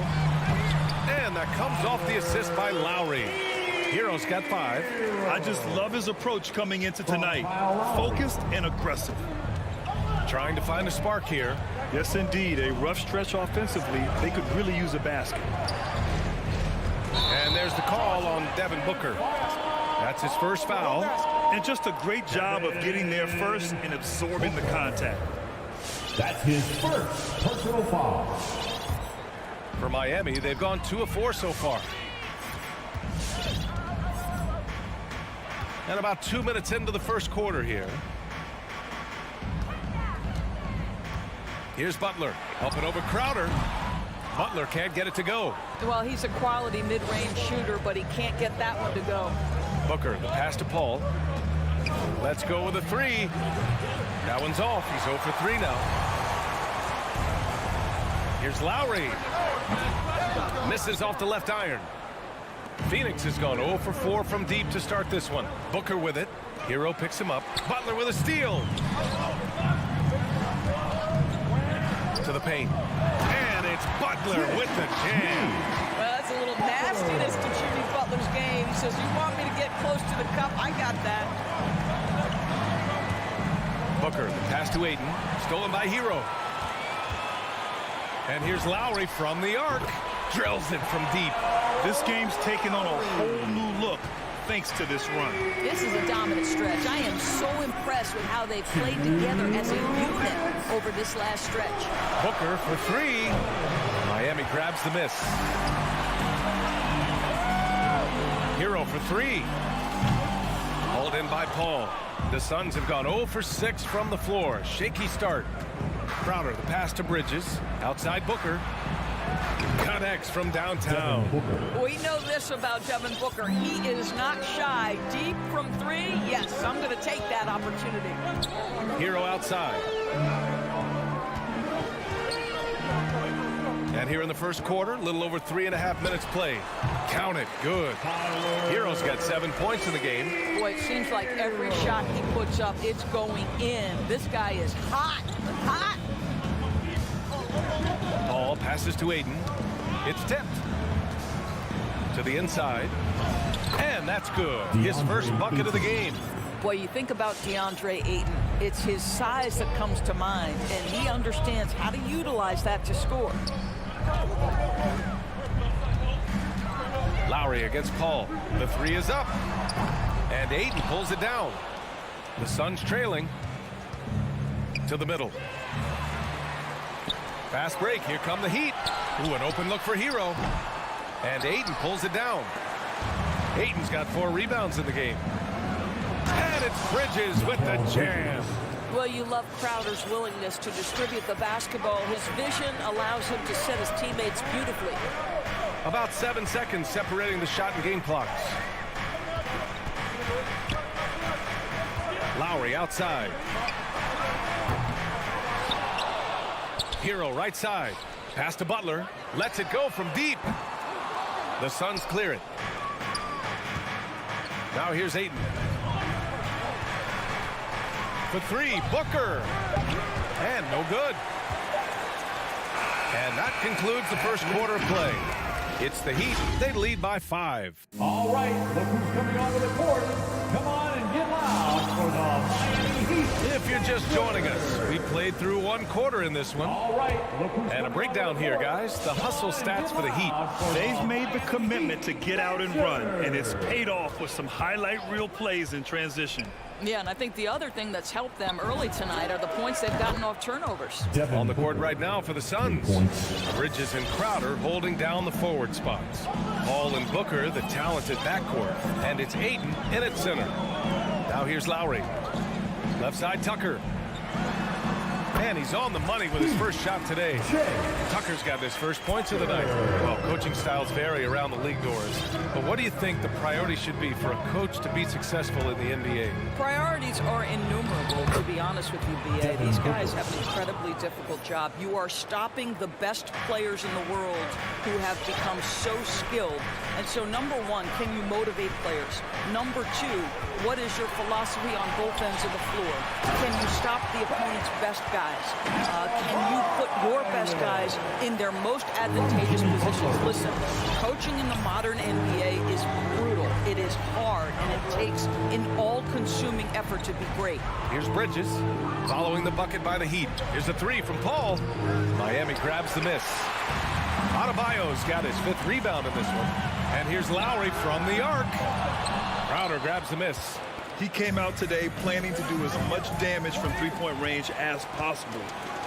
And that comes off the assist by Lowry. Hero's got 5. I just love his approach coming into tonight. Focused and aggressive. Trying to find a spark here. Yes, indeed. A rough stretch offensively. They could really use a basket. And there's the call on Devin Booker. That's his first foul. And just a great job of getting there first and absorbing the contact. That's his first personal foul. For Miami, they've gone 2 of 4 so far. And about 2 minutes into the first quarter here. Here's Butler. Up and over Crowder. Butler can't get it to go. Well, he's a quality mid-range shooter, but he can't get that one to go. Booker, the pass to Paul. Let's go with a 3. That one's off. He's 0 for 3 now. Here's Lowry. Misses off the left iron. Phoenix has gone 0 for 4 from deep to start this one. Booker with it. Hero picks him up. Butler with a steal. To the paint. And it's Butler with the jam. Well, that's a little nastiness to Jimmy Butler's game. He says, you want me to get close to the cup? I got that. Booker, the pass to Ayton. Stolen by Hero. And here's Lowry from the arc. Drills it from deep. This game's taken on a whole new look thanks to this run. This is a dominant stretch. I am so impressed with how they've played together as a unit over this last stretch. Booker for 3. Miami grabs the miss. Hero for 3. Hauled in by Paul. The Suns have gone 0 for 6 from the floor. Shaky start. Crowder, the pass to Bridges. Outside Booker. Connects from downtown. We know this about Devin Booker. He is not shy. Deep from 3, yes, I'm going to take that opportunity. Hero outside. And here in the first quarter, a little over 3.5 minutes played. Count it. Good. Hero's got 7 points in the game. Boy, it seems like every shot he puts up, it's going in. This guy is hot. Hot. Paul passes to Ayton. It's tipped. To the inside. And that's good. His first bucket of the game. Boy, you think about DeAndre Ayton. It's his size that comes to mind, and he understands how to utilize that to score. Lowry against Paul. The 3 is up. And Ayton pulls it down. The Suns trailing. To the middle. Fast break. Here come the Heat. Ooh, an open look for Hero. And Ayton pulls it down. Ayton's got 4 rebounds in the game. And it's Bridges with the jam. Well, you love Crowder's willingness to distribute the basketball. His vision allows him to set his teammates beautifully. About 7 seconds separating the shot and game clocks. Lowry outside. Hero right side. Pass to Butler. Lets it go from deep. The Suns clear it. Now here's Ayton. For three, Booker. And no good. And that concludes the first quarter of play. It's the Heat. They lead by 5. All right, look who's coming onto the court. Come on and get loud for the Miami Heat. If you're just joining us, we played through one quarter in this one. All right, look who's And a breakdown here, guys. The hustle stats for the Heat. They've made the commitment to get out and run, and it's paid off with some highlight reel plays in transition. Yeah, and I think the other thing that's helped them early tonight are the points they've gotten off turnovers. On the court right now for the Suns. Bridges and Crowder holding down the forward spots. Hall and Booker, the talented backcourt. And it's Ayton in at center. Now here's Lowry. Left side, Tucker. Man, he's on the money with his first shot today. Tucker's got his first points of the night. Well, coaching styles vary around the league doors. But what do you think the priority should be for a coach to be successful in the NBA? Priorities are innumerable, to be honest with you, B.A. These guys have an incredibly difficult job. You are stopping the best players in the world who have become so skilled. And so, number one, can you motivate players? Number two, what is your philosophy on both ends of the floor? Can you stop the opponent's best guys? Can you put your best guys in their most advantageous positions? Listen, coaching in the modern NBA is brutal. It is hard, and it takes an all-consuming effort to be great. Here's Bridges, following the bucket by the Heat. Here's a three from Paul. Miami grabs the miss. Adebayo's got his 5th rebound in this one. And here's Lowry from the arc. Crowder grabs the miss. He came out today planning to do as much damage from three-point range as possible.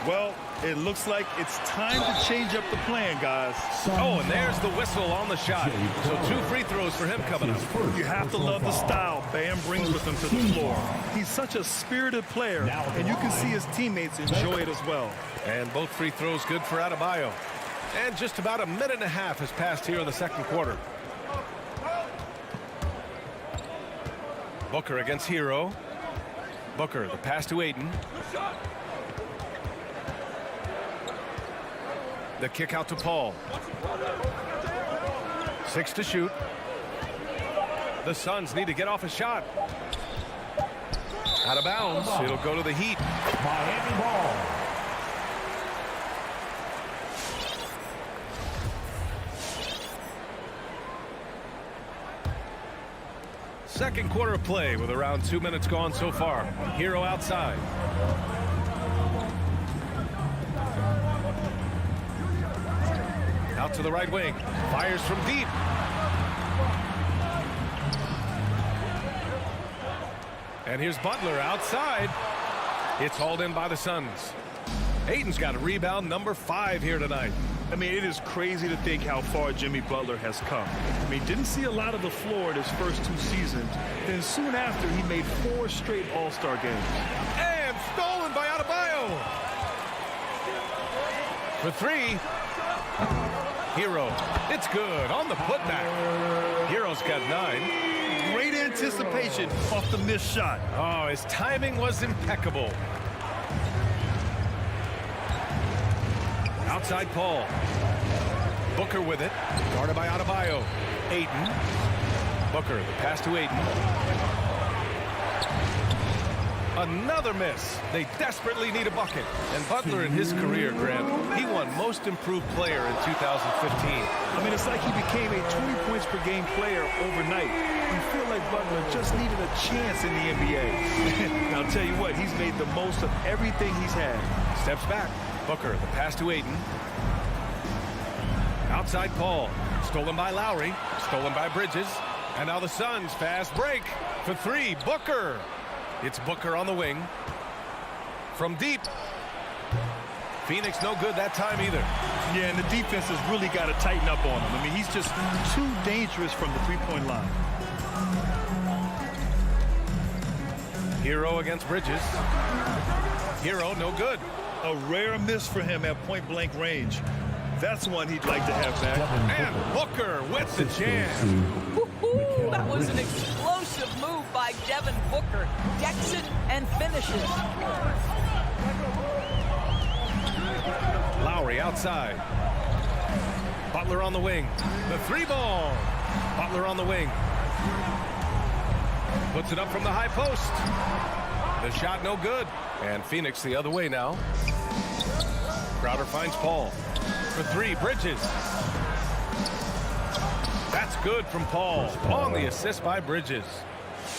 Well, it looks like it's time to change up the plan, guys. Oh, and there's the whistle on the shot. So 2 free throws for him coming up. You have to love the style Bam brings with him to the floor. He's such a spirited player, and you can see his teammates enjoy it as well. And both free throws good for Adebayo. And just about a minute and a half has passed here in the second quarter. Booker against Hero. Booker, the pass to Ayton. The kick out to Paul. 6 to shoot. The Suns need to get off a shot. Out of bounds. It'll go to the Heat. Miami ball. Second quarter of play with around 2 minutes gone so far. Hero outside. Out to the right wing. Fires from deep. And here's Butler outside. It's hauled in by the Suns. Ayton's got a rebound number 5 here tonight. I mean, it is crazy to think how far Jimmy Butler has come. I mean, didn't see a lot of the floor in his first 2 seasons. Then soon after, he made 4 straight All-Star games. And stolen by Adebayo. For 3. Hero. It's good on the putback. Hero's got 9. Great anticipation off the missed shot. Oh, his timing was impeccable. Outside Paul. Booker with it. Guarded by Adebayo. Ayton. Booker, the pass to Ayton. Another miss. They desperately need a bucket. And Butler in his career, Grant, he won Most Improved Player in 2015. I mean, it's like he became a 20 points per game player overnight. You feel like Butler just needed a chance in the NBA. I'll tell you what, he's made the most of everything he's had. Steps back. Booker, the pass to Ayton. Outside Paul. Stolen by Lowry. Stolen by Bridges. And now the Suns fast break. For 3, Booker. It's Booker on the wing. From deep. Phoenix no good that time either. Yeah, and the defense has really got to tighten up on him. I mean, he's just too dangerous from the three-point line. Hero against Bridges. Hero no good. A rare miss for him at point-blank range. That's one he'd like to have back. And Booker with the jam. Woo-hoo, that was an explosive move by Devin Booker decks it and finishes. Lowry outside. Butler on the wing. The three ball. Butler on the wing. Puts it up from the high post. The shot no good. And Phoenix the other way now. Crowder finds Paul. For three, Bridges. That's good from Paul. On the assist by Bridges.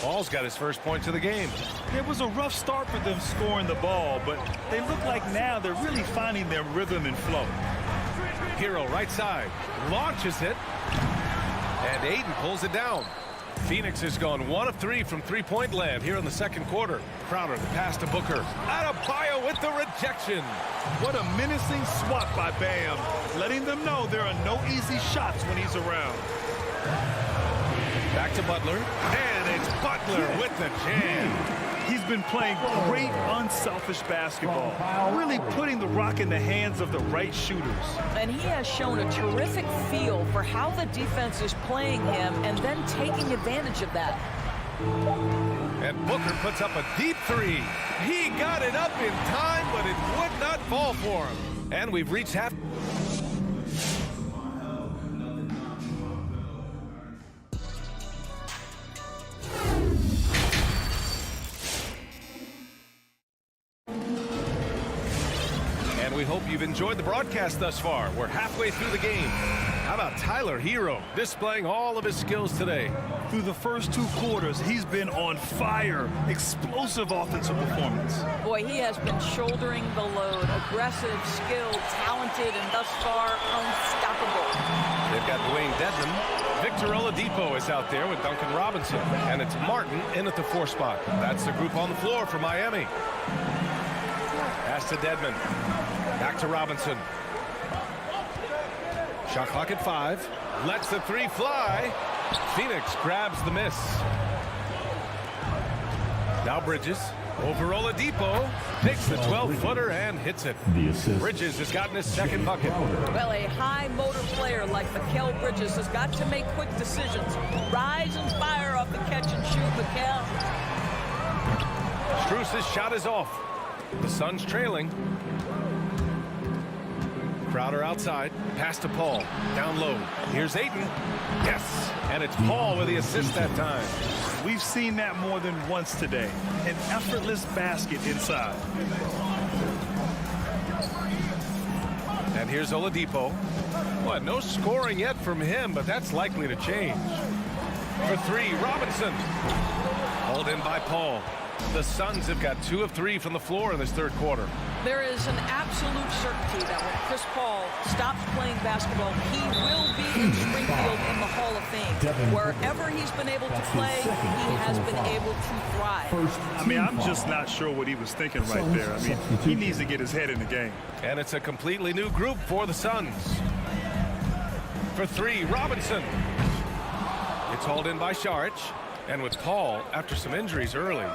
Paul's got his first points of the game. It was a rough start for them scoring the ball, but they look like now they're really finding their rhythm and flow. Hero right side. Launches it. And Ayton pulls it down. Phoenix has gone 1 of 3 from three-point land here in the second quarter. Crowder, the pass to Booker. Adebayo with the rejection. What a menacing swat by Bam, letting them know there are no easy shots when he's around. Back to Butler. And it's Butler with the jam. He's been playing great unselfish basketball, really putting the rock in the hands of the right shooters. And he has shown a terrific feel for how the defense is playing him and then taking advantage of that. And Booker puts up a deep three. He got it up in time, but it would not fall for him. And we've reached half. We hope you've enjoyed the broadcast thus far. We're halfway through the game. How about Tyler Hero displaying all of his skills today? Through the first 2 quarters, he's been on fire. Explosive offensive performance. Boy, he has been shouldering the load. Aggressive, skilled, talented, and thus far unstoppable. They've got Dwayne Dedmon. Victor Oladipo is out there with Duncan Robinson. And it's Martin in at the 4 spot. That's the group on the floor for Miami. Pass to Dedmon. Back to Robinson. Shot clock at 5. Lets the 3 fly. Phoenix grabs the miss. Now Bridges. Over Oladipo. Takes the 12-footer and hits it. Bridges has gotten his second bucket. Well, a high motor player like Mikal Bridges has got to make quick decisions. Rise and fire off the catch and shoot, Mikal. Strus's shot is off. The Suns trailing. Crowder outside. Pass to Paul. Down low. Here's Ayton. Yes. And it's Paul with the assist that time. We've seen that more than once today. An effortless basket inside. And here's Oladipo. Well, no scoring yet from him, but that's likely to change. For 3, Robinson. Hauled in by Paul. The Suns have got 2 of 3 from the floor in this third quarter. There is an absolute certainty that when Chris Paul stops playing basketball, he will be in Springfield in the Hall of Fame. Wherever he's been able to play, he has been able to thrive. I mean, I'm just not sure what he was thinking right there. I mean, he needs to get his head in the game. And it's a completely new group for the Suns. For 3, Robinson. It's hauled in by Saric. And with Paul, after some injuries early,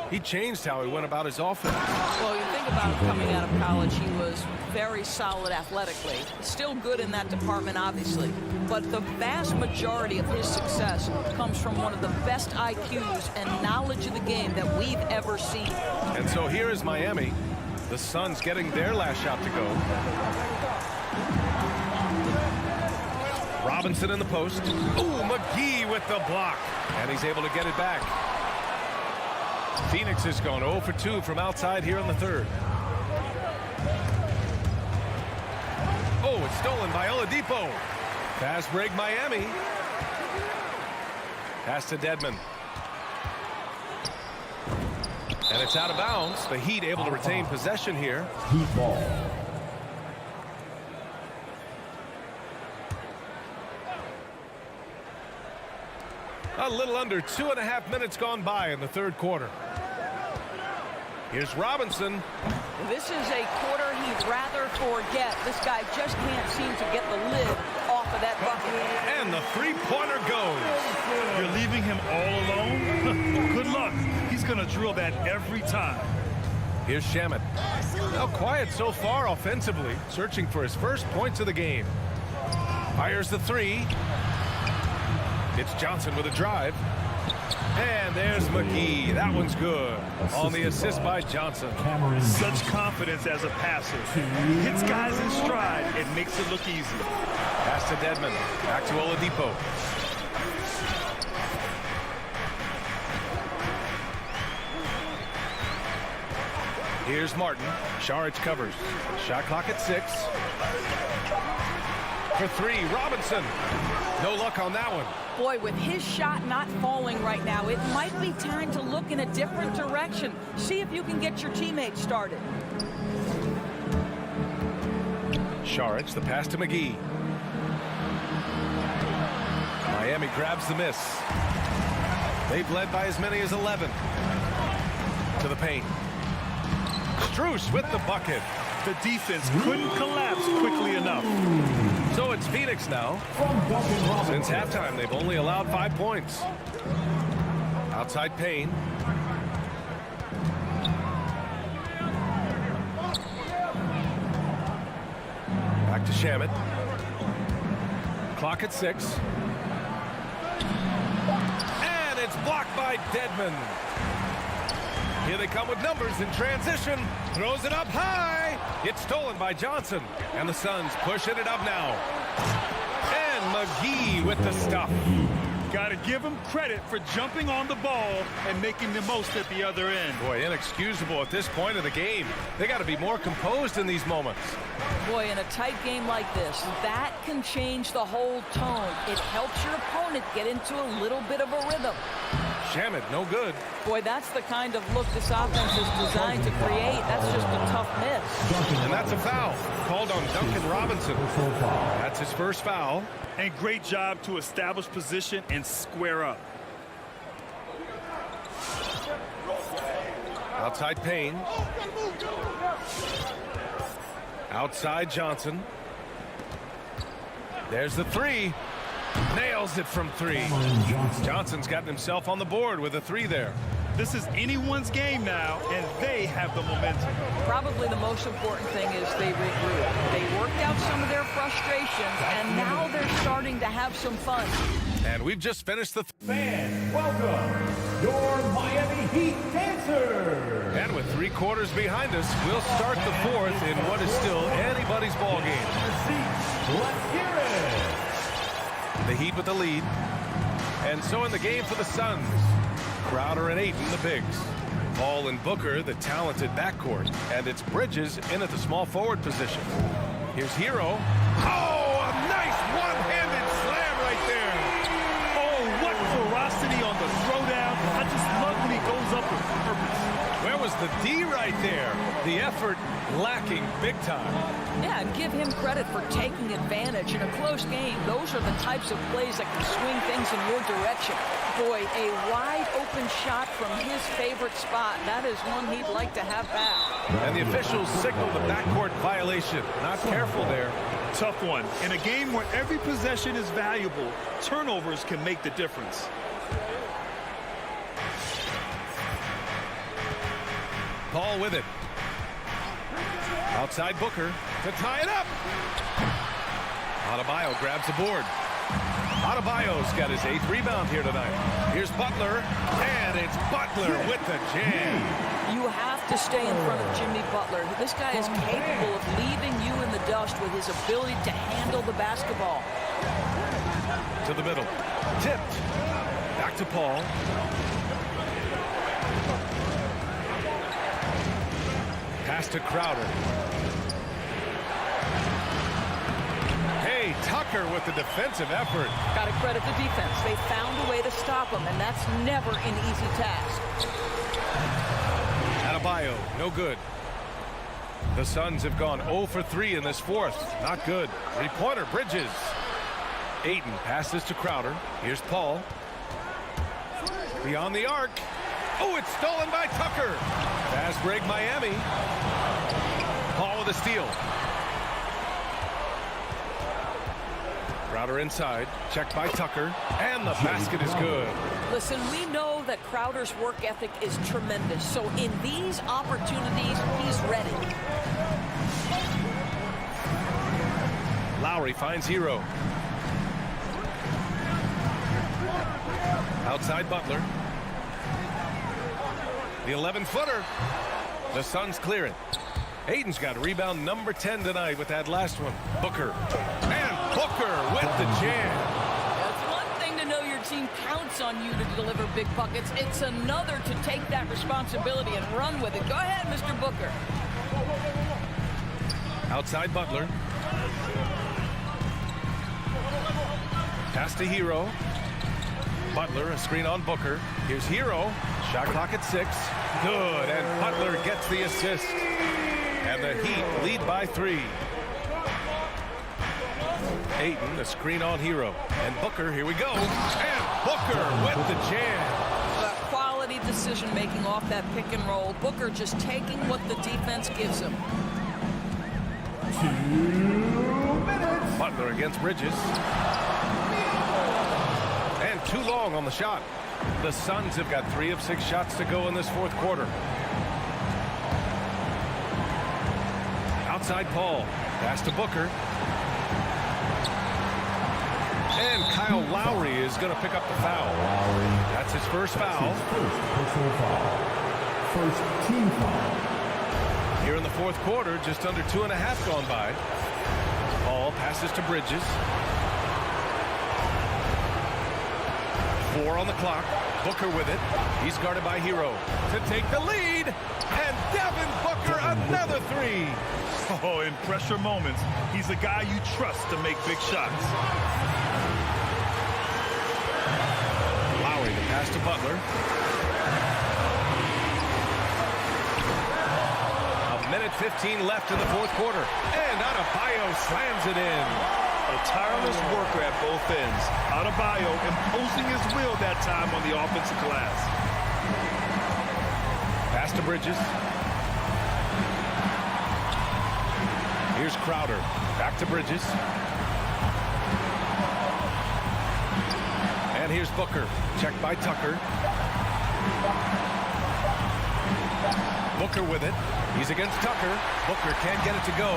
he changed how he went about his offense. Well, you think about him coming out of college, he was very solid athletically. Still good in that department, obviously. But the vast majority of his success comes from one of the best IQs and knowledge of the game that we've ever seen. And so here is Miami. The Suns getting their last shot to go. Robinson in the post. Ooh, McGee with the block. And he's able to get it back. Phoenix has gone 0 for 2 from outside here in the third. Oh, it's stolen by Oladipo. Fast break Miami. Pass to Dedmon. And it's out of bounds. The Heat able to retain possession here. Heat ball. A little under 2.5 minutes gone by in the third quarter. Here's Robinson. This is a quarter he'd rather forget. This guy just can't seem to get the lid off of that bucket. And the three-pointer goes. You're leaving him all alone? Good luck. He's going to drill that every time. Here's Shamet. Now quiet so far offensively, searching for his first points of the game. Fires the 3. It's Johnson with a drive. And there's McGee. That one's good. On the assist by Johnson. Such confidence as a passer. Hits guys in stride and makes it look easy. Pass to Dedmon. Back to Oladipo. Here's Martin. Saric covers. Shot clock at 6. For 3, Robinson. No luck on that one. Boy, with his shot not falling right now, it might be time to look in a different direction. See if you can get your teammates started. Saric, the pass to McGee. Miami grabs the miss. They've led by as many as 11. To the paint. Strus with the bucket. The defense couldn't collapse quickly enough. So it's Phoenix now. Since halftime, they've only allowed 5 points. Outside Payne. Back to Shamet. Clock at 6. And it's blocked by Dedmon. Here they come with numbers in transition. Throws it up high. It's stolen by Johnson. And the Suns pushing it up now. And McGee with the stuff. Got to give him credit for jumping on the ball and making the most at the other end. Boy, inexcusable at this point of the game. They got to be more composed in these moments. Boy, in a tight game like this, that can change the whole tone. It helps your opponent get into a little bit of a rhythm. Shamet, no good. Boy, that's the kind of look this offense is designed to create. That's just a tough miss. And that's a foul called on Duncan Robinson. That's his first foul. And great job to establish position and square up. Outside Payne. Outside Johnson. There's the 3. Nails it from 3. Johnson's gotten himself on the board with a 3 there. This is anyone's game now, and they have the momentum. Probably the most important thing is they regroup. They worked out some of their frustrations, and now they're starting to have some fun. And we've just finished the Fans, welcome your Miami Heat dancers. And with 3 quarters behind us, we'll start the 4th in what is still anybody's ball game. Let's hear it. The Heat with the lead. And so in the game for the Suns, Crowder and Ayton, the bigs. Paul and Booker, the talented backcourt. And it's Bridges in at the small forward position. Here's Hero. Oh, a nice one-handed slam right there. Oh, what ferocity on the throwdown. I just love when he goes up with purpose. Where was the D right there? The effort lacking big time. Yeah, and give him credit for taking advantage in a close game. Those are the types of plays that can swing things in your direction. Boy, a wide open shot from his favorite spot. That is one he'd like to have back. And the officials signal the backcourt violation. Not careful there. Tough one. In a game where every possession is valuable, turnovers can make the difference. Paul with it. Outside Booker to tie it up. Adebayo grabs the board. Adebayo's got his 8th rebound here tonight. Here's Butler, and it's Butler with the jam. You have to stay in front of Jimmy Butler. This guy is capable of leaving you in the dust with his ability to handle the basketball. To the middle. Tipped. Back to Paul. Pass to Crowder. Hey, Tucker with the defensive effort. Got to credit the defense. They found a way to stop him, and that's never an easy task. Adebayo, no good. The Suns have gone 0 for 3 in this 4th. Not good. 3-pointer, Bridges. Ayton passes to Crowder. Here's Paul. Beyond the arc. Oh, it's stolen by Tucker. Fast break Miami. Paul with a steal. Crowder inside. Checked by Tucker. And the basket is good. Listen, we know that Crowder's work ethic is tremendous. So in these opportunities, he's ready. Lowry finds Hero. Outside Butler. The 11-footer. The Suns clear it. Aiden's got rebound number 10 tonight with that last one. Booker. And Booker with the jam. It's one thing to know your team counts on you to deliver big buckets. It's another to take that responsibility and run with it. Go ahead, Mr. Booker. Outside Butler. Pass to Hero. Butler, a screen on Booker. Here's Hero. Shot clock at 6. Good, and Butler gets the assist. And the Heat lead by 3. Ayton, a screen on Hero. And Booker, here we go. And Booker with the jam. Quality decision-making off that pick and roll. Booker just taking what the defense gives him. 2 minutes. Butler against Bridges. And too long on the shot. The Suns have got 3 of 6 shots to go in this fourth quarter. Outside Paul. Pass to Booker. And Kyle Lowry is going to pick up the foul. That's his first foul. First team foul. Here in the fourth quarter, just under 2.5 gone by. Paul passes to Bridges. 4 on the clock. Booker with it. He's guarded by Hero to take the lead. And Devin Booker, another 3. Oh, in pressure moments, he's a guy you trust to make big shots. Lowry, the pass to Butler. A minute 15 left in the fourth quarter. And Adebayo slams it in. A tireless worker at both ends. Adebayo imposing his will that time on the offensive glass. Pass to Bridges. Here's Crowder. Back to Bridges. And here's Booker. Checked by Tucker. Booker with it. He's against Tucker. Booker can't get it to go.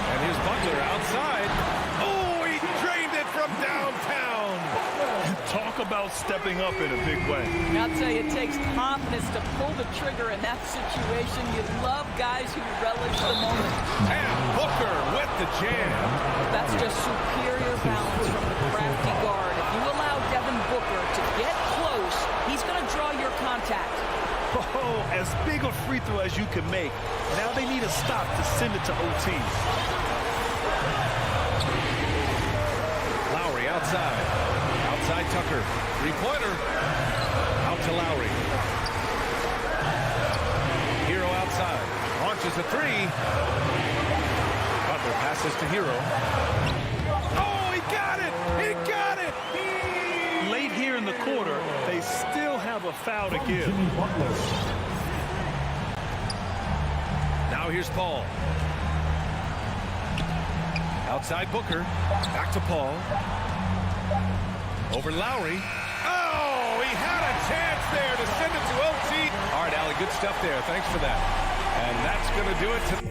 And here's Butler outside. Oh, he drained it from downtown. Talk about stepping up in a big way. I'll tell you, it takes confidence to pull the trigger in that situation. You love guys who relish the moment. And Booker with the jam. That's just superior balance from the crafty guard. If you allow Devin Booker to get close, he's going to draw your contact. Oh, as big a free throw as you can make. Now they need a stop to send it to OT. Lowry outside. Outside Tucker. Three-pointer. Out to Lowry. Hero outside. Launches a 3. Butler passes to Hero. Oh, he got it! He got it! Late here in the quarter, they still have a foul to give. Now here's Paul. Outside Booker. Back to Paul. Over Lowry. Oh, he had a chance there to send it to OT. All right, Allie, good stuff there. Thanks for that. And that's going to do it to...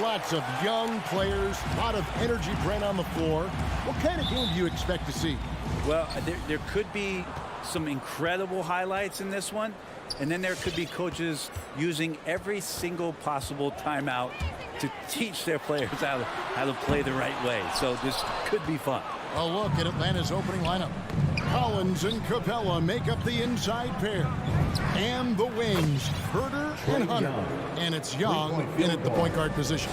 Lots of young players, a lot of energy drain on the floor. What kind of game do you expect to see? Well, there could be some incredible highlights in this one, and then there could be coaches using every single possible timeout to teach their players how to play the right way. So this could be fun. A look at Atlanta's opening lineup. Collins and Capella make up the inside pair. And the wings, Herder and Hunter. And it's Young in at the point guard position.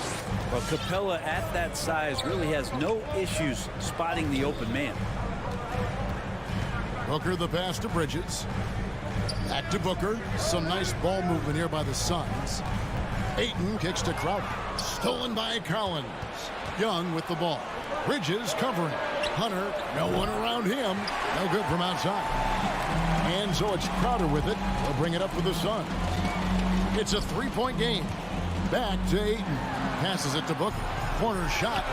Well, Capella at that size really has no issues spotting the open man. Booker the pass to Bridges. Back to Booker. Some nice ball movement here by the Suns. Ayton kicks to Crowder. Stolen by Collins. Young with the ball. Bridges covering. Hunter, no one around him. No good from outside. And so it's Crowder with it. They'll bring it up for the Suns. It's a three-point game. Back to Ayton. Passes it to Booker. Corner shot.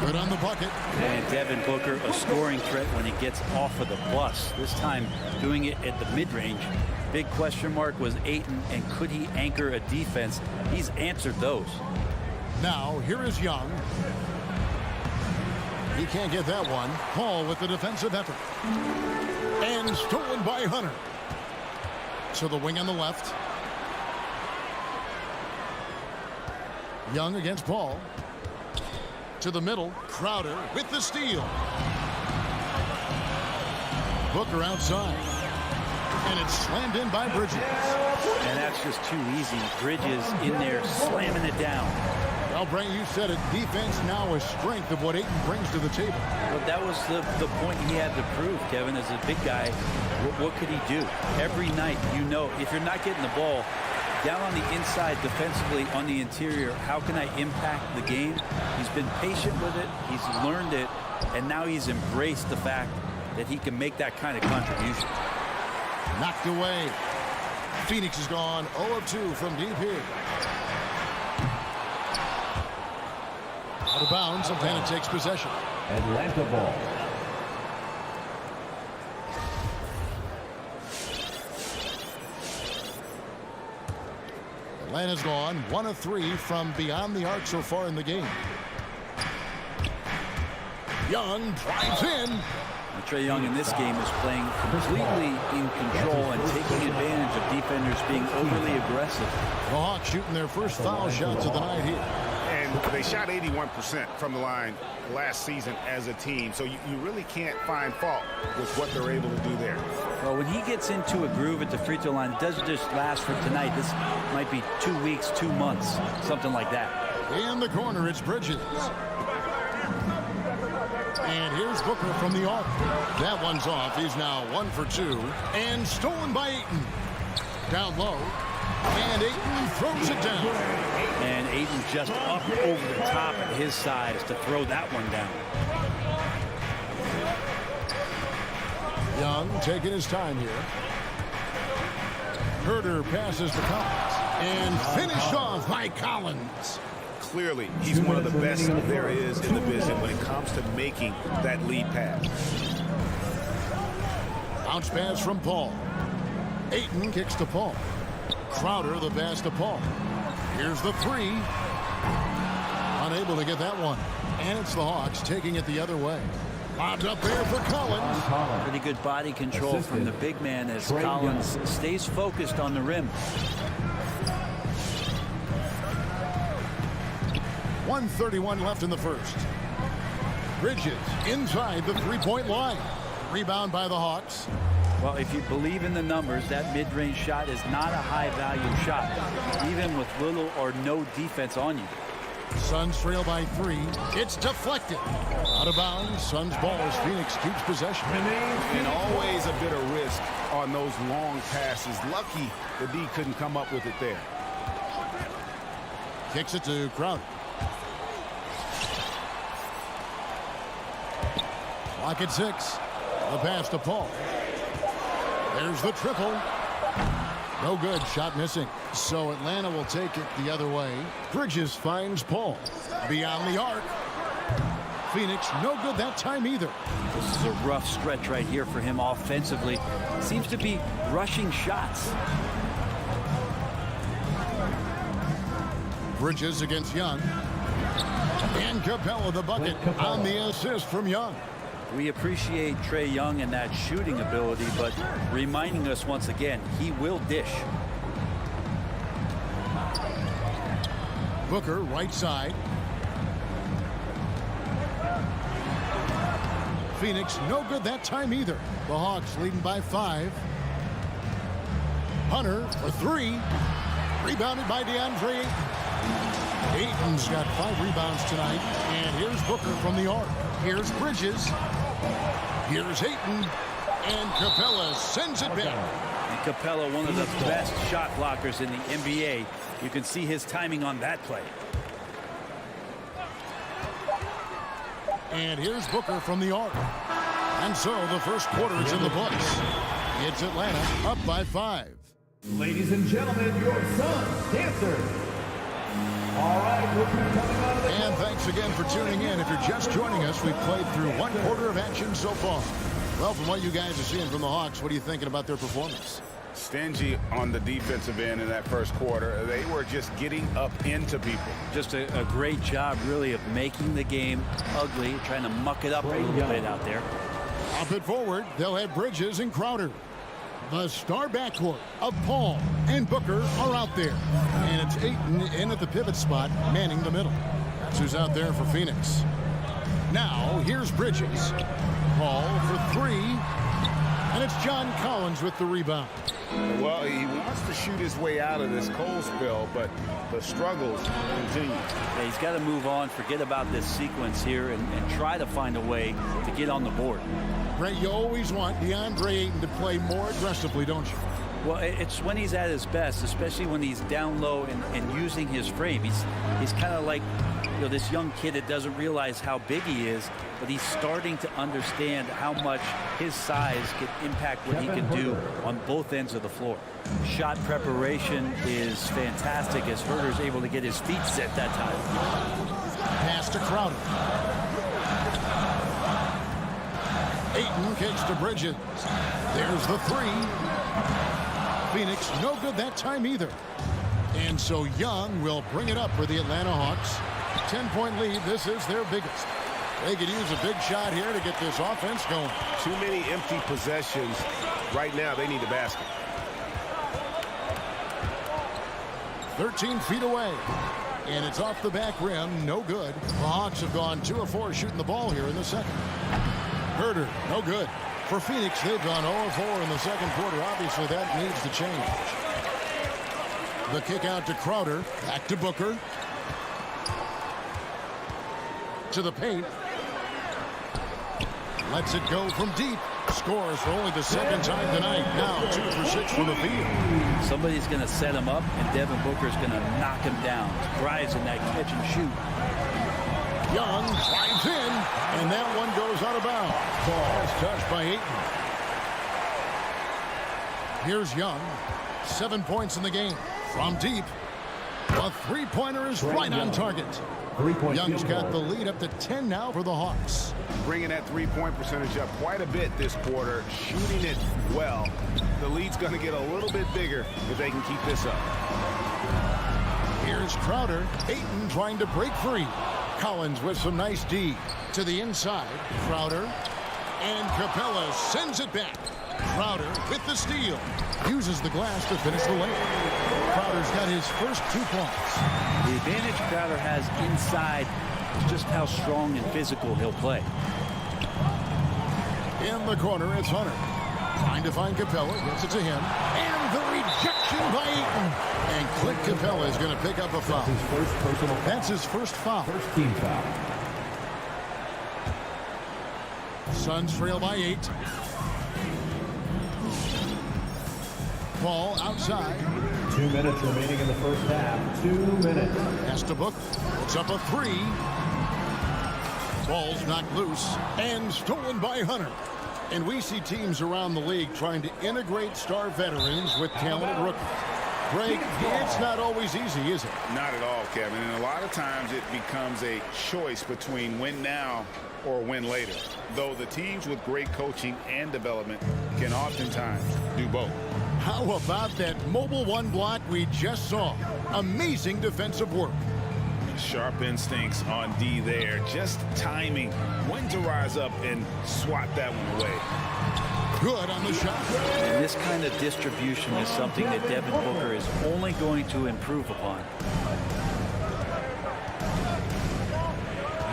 Good on the bucket. And Devin Booker, a scoring threat when he gets off of the bus. This time doing it at the mid-range. Big question mark was Ayton, and could he anchor a defense? He's answered those. Now, here is Young. He can't get that one. Paul with the defensive effort. And stolen by Hunter. So the wing on the left. Young against Paul. To the middle. Crowder with the steal. Booker outside. And it's slammed in by Bridges. And that's just too easy. Bridges in there slamming it down. Well, Brent, you said it. Defense now a strength of what Ayton brings to the table. Well, that was the point he had to prove, Kevin. As a big guy, what could he do? Every night, you know, if you're not getting the ball, down on the inside defensively on the interior, how can I impact the game? He's been patient with it. He's learned it. And now he's embraced the fact that he can make that kind of contribution. Knocked away. Phoenix is gone 0 of 2 from deep here. Out of bounds. Atlanta takes possession. Atlanta ball. Atlanta's gone 1 of 3 from beyond the arc so far in the game. Young drives in. Trae Young in this game is playing completely in control and taking advantage of defenders being overly aggressive. The Hawks shooting their first foul shots of the night here. And they shot 81% from the line last season as a team, so you really can't find fault with what they're able to do there. Well, when he gets into a groove at the free throw line, it doesn't just last for tonight. This might be 2 weeks, 2 months, something like that. In the corner, it's Bridges. And here's Booker from the arc. That one's off. He's now 1 for 2. And stolen by Ayton. Down low. And Ayton throws it down. And Ayton just up over the top at his size to throw that one down. Young taking his time here. Herter passes to Collins. And finished off by Collins. Clearly, he's one of the best there is in the division when it comes to making that lead pass. Bounce pass from Paul. Ayton kicks to Paul. Crowder the pass to Paul. Here's the 3. Unable to get that one. And it's the Hawks taking it the other way. Lobbed up there for Collins. Pretty good body control from the big man as Collins stays focused on the rim. 1:31 left in the first. Bridges inside the three-point line. Rebound by the Hawks. Well, if you believe in the numbers, that mid-range shot is not a high-value shot, even with little or no defense on you. Suns trail by 3. It's deflected. Out of bounds. Suns ball as Phoenix keeps possession. And always a bit of risk on those long passes. Lucky the D couldn't come up with it there. Kicks it to Crowder. Clock at 6. The pass to Paul. There's the triple. No good. Shot missing. So Atlanta will take it the other way. Bridges finds Paul. Beyond the arc. Phoenix no good that time either. This is a rough stretch right here for him offensively. Seems to be rushing shots. Bridges against Young. And Capella the bucket on the assist from Young. We appreciate Trae Young and that shooting ability, but reminding us once again, he will dish. Booker right side. Phoenix no good that time either. The Hawks leading by 5. Hunter for 3. Rebounded by DeAndre Ayton. Ayton's got 5 rebounds tonight. And here's Booker from the arc. Here's Bridges. Here's Ayton. And Capella sends it back. And Capella, one of the best shot blockers in the NBA. You can see his timing on that play. And here's Booker from the arc. And so the first quarter is in the books. It's Atlanta up by 5. Ladies and gentlemen, your Suns dancers. All right, we'll be coming out of the... And thanks again for tuning in. If you're just joining us, we've played through 1 quarter of action so far. Well, from what you guys are seeing from the Hawks, what are you thinking about their performance? Stingy on the defensive end in that first quarter. They were just getting up into people. Just a great job, really, of making the game ugly, trying to muck it up a little bit out there. Up it forward, they'll have Bridges and Crowder. The star backcourt of Paul and Booker are out there. And it's Ayton in at the pivot spot, manning the middle. That's who's out there for Phoenix. Now, here's Bridges. Paul for 3. And it's John Collins with the rebound. Well, he wants to shoot his way out of this cold spell, but the struggles continue. Yeah, he's got to move on, forget about this sequence here, and try to find a way to get on the board. Brent, you always want DeAndre Ayton to play more aggressively, don't you? Well, it's when he's at his best, especially when he's down low and using his frame. He's kind of like, you know, this young kid that doesn't realize how big he is, but he's starting to understand how much his size can impact what he can do on both ends of the floor. Shot preparation is fantastic as Herder's able to get his feet set that time. Pass to Crowder. Ayton kicks to Bridges. There's the three. Phoenix no good that time either. And so Young will bring it up for the Atlanta Hawks. 10-point lead. This is their biggest. They could use a big shot here to get this offense going. Too many empty possessions. Right now, they need a basket. 13 feet away. And it's off the back rim. No good. The Hawks have gone 2 of 4 shooting the ball here in the second. Herder, no good. For Phoenix, they've gone 0 of 4 in the second quarter. Obviously, that needs to change. The kick out to Crowder. Back to Booker. To the paint. Lets it go from deep. Scores for only the second time tonight. Now 2 for 6 from the field. Somebody's going to set him up, and Devin Booker's going to knock him down. Drives in that catch and shoot. Young drives in, and that one goes out of bounds. Ball is touched by Ayton. Here's Young. 7 points in the game. From deep. A three-pointer is right on target. Young's got the lead up to 10 now for the Hawks. Bringing that three-point percentage up quite a bit this quarter. Shooting it well. The lead's going to get a little bit bigger if they can keep this up. Here's Crowder. Ayton trying to break free. Collins with some nice D. To the inside. Crowder. And Capella sends it back. Crowder with the steal. Uses the glass to finish the layup. Crowder's got his first 2 points. The advantage Crowder has inside is just how strong and physical he'll play. In the corner, it's Hunter. Trying to find Capella. Gets it to him. And the rejection by Ayton. And Clint Capella is going to pick up a foul. That's his first foul. First team foul. Suns trail by 8. Ball outside. 2 minutes remaining in the first half. 2 minutes. Has to Book. It's up a 3. Ball's knocked loose and stolen by Hunter. And we see teams around the league trying to integrate star veterans with talented rookies. Greg, it's not always easy, is it? Not at all, Kevin. And a lot of times it becomes a choice between win now or win later. Though the teams with great coaching and development can oftentimes do both. How about that mobile one block we just saw? Amazing defensive work. Sharp instincts on D there. Just timing when to rise up and swat that one away. Good on the shot. And this kind of distribution is something that Devin Booker is only going to improve upon.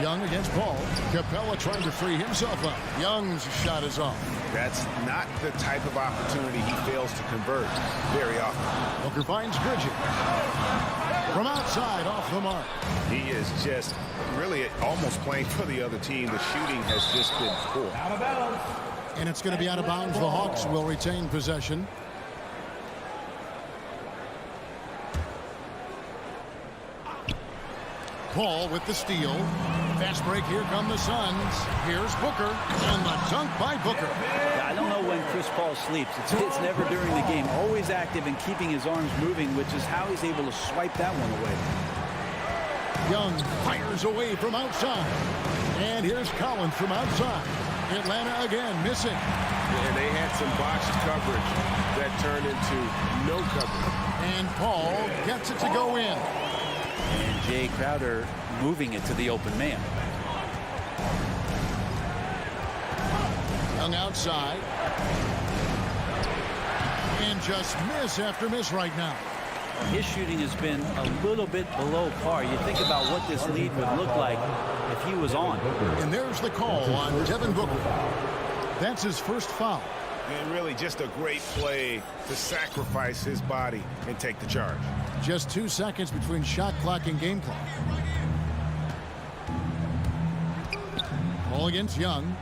Young against Paul. Capella trying to free himself up. Young's shot is off. That's not the type of opportunity he fails to convert very often. Booker finds Bridges. From outside, off the mark. He is just really almost playing for the other team. The shooting has just been poor. Out of bounds. And it's going to be out of bounds. The Hawks will retain possession. Paul with the steal. Fast break. Here come the Suns. Here's Booker. And the dunk by Booker. I don't know when Chris Paul sleeps. It's never during the game. Always active and keeping his arms moving, which is how he's able to swipe that one away. Young fires away from outside. And here's Collins from outside. Atlanta again missing. And they had some botched coverage that turned into no coverage. And Paul gets it to go in. And Jay Crowder moving it to the open man. Young outside. And just miss after miss right now. His shooting has been a little bit below par. You think about what this lead would look like if he was on. And there's the call on Devin Booker. That's his first foul. And really just a great play to sacrifice his body and take the charge. Just 2 seconds between shot clock and game clock. Ball against Young.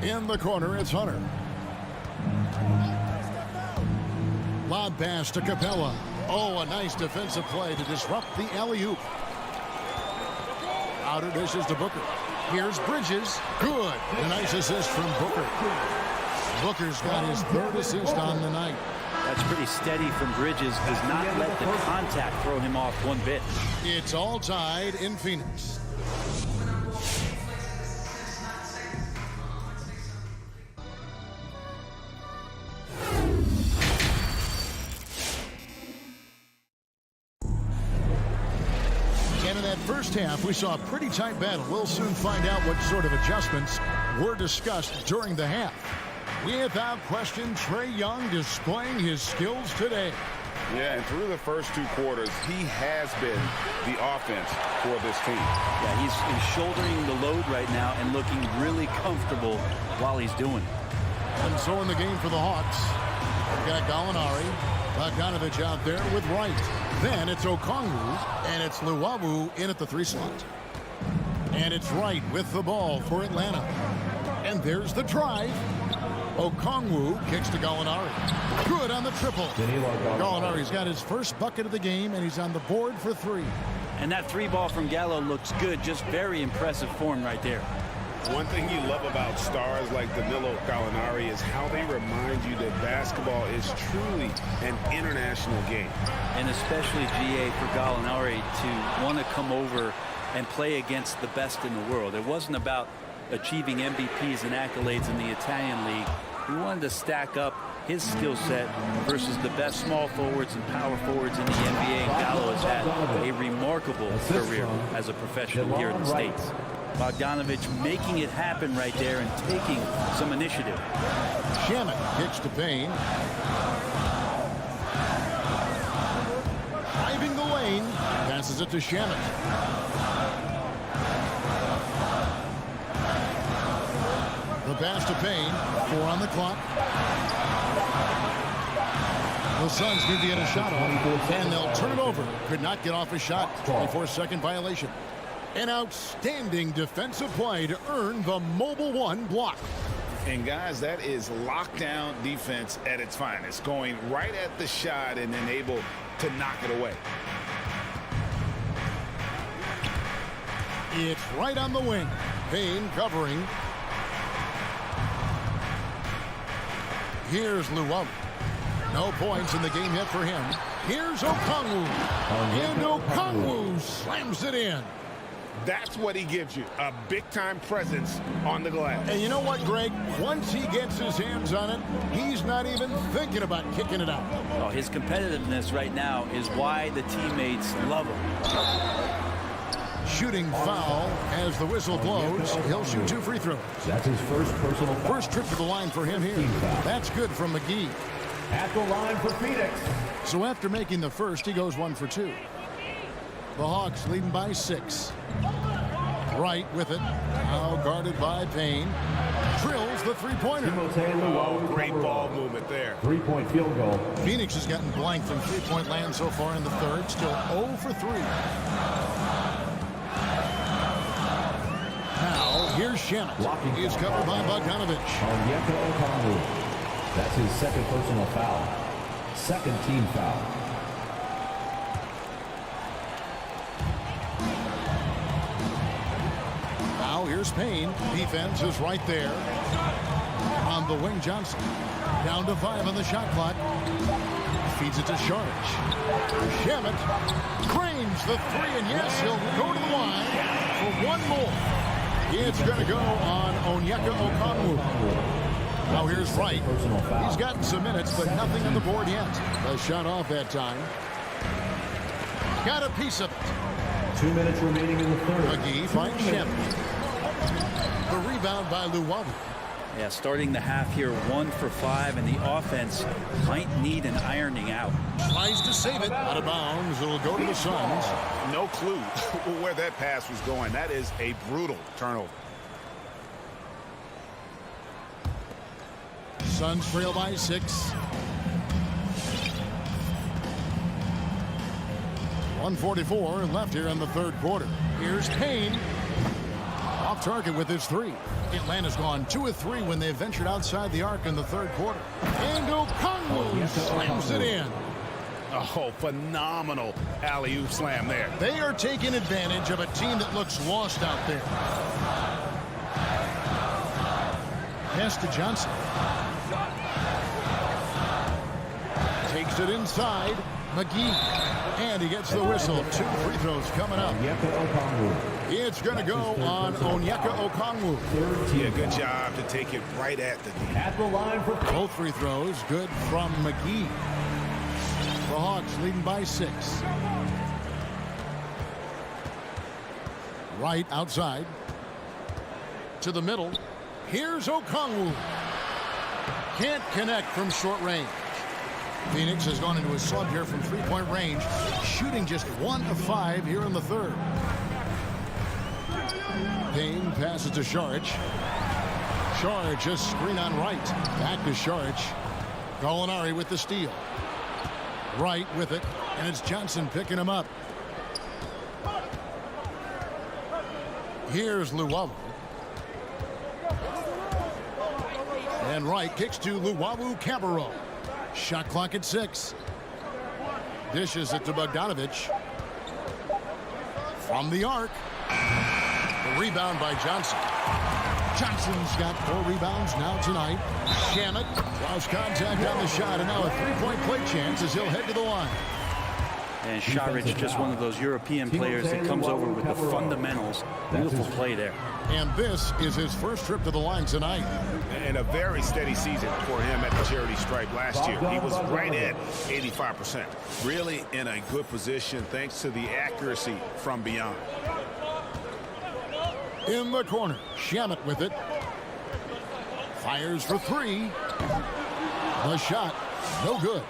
In the corner, it's Hunter. Lob pass to Capella. Oh, a nice defensive play to disrupt the alley-oop. Outer dishes to Booker. Here's Bridges. Good. A nice assist from Booker. Booker's got his third assist on the night. That's pretty steady from Bridges. Does not let the contact throw him off one bit. It's all tied in Phoenix. And in that first half, we saw a pretty tight battle. We'll soon find out what sort of adjustments were discussed during the half. Without question, Trae Young displaying his skills today. Yeah, and through the first 2 quarters, he has been the offense for this team. Yeah, he's shouldering the load right now and looking really comfortable while he's doing it. And so in the game for the Hawks, we've got Gallinari, Bogdanovich out there with Wright. Then it's Okongwu, and it's Luwawu in at the 3 slot. And it's Wright with the ball for Atlanta. And there's the drive. Okongwu kicks to Gallinari. Good on the triple. Gallinari's got his first bucket of the game, and he's on the board for 3. And that 3 ball from Gallo looks good. Just very impressive form right there. One thing you love about stars like Danilo Gallinari is how they remind you that basketball is truly an international game. And especially, GA, for Gallinari to want to come over and play against the best in the world. It wasn't about achieving MVPs and accolades in the Italian league. He wanted to stack up his skill set versus the best small forwards and power forwards in the NBA. And Gallo has had a remarkable career as a professional here in the States. Bogdanovich making it happen right there and taking some initiative. Shamet kicks to Payne. Driving the lane. Passes it to Shamet. The pass to Payne. 4 on the clock. The Suns need to get a shot off, and they'll turn it over. Could not get off a shot. 24-second violation. An outstanding defensive play to earn the mobile 1 block. And guys, that is lockdown defense at its finest. Going right at the shot and then able to knock it away. It's right on the wing. Payne covering. Here's Luwawu. No points in the game yet for him. Here's Okongwu. And Okongwu slams it in. That's what he gives you, a big-time presence on the glass. And you know what, Greg? Once he gets his hands on it, he's not even thinking about kicking it out. Oh, his competitiveness right now is why the teammates love him. Shooting foul as the whistle blows. He'll shoot 2 free throws. That's his first personal foul. First trip to the line for him here. That's good from McGee. At the line for Phoenix. So after making the first, he goes 1 for 2. The Hawks leading by 6. Wright with it. Now guarded by Payne. Drills the 3-pointer. Oh, great ball movement there. 3-point field goal. Phoenix has gotten blank from 3-point land so far in the third. Still 0 for 3. Now here's Shamet. He is covered by Bogdanovich. That's his second personal foul. Second team foul. Now here's Payne. Defense is right there. On the wing, Johnson. Down to 5 on the shot clock. Feeds it to Sharge. Shamet cranes the 3, and yes, he'll go to the line for 1 more. It's going to go on Onyeka Okongwu. Now here's Wright. He's gotten some minutes, but nothing on the board yet. A shot off that time. Got a piece of it. 2 minutes remaining in the third. McGee finds Shamet. The rebound by Luwawu. Yeah, starting the half here 1 for 5, and the offense might need an ironing out. Tries to save it. Out of bounds. It'll go to the Suns. No clue where that pass was going. That is a brutal turnover. Suns trail by 6. 1:44 left here in the third quarter. Here's Payne. Off target with his three. Atlanta's gone 2 of 3 when they ventured outside the arc in the third quarter. And Okongwu slams it in. Oh, phenomenal alley-oop slam there. They are taking advantage of a team that looks lost out there. Pass to Johnson. Takes it inside. McGee. And he gets the whistle. 2 free throws coming up. It's going to go on Onyeka Okongwu. Yeah, good job to take it right at the knee. At the line for both free throws good from McGee. The Hawks leading by 6. Right outside. To the middle. Here's Okongwu. Can't connect from short range. Phoenix has gone into a slump here from three-point range, shooting just 1 of 5 here in the third. Payne passes to Saric. Saric just screen on right. Back to Saric. Gallinari with the steal. Right with it, and it's Johnson picking him up. Here's Luwawu. And Wright kicks to Luwawu-Cabarrot. Shot clock at 6. Dishes it to Bogdanovich. From the arc. The rebound by Johnson. Johnson's got 4 rebounds now tonight. Shamet lost contact on the shot, and now a 3-point play chance as he'll head to the line. And Saric, just one of those European players that comes over with the fundamentals. Beautiful play there. And this is his first trip to the line tonight. And a very steady season for him at the charity stripe last year. He was right at 85%. Really in a good position thanks to the accuracy from beyond. In the corner, Shamet with it. Fires for 3. The shot, no good.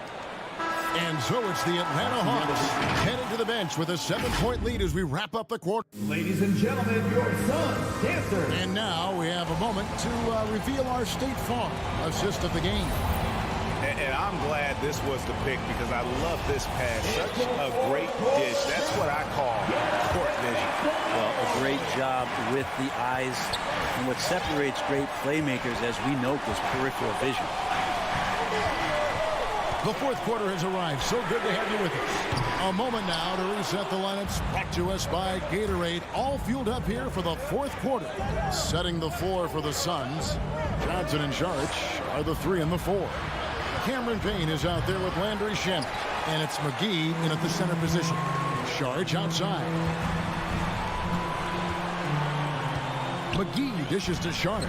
And so it's the Atlanta Hawks heading to the bench with a 7-point lead as we wrap up the quarter. Ladies and gentlemen, your son's dancer. And now we have a moment to reveal our State Farm assist of the game. And I'm glad this was the pick because I love this pass. Such a great dish. That's what I call court vision. Well, a great job with the eyes. And what separates great playmakers, as we note, is peripheral vision. The fourth quarter has arrived. So good to have you with us. A moment now to reset the lineups brought to us by Gatorade. All fueled up here for the fourth quarter. Setting the floor for the Suns. Johnson and Saric are the 3 and the 4. Cameron Payne is out there with Landry Shamet. And it's McGee in at the center position. Saric outside. McGee dishes to Saric.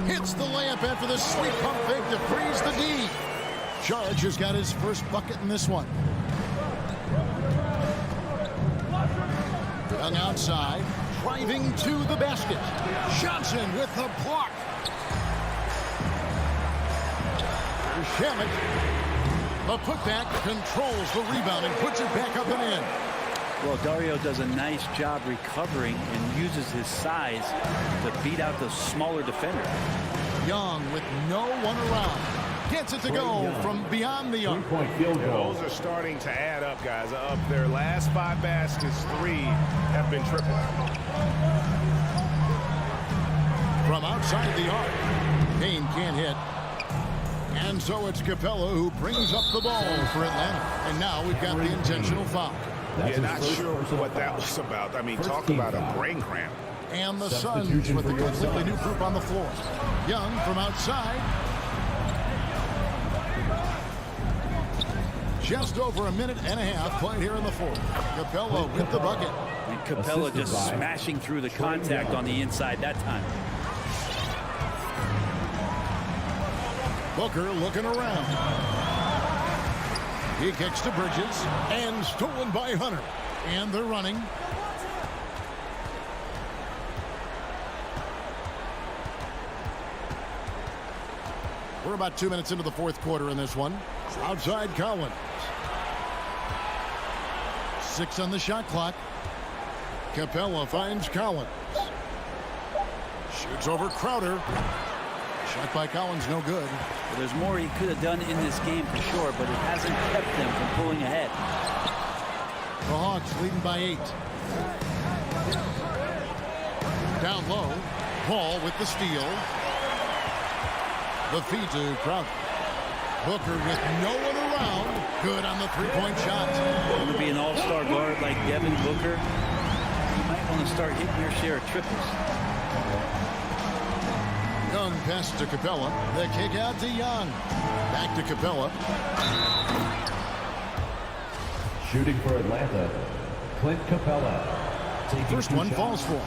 Hits the layup after the sweet pump fake to freeze the D. Saric has got his first bucket in this one. Young outside, driving to the basket. Johnson with the block. Shamet, the putback, controls the rebound and puts it back up and in. Well, Dario does a nice job recovering and uses his size to beat out the smaller defender. Young with no one around. Gets it to go from beyond the arc. 3-point field goal. Those are starting to add up, guys. Of their last 5 baskets, 3 have been triple. From outside the arc, Payne can't hit. And so it's Capella who brings up the ball for Atlanta. And now we've got the intentional foul. Yeah, not sure what that was about. I mean, talk about a brain cramp. And the Suns with a completely new group on the floor. Young from outside. Just over a minute and a half played here in the fourth. Capella with the bucket. And Capella just smashing through the contact on the inside that time. Booker looking around. He kicks to Bridges and stolen by Hunter. And they're running. We're about 2 minutes into the fourth quarter in this one. Outside Collins. 6 on the shot clock. Capella finds Collins. Shoots over Crowder. Shot by Collins, no good. Well, there's more he could have done in this game for sure, but it hasn't kept them from pulling ahead. The Hawks leading by 8. Down low. Paul with the steal. The feed to Crowder. Booker with no one around. Good on the three-point shot. Want to be an all-star guard like Devin Booker? You might want to start hitting your share of triples. Young pass to Capella. The kick out to Young. Back to Capella. Shooting for Atlanta, Clint Capella. First one falls for.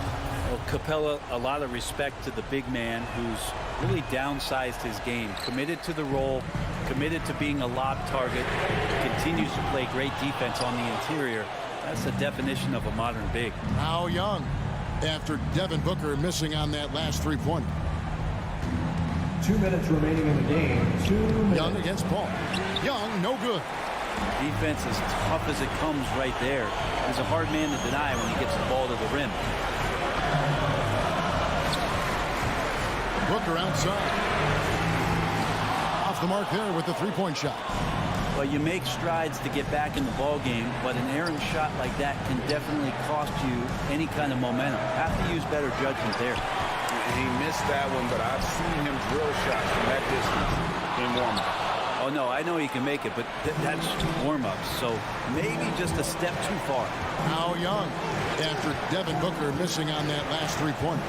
Well, Capella, a lot of respect to the big man who's really downsized his game. Committed to the role, committed to being a lob target, continues to play great defense on the interior. That's the definition of a modern big. Now Young, after Devin Booker missing on that last three-pointer. 2 minutes remaining in the game. 2 minutes. Young against Paul. Young, no good. Defense as tough as it comes right there. He's a hard man to deny when he gets the ball to the rim. Booker outside. Off the mark there with the three-point shot. Well, you make strides to get back in the ball game, but an errant shot like that can definitely cost you any kind of momentum. Have to use better judgment there. He missed that one, but I've seen him drill shots from that distance in warm-up. Oh, no, I know he can make it, but that's warm-ups, so maybe just a step too far. Now Young, after Devin Booker missing on that last three-pointer.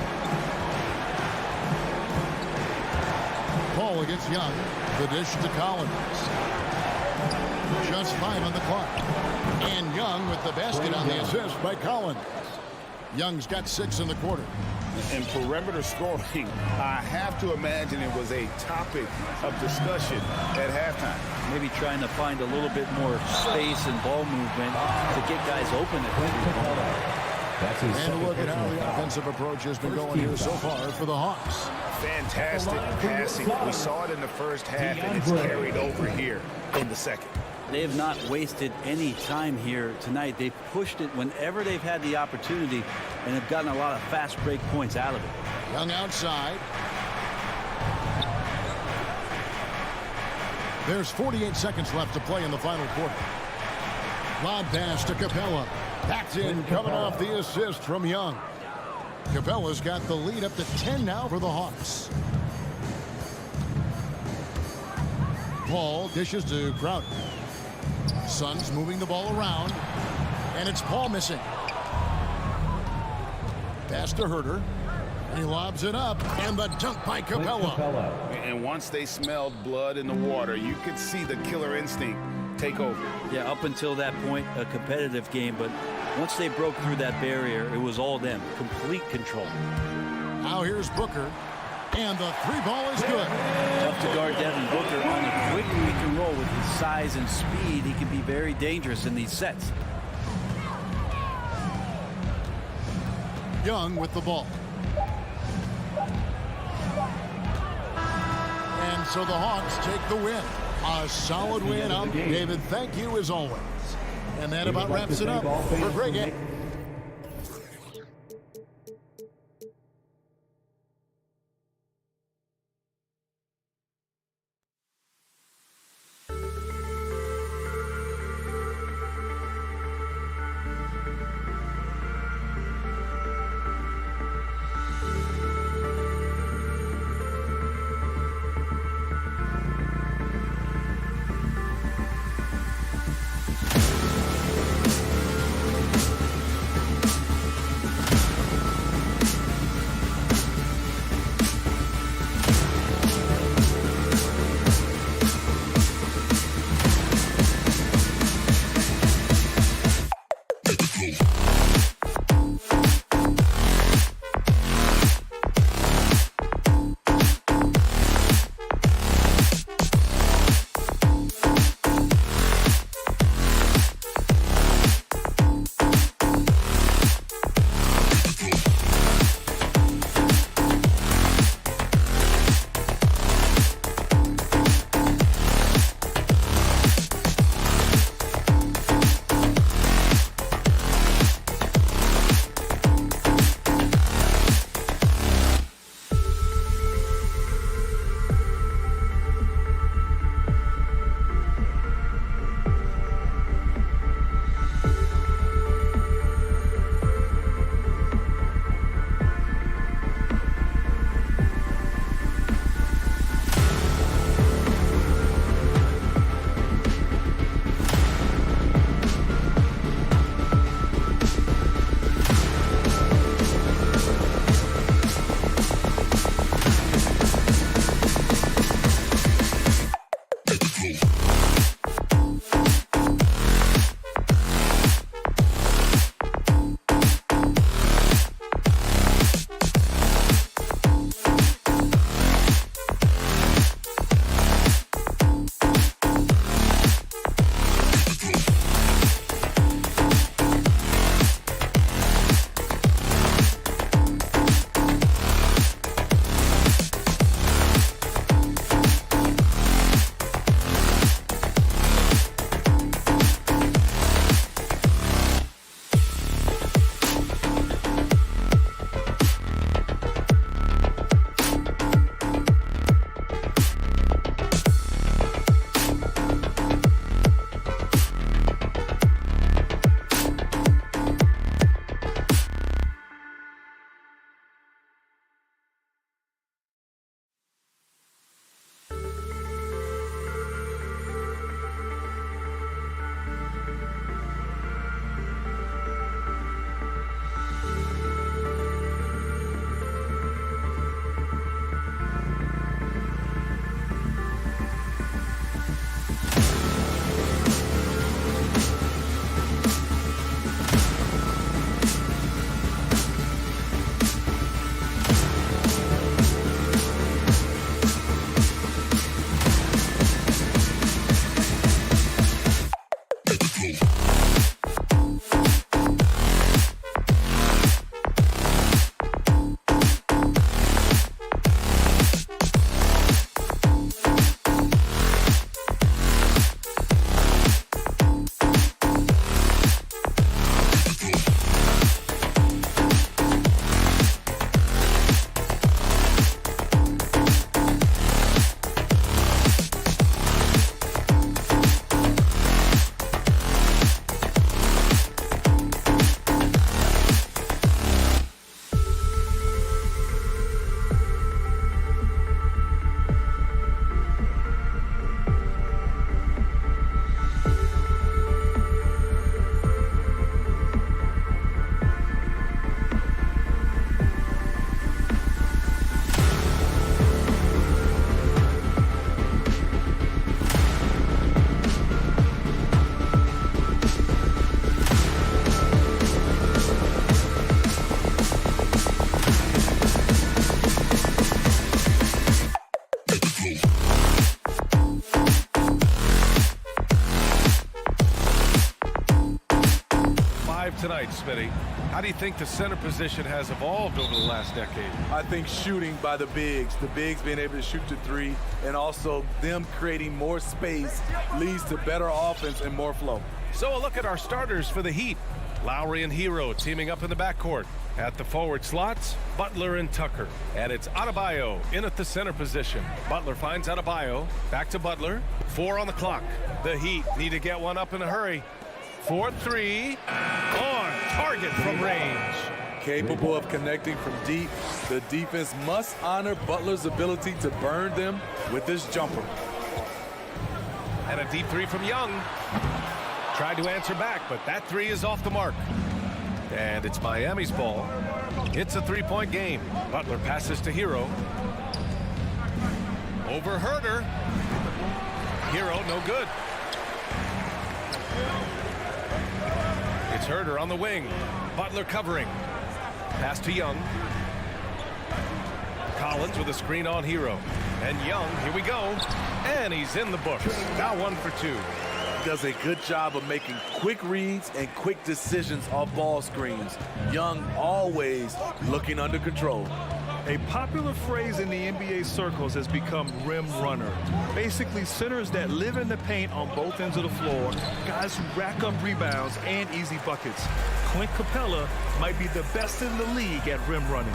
Paul against Young. The dish to Collins. Just 5 on the clock. And Young with the basket on the assist by Collins. Young's got 6 in the quarter. And perimeter scoring, I have to imagine it was a topic of discussion at halftime. Maybe trying to find a little bit more space and ball movement to get guys open at the three-point. And look at how the offensive approach has been going here so far for the Hawks. Fantastic passing. We saw it in the first half, and it's carried over here in the second. They have not wasted any time here tonight. They've pushed it whenever they've had the opportunity and have gotten a lot of fast break points out of it. Young outside. There's 48 seconds left to play in the final quarter. Lob pass to Capella. Backed in, coming off the assist from Young. Capella's got the lead up to 10 now for the Hawks. Paul dishes to Crowder. Suns moving the ball around. And it's Paul missing. Pass to Herter. And he lobs it up. And the dunk by Capella. And once they smelled blood in the water, you could see the killer instinct take over. Yeah, up until that point, a competitive game. But once they broke through that barrier, it was all them. Complete control. Now here's Booker. And the three ball is good. Tough to guard Devin Booker on a quick pick and roll with his size and speed. He can be very dangerous in these sets. Young with the ball. And so the Hawks take the win. A solid win. I'm David. Thank you as always. And that about wraps it up for Greg. right, Smitty. How do you think the center position has evolved over the last decade? I think shooting by the bigs being able to shoot to three, and also them creating more space leads to better offense and more flow. So a look at our starters for the Heat. Lowry and Hero teaming up in the backcourt. At the forward slots, Butler and Tucker. And it's Adebayo in at the center position. Butler finds Adebayo. Back to Butler. 4 on the clock. The Heat need to get one up in a hurry. 4-3. On target from range. Capable of connecting from deep, the defense must honor Butler's ability to burn them with his jumper. And a deep 3 from Young. Tried to answer back, but that 3 is off the mark. And it's Miami's ball. It's a 3-point game. Butler passes to Hero. Over Herder. Hero, no good. It's Herder on the wing. Butler covering. Pass to Young. Collins with a screen on Hero. And Young, here we go. And he's in the books. Now 1 for 2. Does a good job of making quick reads and quick decisions off ball screens. Young always looking under control. A popular phrase in the NBA circles has become rim runner. Basically, centers that live in the paint on both ends of the floor, guys who rack up rebounds and easy buckets. Clint Capella might be the best in the league at rim running.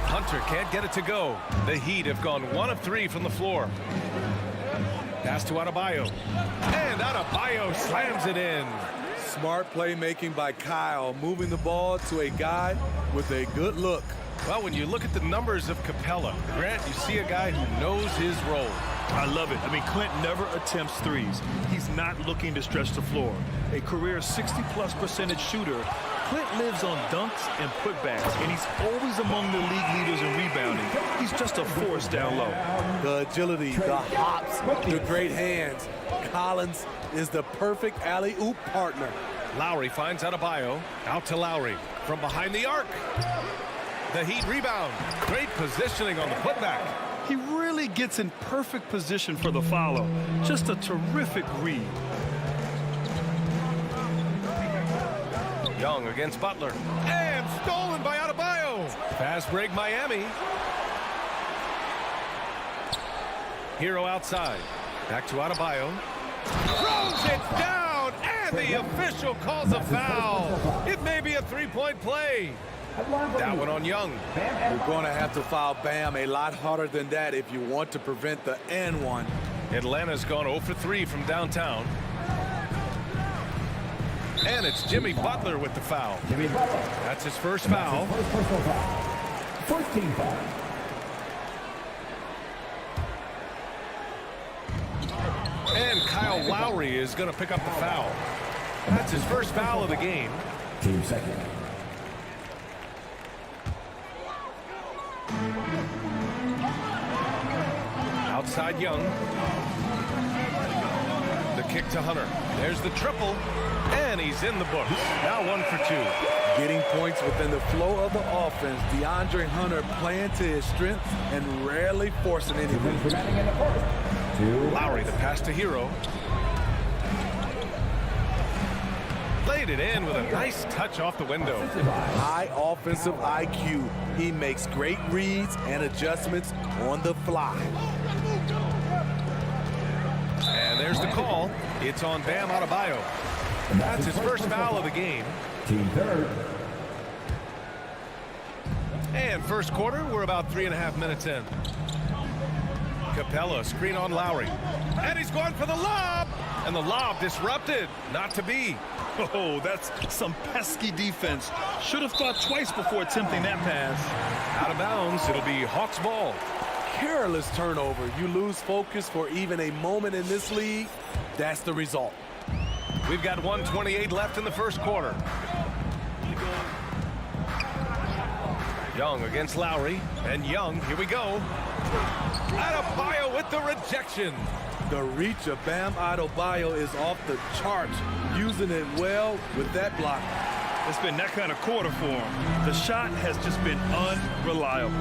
Hunter can't get it to go. The Heat have gone 1 of 3 from the floor. Pass to Adebayo. And Adebayo slams it in. Smart playmaking by Kyle, moving the ball to a guy with a good look. Well, when you look at the numbers of Capella, Grant, you see a guy who knows his role. I love it. I mean, Clint never attempts threes. He's not looking to stretch the floor. A career 60+% shooter, Clint lives on dunks and putbacks, and he's always among the league leaders in rebounding. He's just a force down low. The agility, the hops, the great hands. Collins is the perfect alley-oop partner. Lowry finds Adebayo. Out to Lowry. From behind the arc. The Heat rebound. Great positioning on the putback. He really gets in perfect position for the follow. Just a terrific read. Young against Butler. And stolen by Adebayo. Fast break Miami. Hero outside. Back to Adebayo. Throws it down. And the official calls a foul. It may be a 3-point play. That one on Young. You're going to have to foul Bam a lot harder than that if you want to prevent the N1. Atlanta's gone 0 for 3 from downtown. And it's Jimmy Butler with the foul. Jimmy Butler. That's his first foul. First personal foul. First team foul. And Kyle Lowry is going to pick up the foul. That's his first foul of the game. Team second. Outside Young. The kick to Hunter. There's the triple. And he's in the books. Now 1 for 2. Getting points within the flow of the offense. DeAndre Hunter playing to his strength and rarely forcing anything. Lowry, the pass to Hero. Laid it in with a nice touch off the window. High offensive IQ. He makes great reads and adjustments on the fly. And there's the call. It's on Bam Adebayo. That's his first foul of the game. Team third. And first quarter, we're about 3.5 minutes in. Capella, screen on Lowry. And he's going for the lob. And the lob disrupted. Not to be. Oh, that's some pesky defense. Should have thought twice before attempting that pass. Out of bounds. It'll be Hawks ball. Careless turnover. You lose focus for even a moment in this league. That's the result. We've got 1:28 left in the first quarter. Young against Lowry. And Young, here we go. Adebayo with the rejection. The reach of Bam Adebayo is off the charts, using it well with that block. It's been that kind of quarter for him. The shot has just been unreliable.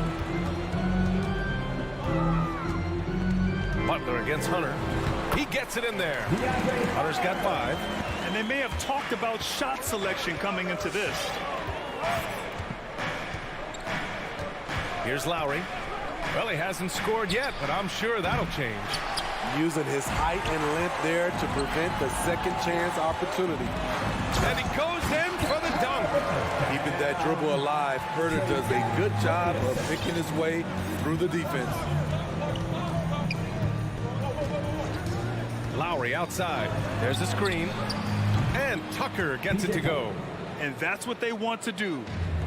Butler against Hunter. He gets it in there. Hunter's got 5. And they may have talked about shot selection coming into this. Here's Lowry. Well, he hasn't scored yet, but I'm sure that'll change. Using his height and length there to prevent the second chance opportunity. And he goes in for the dunk. Keeping that dribble alive, Herter does a good job of picking his way through the defense. Lowry outside. There's the screen. And Tucker gets it to go. And that's what they want to do.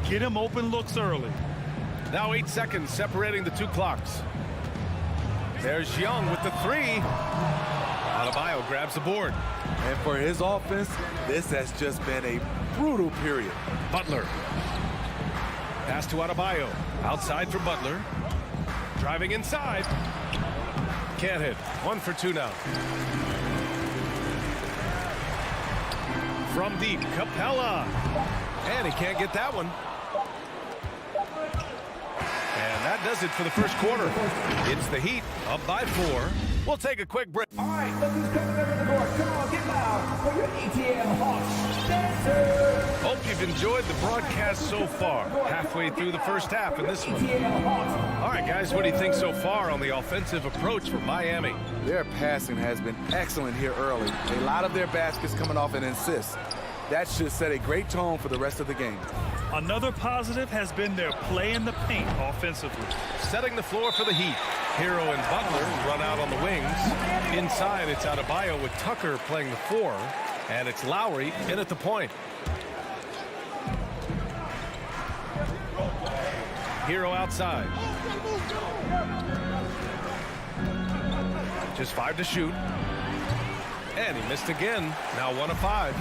Get him open looks early. Now 8 seconds separating the two clocks. There's Young with the three. Adebayo grabs the board. And for his offense, this has just been a brutal period. Butler. Pass to Adebayo. Outside for Butler. Driving inside. Can't hit. 1 for 2 now. From deep, Capella. And he can't get that one. And that does it for the first quarter. It's the Heat up by 4. We'll take a quick break. All right, look who's coming over the court. Come on, get loud for your ATL Hawks dancer. Hope you've enjoyed the broadcast so far. Halfway through the first half in this one. All right, guys, what do you think so far on the offensive approach for Miami? Their passing has been excellent here early. A lot of their baskets coming off an assist. That should set a great tone for the rest of the game. Another positive has been their play in the paint offensively. Setting the floor for the Heat. Hero and Butler run out on the wings. Inside, it's Adebayo with Tucker playing the 4. And it's Lowry in at the point. Hero outside. Just 5 to shoot. And he missed again. Now 1 of 5.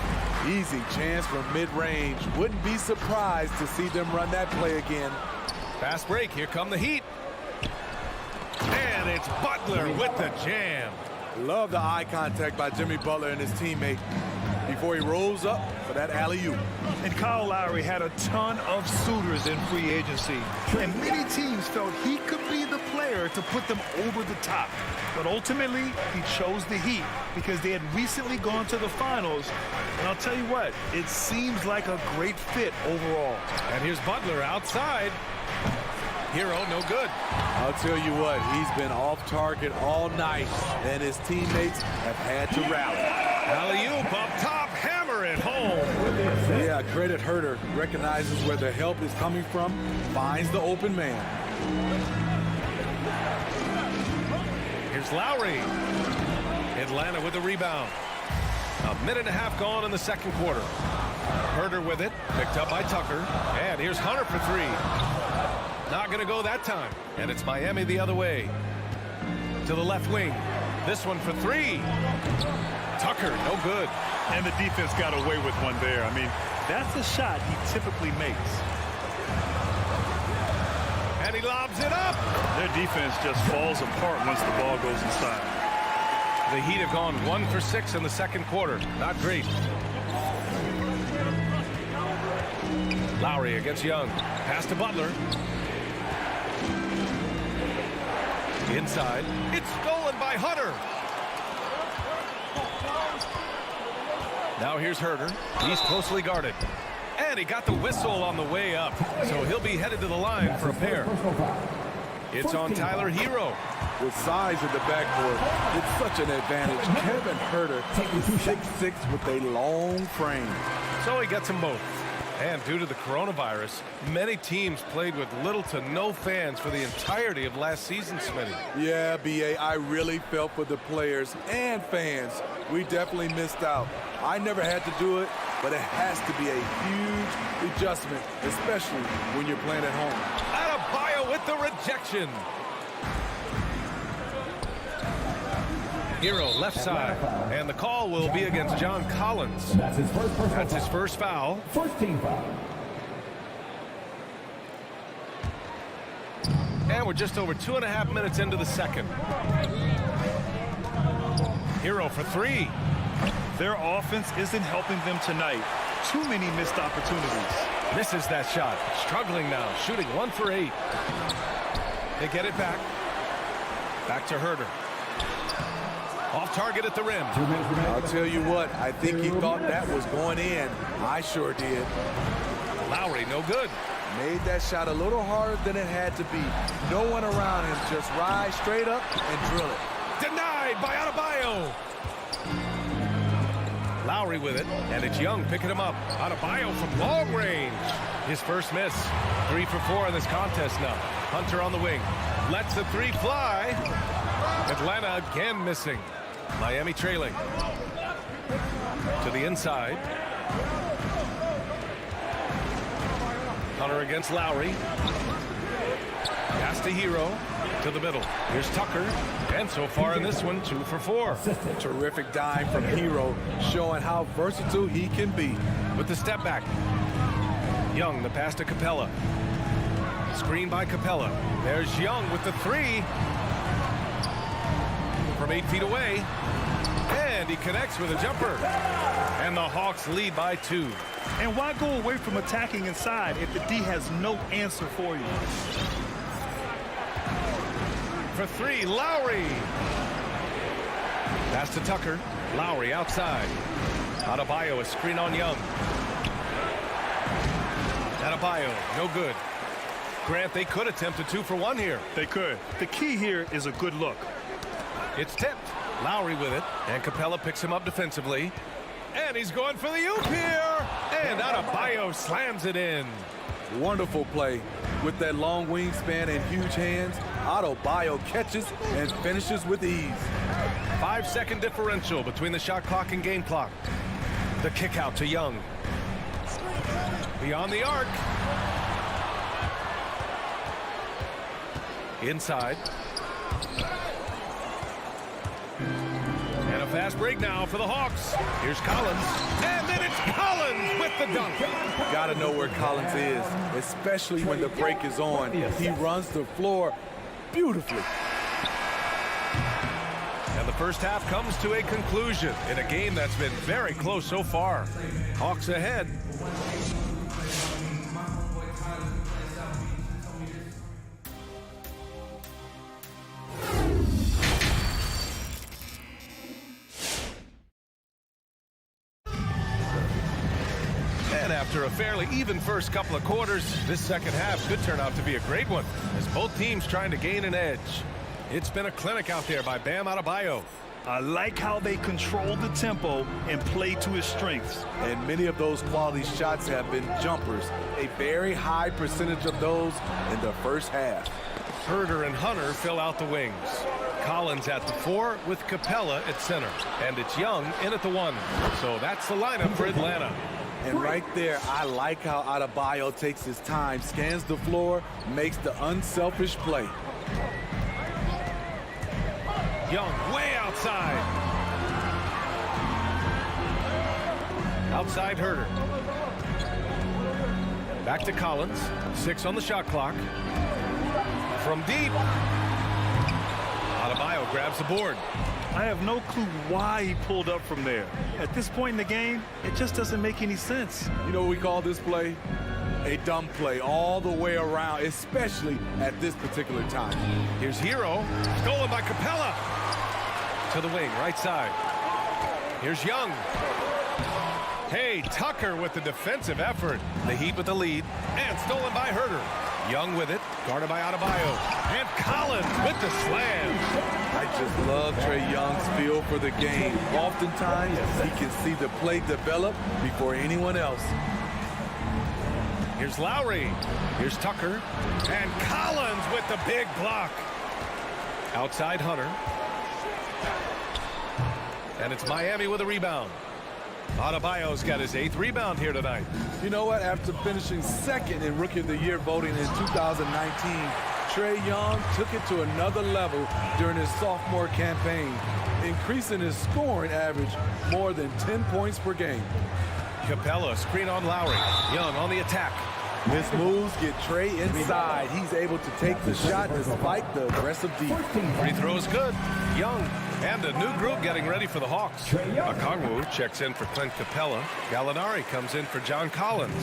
Easy chance from mid-range. Wouldn't be surprised to see them run that play again. Fast break. Here come the Heat. And it's Butler with the jam. Love the eye contact by Jimmy Butler and his teammate before he rolls up for that alley-oop. And Kyle Lowry had a ton of suitors in free agency. And many teams felt he could be the player to put them over the top. But ultimately, he chose the Heat because they had recently gone to the finals. And I'll tell you what, it seems like a great fit overall. And here's Butler outside. Hero, no good. I'll tell you what, he's been off target all night, and his teammates have had to rally. Alley-oop up top, hammer it home. Yeah, credit Herter. Recognizes where the help is coming from, finds the open man. Here's Lowry. Atlanta with the rebound. 1.5 minutes gone in the second quarter. Herter with it, picked up by Tucker. And here's Hunter for 3. Not going to go that time. And it's Miami the other way. To the left wing. This one for 3. Tucker, no good. And the defense got away with one there. I mean, that's a shot he typically makes. And he lobs it up. Their defense just falls apart once the ball goes inside. The Heat have gone 1 for 6 in the second quarter. Not great. Lowry against Young. Pass to Butler. Inside. It's stolen by Hunter. Now here's Herter. He's closely guarded. And he got the whistle on the way up. So he'll be headed to the line for a pair. It's on Tyler Hero. With size at the backboard, it's such an advantage. Kevin Herter is 6'6" with a long frame. So he gets them both. And due to the coronavirus, many teams played with little to no fans for the entirety of last season, Smitty. Yeah, B.A., I really felt for the players and fans. We definitely missed out. I never had to do it, but it has to be a huge adjustment, especially when you're playing at home. Adebayo with the rejection. Hero left side, and the call will be against John Collins. That's his first personal That's his first foul. First team foul. And we're just over 2.5 minutes into the second. Hero for 3. Their offense isn't helping them tonight. Too many missed opportunities. Misses that shot. Struggling now, shooting 1 for 8. They get it back. Back to Herter. Off target at the rim. I'll tell you what, I think he thought that was going in. I sure did. Lowry, no good. Made that shot a little harder than it had to be. No one around him, just rise straight up and drill it. Denied by Adebayo. Lowry with it, and it's Young picking him up. Adebayo from long range. His first miss. 3 for 4 in this contest now. Hunter on the wing. Lets the three fly. Atlanta again missing. Miami trailing. To the inside. Hunter against Lowry. Pass to Hero. To the middle. Here's Tucker. And so far in this one, 2 for 4. Terrific dime from Hero, showing how versatile he can be. With the step back. Young, the pass to Capella. Screen by Capella. There's Young with the 3. From 8 feet away. And he connects with a jumper. And the Hawks lead by 2. And why go away from attacking inside if the D has no answer for you? For 3, Lowry. Pass to Tucker. Lowry outside. Adebayo, a screen on Young. Adebayo, no good. Grant, they could attempt a 2 for 1 here. They could. The key here is a good look. It's tipped. Lowry with it. And Capella picks him up defensively. And he's going for the oop here. And Adebayo slams it in. Wonderful play. With that long wingspan and huge hands, Adebayo catches and finishes with ease. 5-second differential between the shot clock and game clock. The kick out to Young. Beyond the arc. Inside. And a fast break now for the Hawks. Here's Collins. And then it's Collins with the dunk. Got to know where Collins is, especially when the break is on. He runs the floor beautifully. And the first half comes to a conclusion in a game that's been very close so far. Hawks ahead. And after a fairly even first couple of quarters, this second half could turn out to be a great one as both teams trying to gain an edge. It's been a clinic out there by Bam Adebayo. I like how they control the tempo and play to his strengths. And many of those quality shots have been jumpers. A very high percentage of those in the first half. Herder and Hunter fill out the wings. Collins at the 4 with Capella at center. And it's Young in at the 1. So that's the lineup for Atlanta. And right there, I like how Adebayo takes his time, scans the floor, makes the unselfish play. Young way outside. Outside Herder. Back to Collins. 6 on the shot clock. From deep. Adebayo grabs the board. I have no clue why he pulled up from there. At this point in the game, it just doesn't make any sense. You know what we call this play? A dumb play all the way around, especially at this particular time. Here's Hero. Stolen by Capella. To the wing, right side. Here's Young. Hey, Tucker with the defensive effort. The Heat with the lead. And stolen by Herder. Young with it. Guarded by Adebayo. And Collins with the slam. I just love Trae Young's feel for the game. Oftentimes, he can see the play develop before anyone else. Here's Lowry. Here's Tucker. And Collins with the big block. Outside Hunter. And it's Miami with a rebound. Adebayo's got his 8th rebound here tonight. You know what? After finishing second in Rookie of the Year voting in 2019, Trae Young took it to another level during his sophomore campaign, increasing his scoring average more than 10 points per game. Capella, screen on Lowry. Young on the attack. His moves get Trae inside. He's able to take the shot despite the aggressive defense. Free throws good. Young. And a new group getting ready for the Hawks. Okongwu checks in for Clint Capella. Gallinari comes in for John Collins.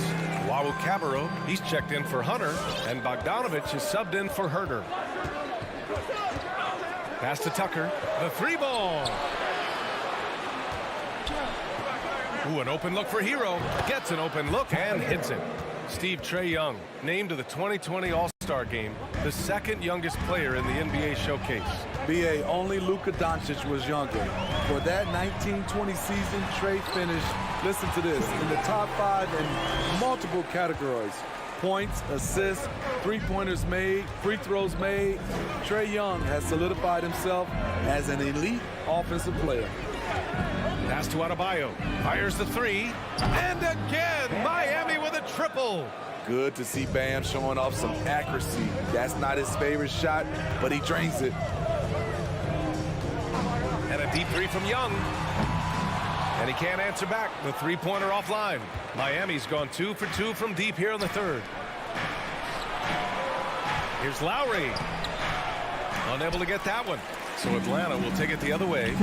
Wawu Cabarro, he's checked in for Hunter. And Bogdanovich is subbed in for Herder. Pass to Tucker. The 3 ball. Ooh, an open look for Hero. Gets an open look and hits it. Steve Trae Young, named to the 2020 All-Star Game, the second youngest player in the NBA showcase. BA, only Luka Doncic was younger. For that 1920 season, Trae finished, listen to this, in the top 5 in multiple categories. Points, assists, three-pointers made, free throws made. Trae Young has solidified himself as an elite offensive player. Pass to Adebayo. Fires the three. And again, Miami with a triple. Good to see Bam showing off some accuracy. That's not his favorite shot, but he drains it. And a deep three from Young. And he can't answer back. The three-pointer offline. Miami's gone 2 for 2 from deep here in the third. Here's Lowry. Unable to get that one. So Atlanta will take it the other way. 2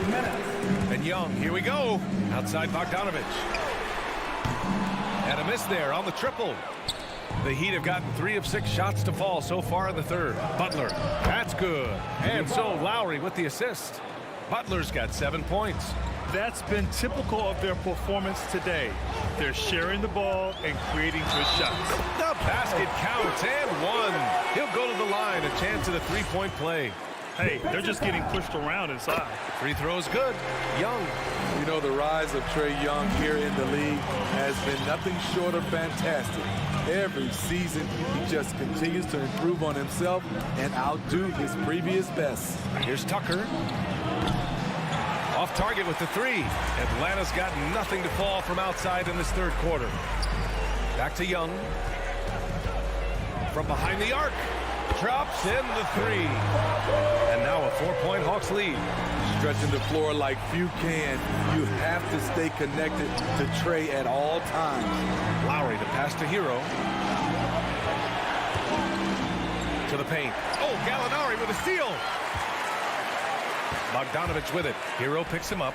minutes. And Young, here we go. Outside Bogdanovich. And a miss there on the triple. The Heat have gotten 3 of 6 shots to fall so far in the third. Butler, that's good. And so Lowry with the assist. Butler's got 7 points. That's been typical of their performance today. They're sharing the ball and creating good shots. The basket counts and one. He'll go to the line, a chance at a three-point play. Hey, they're just getting pushed around inside. Free throw's good. Young. You know, the rise of Trae Young here in the league has been nothing short of fantastic. Every season, he just continues to improve on himself and outdo his previous best. Here's Tucker. Off target with the three. Atlanta's got nothing to fall from outside in this third quarter. Back to Young. From behind the arc. Drops in the three. And now a 4-point Hawks lead. Stretching the floor like few can. You have to stay connected to Trae at all times. Lowry to pass to Hero. To the paint. Oh, Gallinari with a steal. Bogdanovich with it. Hero picks him up.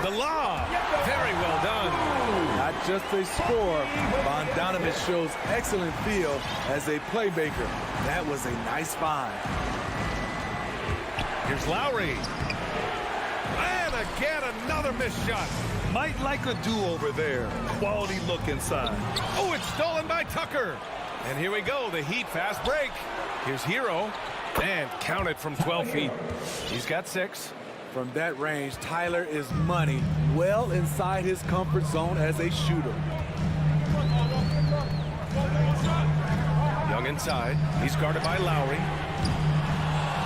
The lob. Very well done. Not just a scorer. Bogdanovich shows excellent feel as a playmaker. That was a nice find. Here's Lowry. And again, another missed shot. Might like a do-over there. Quality look inside. Oh, it's stolen by Tucker. And here we go, the Heat fast break. Here's Hero. And counted from 12 feet. He's got 6. From that range, Tyler is money, well inside his comfort zone as a shooter. Young inside. He's guarded by Lowry.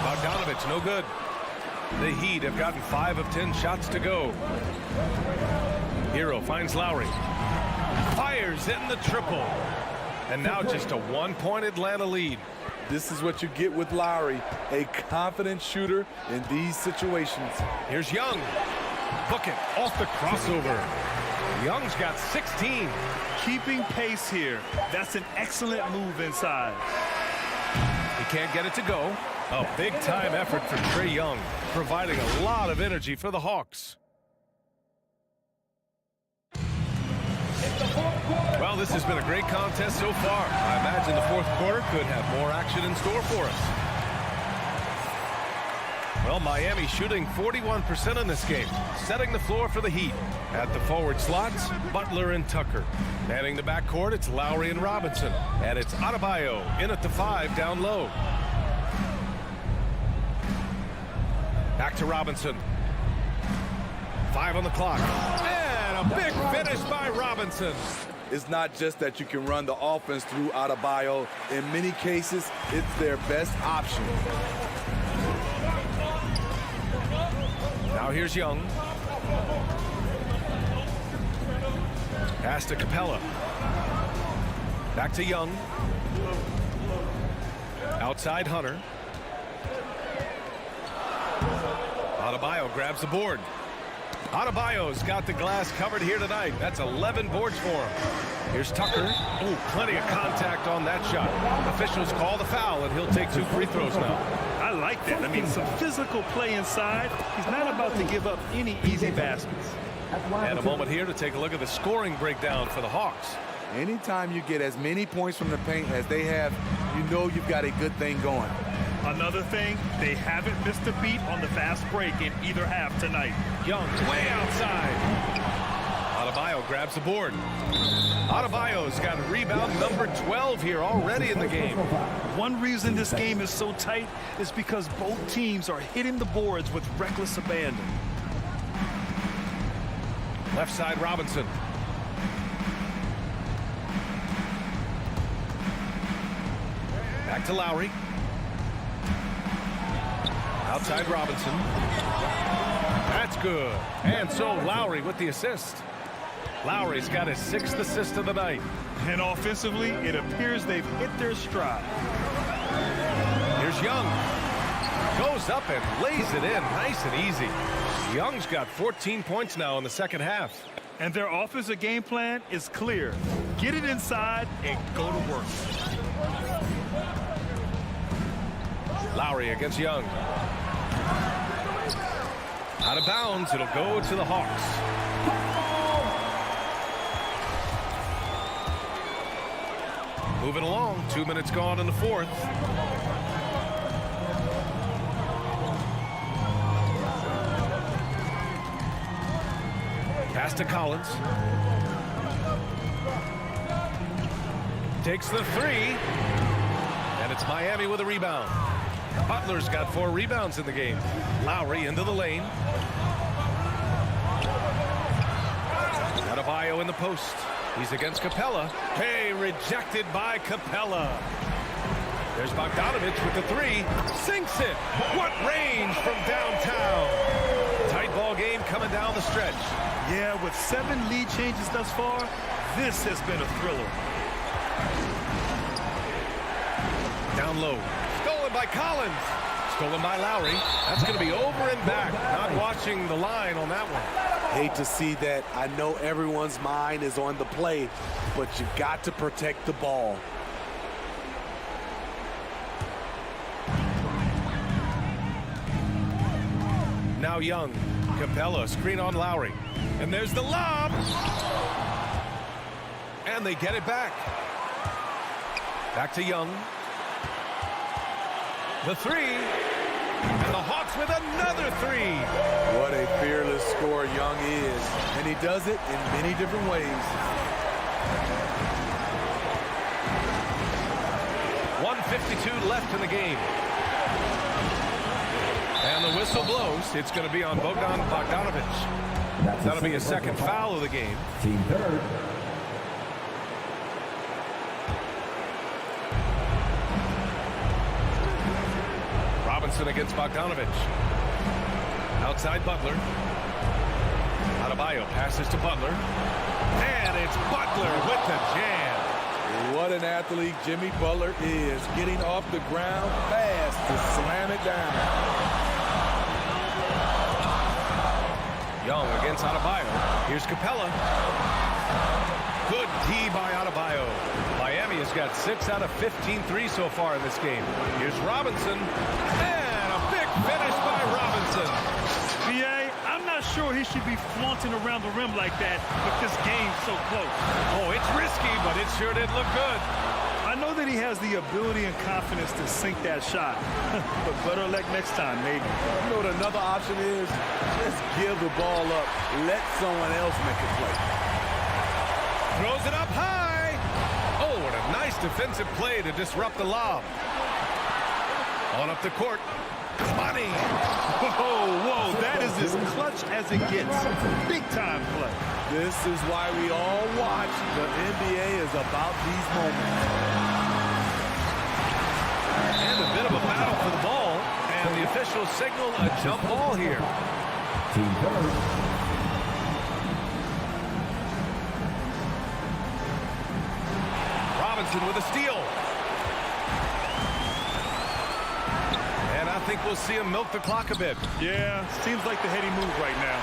Bogdanovich, no good. The Heat have gotten 5 of 10 shots to go. Hero finds Lowry. Fires in the triple. And now just a 1-point Atlanta lead. This is what you get with Lowry, a confident shooter in these situations. Here's Young. Book it off the crossover. Young's got 16. Keeping pace here. That's an excellent move inside. He can't get it to go. A big-time effort for Trae Young, providing a lot of energy for the Hawks. Well, this has been a great contest so far. I imagine the fourth quarter could have more action in store for us. Well, Miami shooting 41% in this game, setting the floor for the Heat. At the forward slots, Butler and Tucker. Manning the backcourt, it's Lowry and Robinson. And it's Adebayo in at the 5 down low. Back to Robinson. 5 on the clock. And a big finish by Robinson. It's not just that you can run the offense through Adebayo. In many cases, it's their best option. Now here's Young. Pass to Capella. Back to Young. Outside Hunter. Adebayo grabs the board. Adebayo's got the glass covered here tonight. That's 11 boards for him. Here's Tucker. Oh, plenty of contact on that shot. Officials call the foul, and he'll take 2 free throws now. I like that. I mean, some physical play inside. He's not about to give up any easy baskets. And a moment here to take a look at the scoring breakdown for the Hawks. Anytime you get as many points from the paint as they have, you know you've got a good thing going. Another thing, they haven't missed a beat on the fast break in either half tonight. Young's way outside. Adebayo grabs the board. Adebayo's got rebound number 12 here already in the game. One reason this game is so tight is because both teams are hitting the boards with reckless abandon. Left side, Robinson. Back to Lowry. Outside Robinson. That's good. And so Lowry with the assist. Lowry's got his 6th assist of the night. And offensively, it appears they've hit their stride. Here's Young. Goes up and lays it in nice and easy. Young's got 14 points now in the second half. And their offensive game plan is clear. Get it inside and go to work. Lowry against Young. Out of bounds. It'll go to the Hawks. Moving along. 2 minutes gone in the fourth. Pass to Collins. Takes the 3. And it's Miami with a rebound. Butler's got 4 rebounds in the game. Lowry into the lane. Adebayo in the post. He's against Capella. Hey, rejected by Capella. There's Bogdanovich with the 3. Sinks it. What range from downtown. Tight ball game coming down the stretch. Yeah, with 7 lead changes thus far, this has been a thriller. Down low. Stolen by Collins. Stolen by Lowry. That's going to be over and back. Not watching the line on that one. Hate to see that. I know everyone's mind is on the play, but you got to protect the ball. Now Young. Capella screen on Lowry. And there's the lob. And they get it back. Back to Young. The 3. And the Hawks with another 3. What a fearless scorer Young is. And he does it in many different ways. 1:52 left in the game. And the whistle blows. It's going to be on Bogdanovich. That'll be his second foul of the game. Team third. Robinson against Bogdanovich. Outside Butler. Adebayo passes to Butler. And it's Butler with the jam. What an athlete Jimmy Butler is. Getting off the ground fast to slam it down. Young against Adebayo. Here's Capella. Good D by Adebayo. Miami has got 6 out of 15 threes so far in this game. Here's Robinson. And a big finish by Robinson. B.A., I'm not sure he should be flaunting around the rim like that with this game so close. Oh, it's risky, but it sure did look good. I know that he has the ability and confidence to sink that shot. But better luck next time, maybe. You know what another option is? Just give the ball up. Let someone else make a play. Throws it up high. Oh, what a nice defensive play to disrupt the lob. On up the court. Money. Whoa, that is as clutch as it gets. Big time play. This is why we all watch. The NBA is about these moments. And a bit of a battle for the ball. And the officials signal a jump ball here. Team third. Robinson with a steal. And I think we'll see him milk the clock a bit. Yeah, seems like the heady move right now.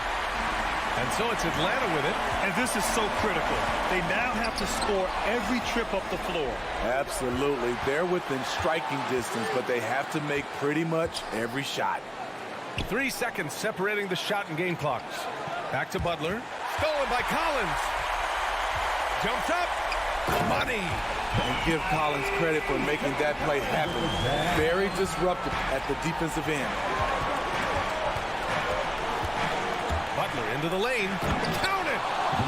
And so it's Atlanta with it. And this is so critical. They now have to score every trip up the floor. Absolutely. They're within striking distance, but they have to make pretty much every shot. 3 seconds separating the shot and game clocks. Back to Butler. Stolen by Collins. Jumps up. Money. And give Collins credit for making that play happen. Very disruptive at the defensive end. Butler into the lane. Count it!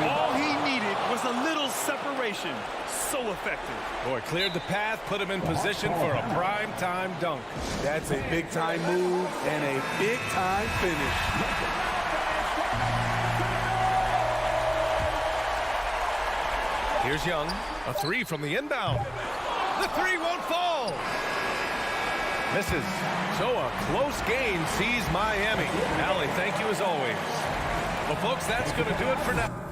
All he needed was a little separation. So effective. Boy, cleared the path, put him in position for a prime-time dunk. That's a big-time move and a big-time finish. Here's Young. A three from the inbound. The three won't fall. Misses. So a close game sees Miami. Allie, thank you as always. Well, folks, that's going to do it for now.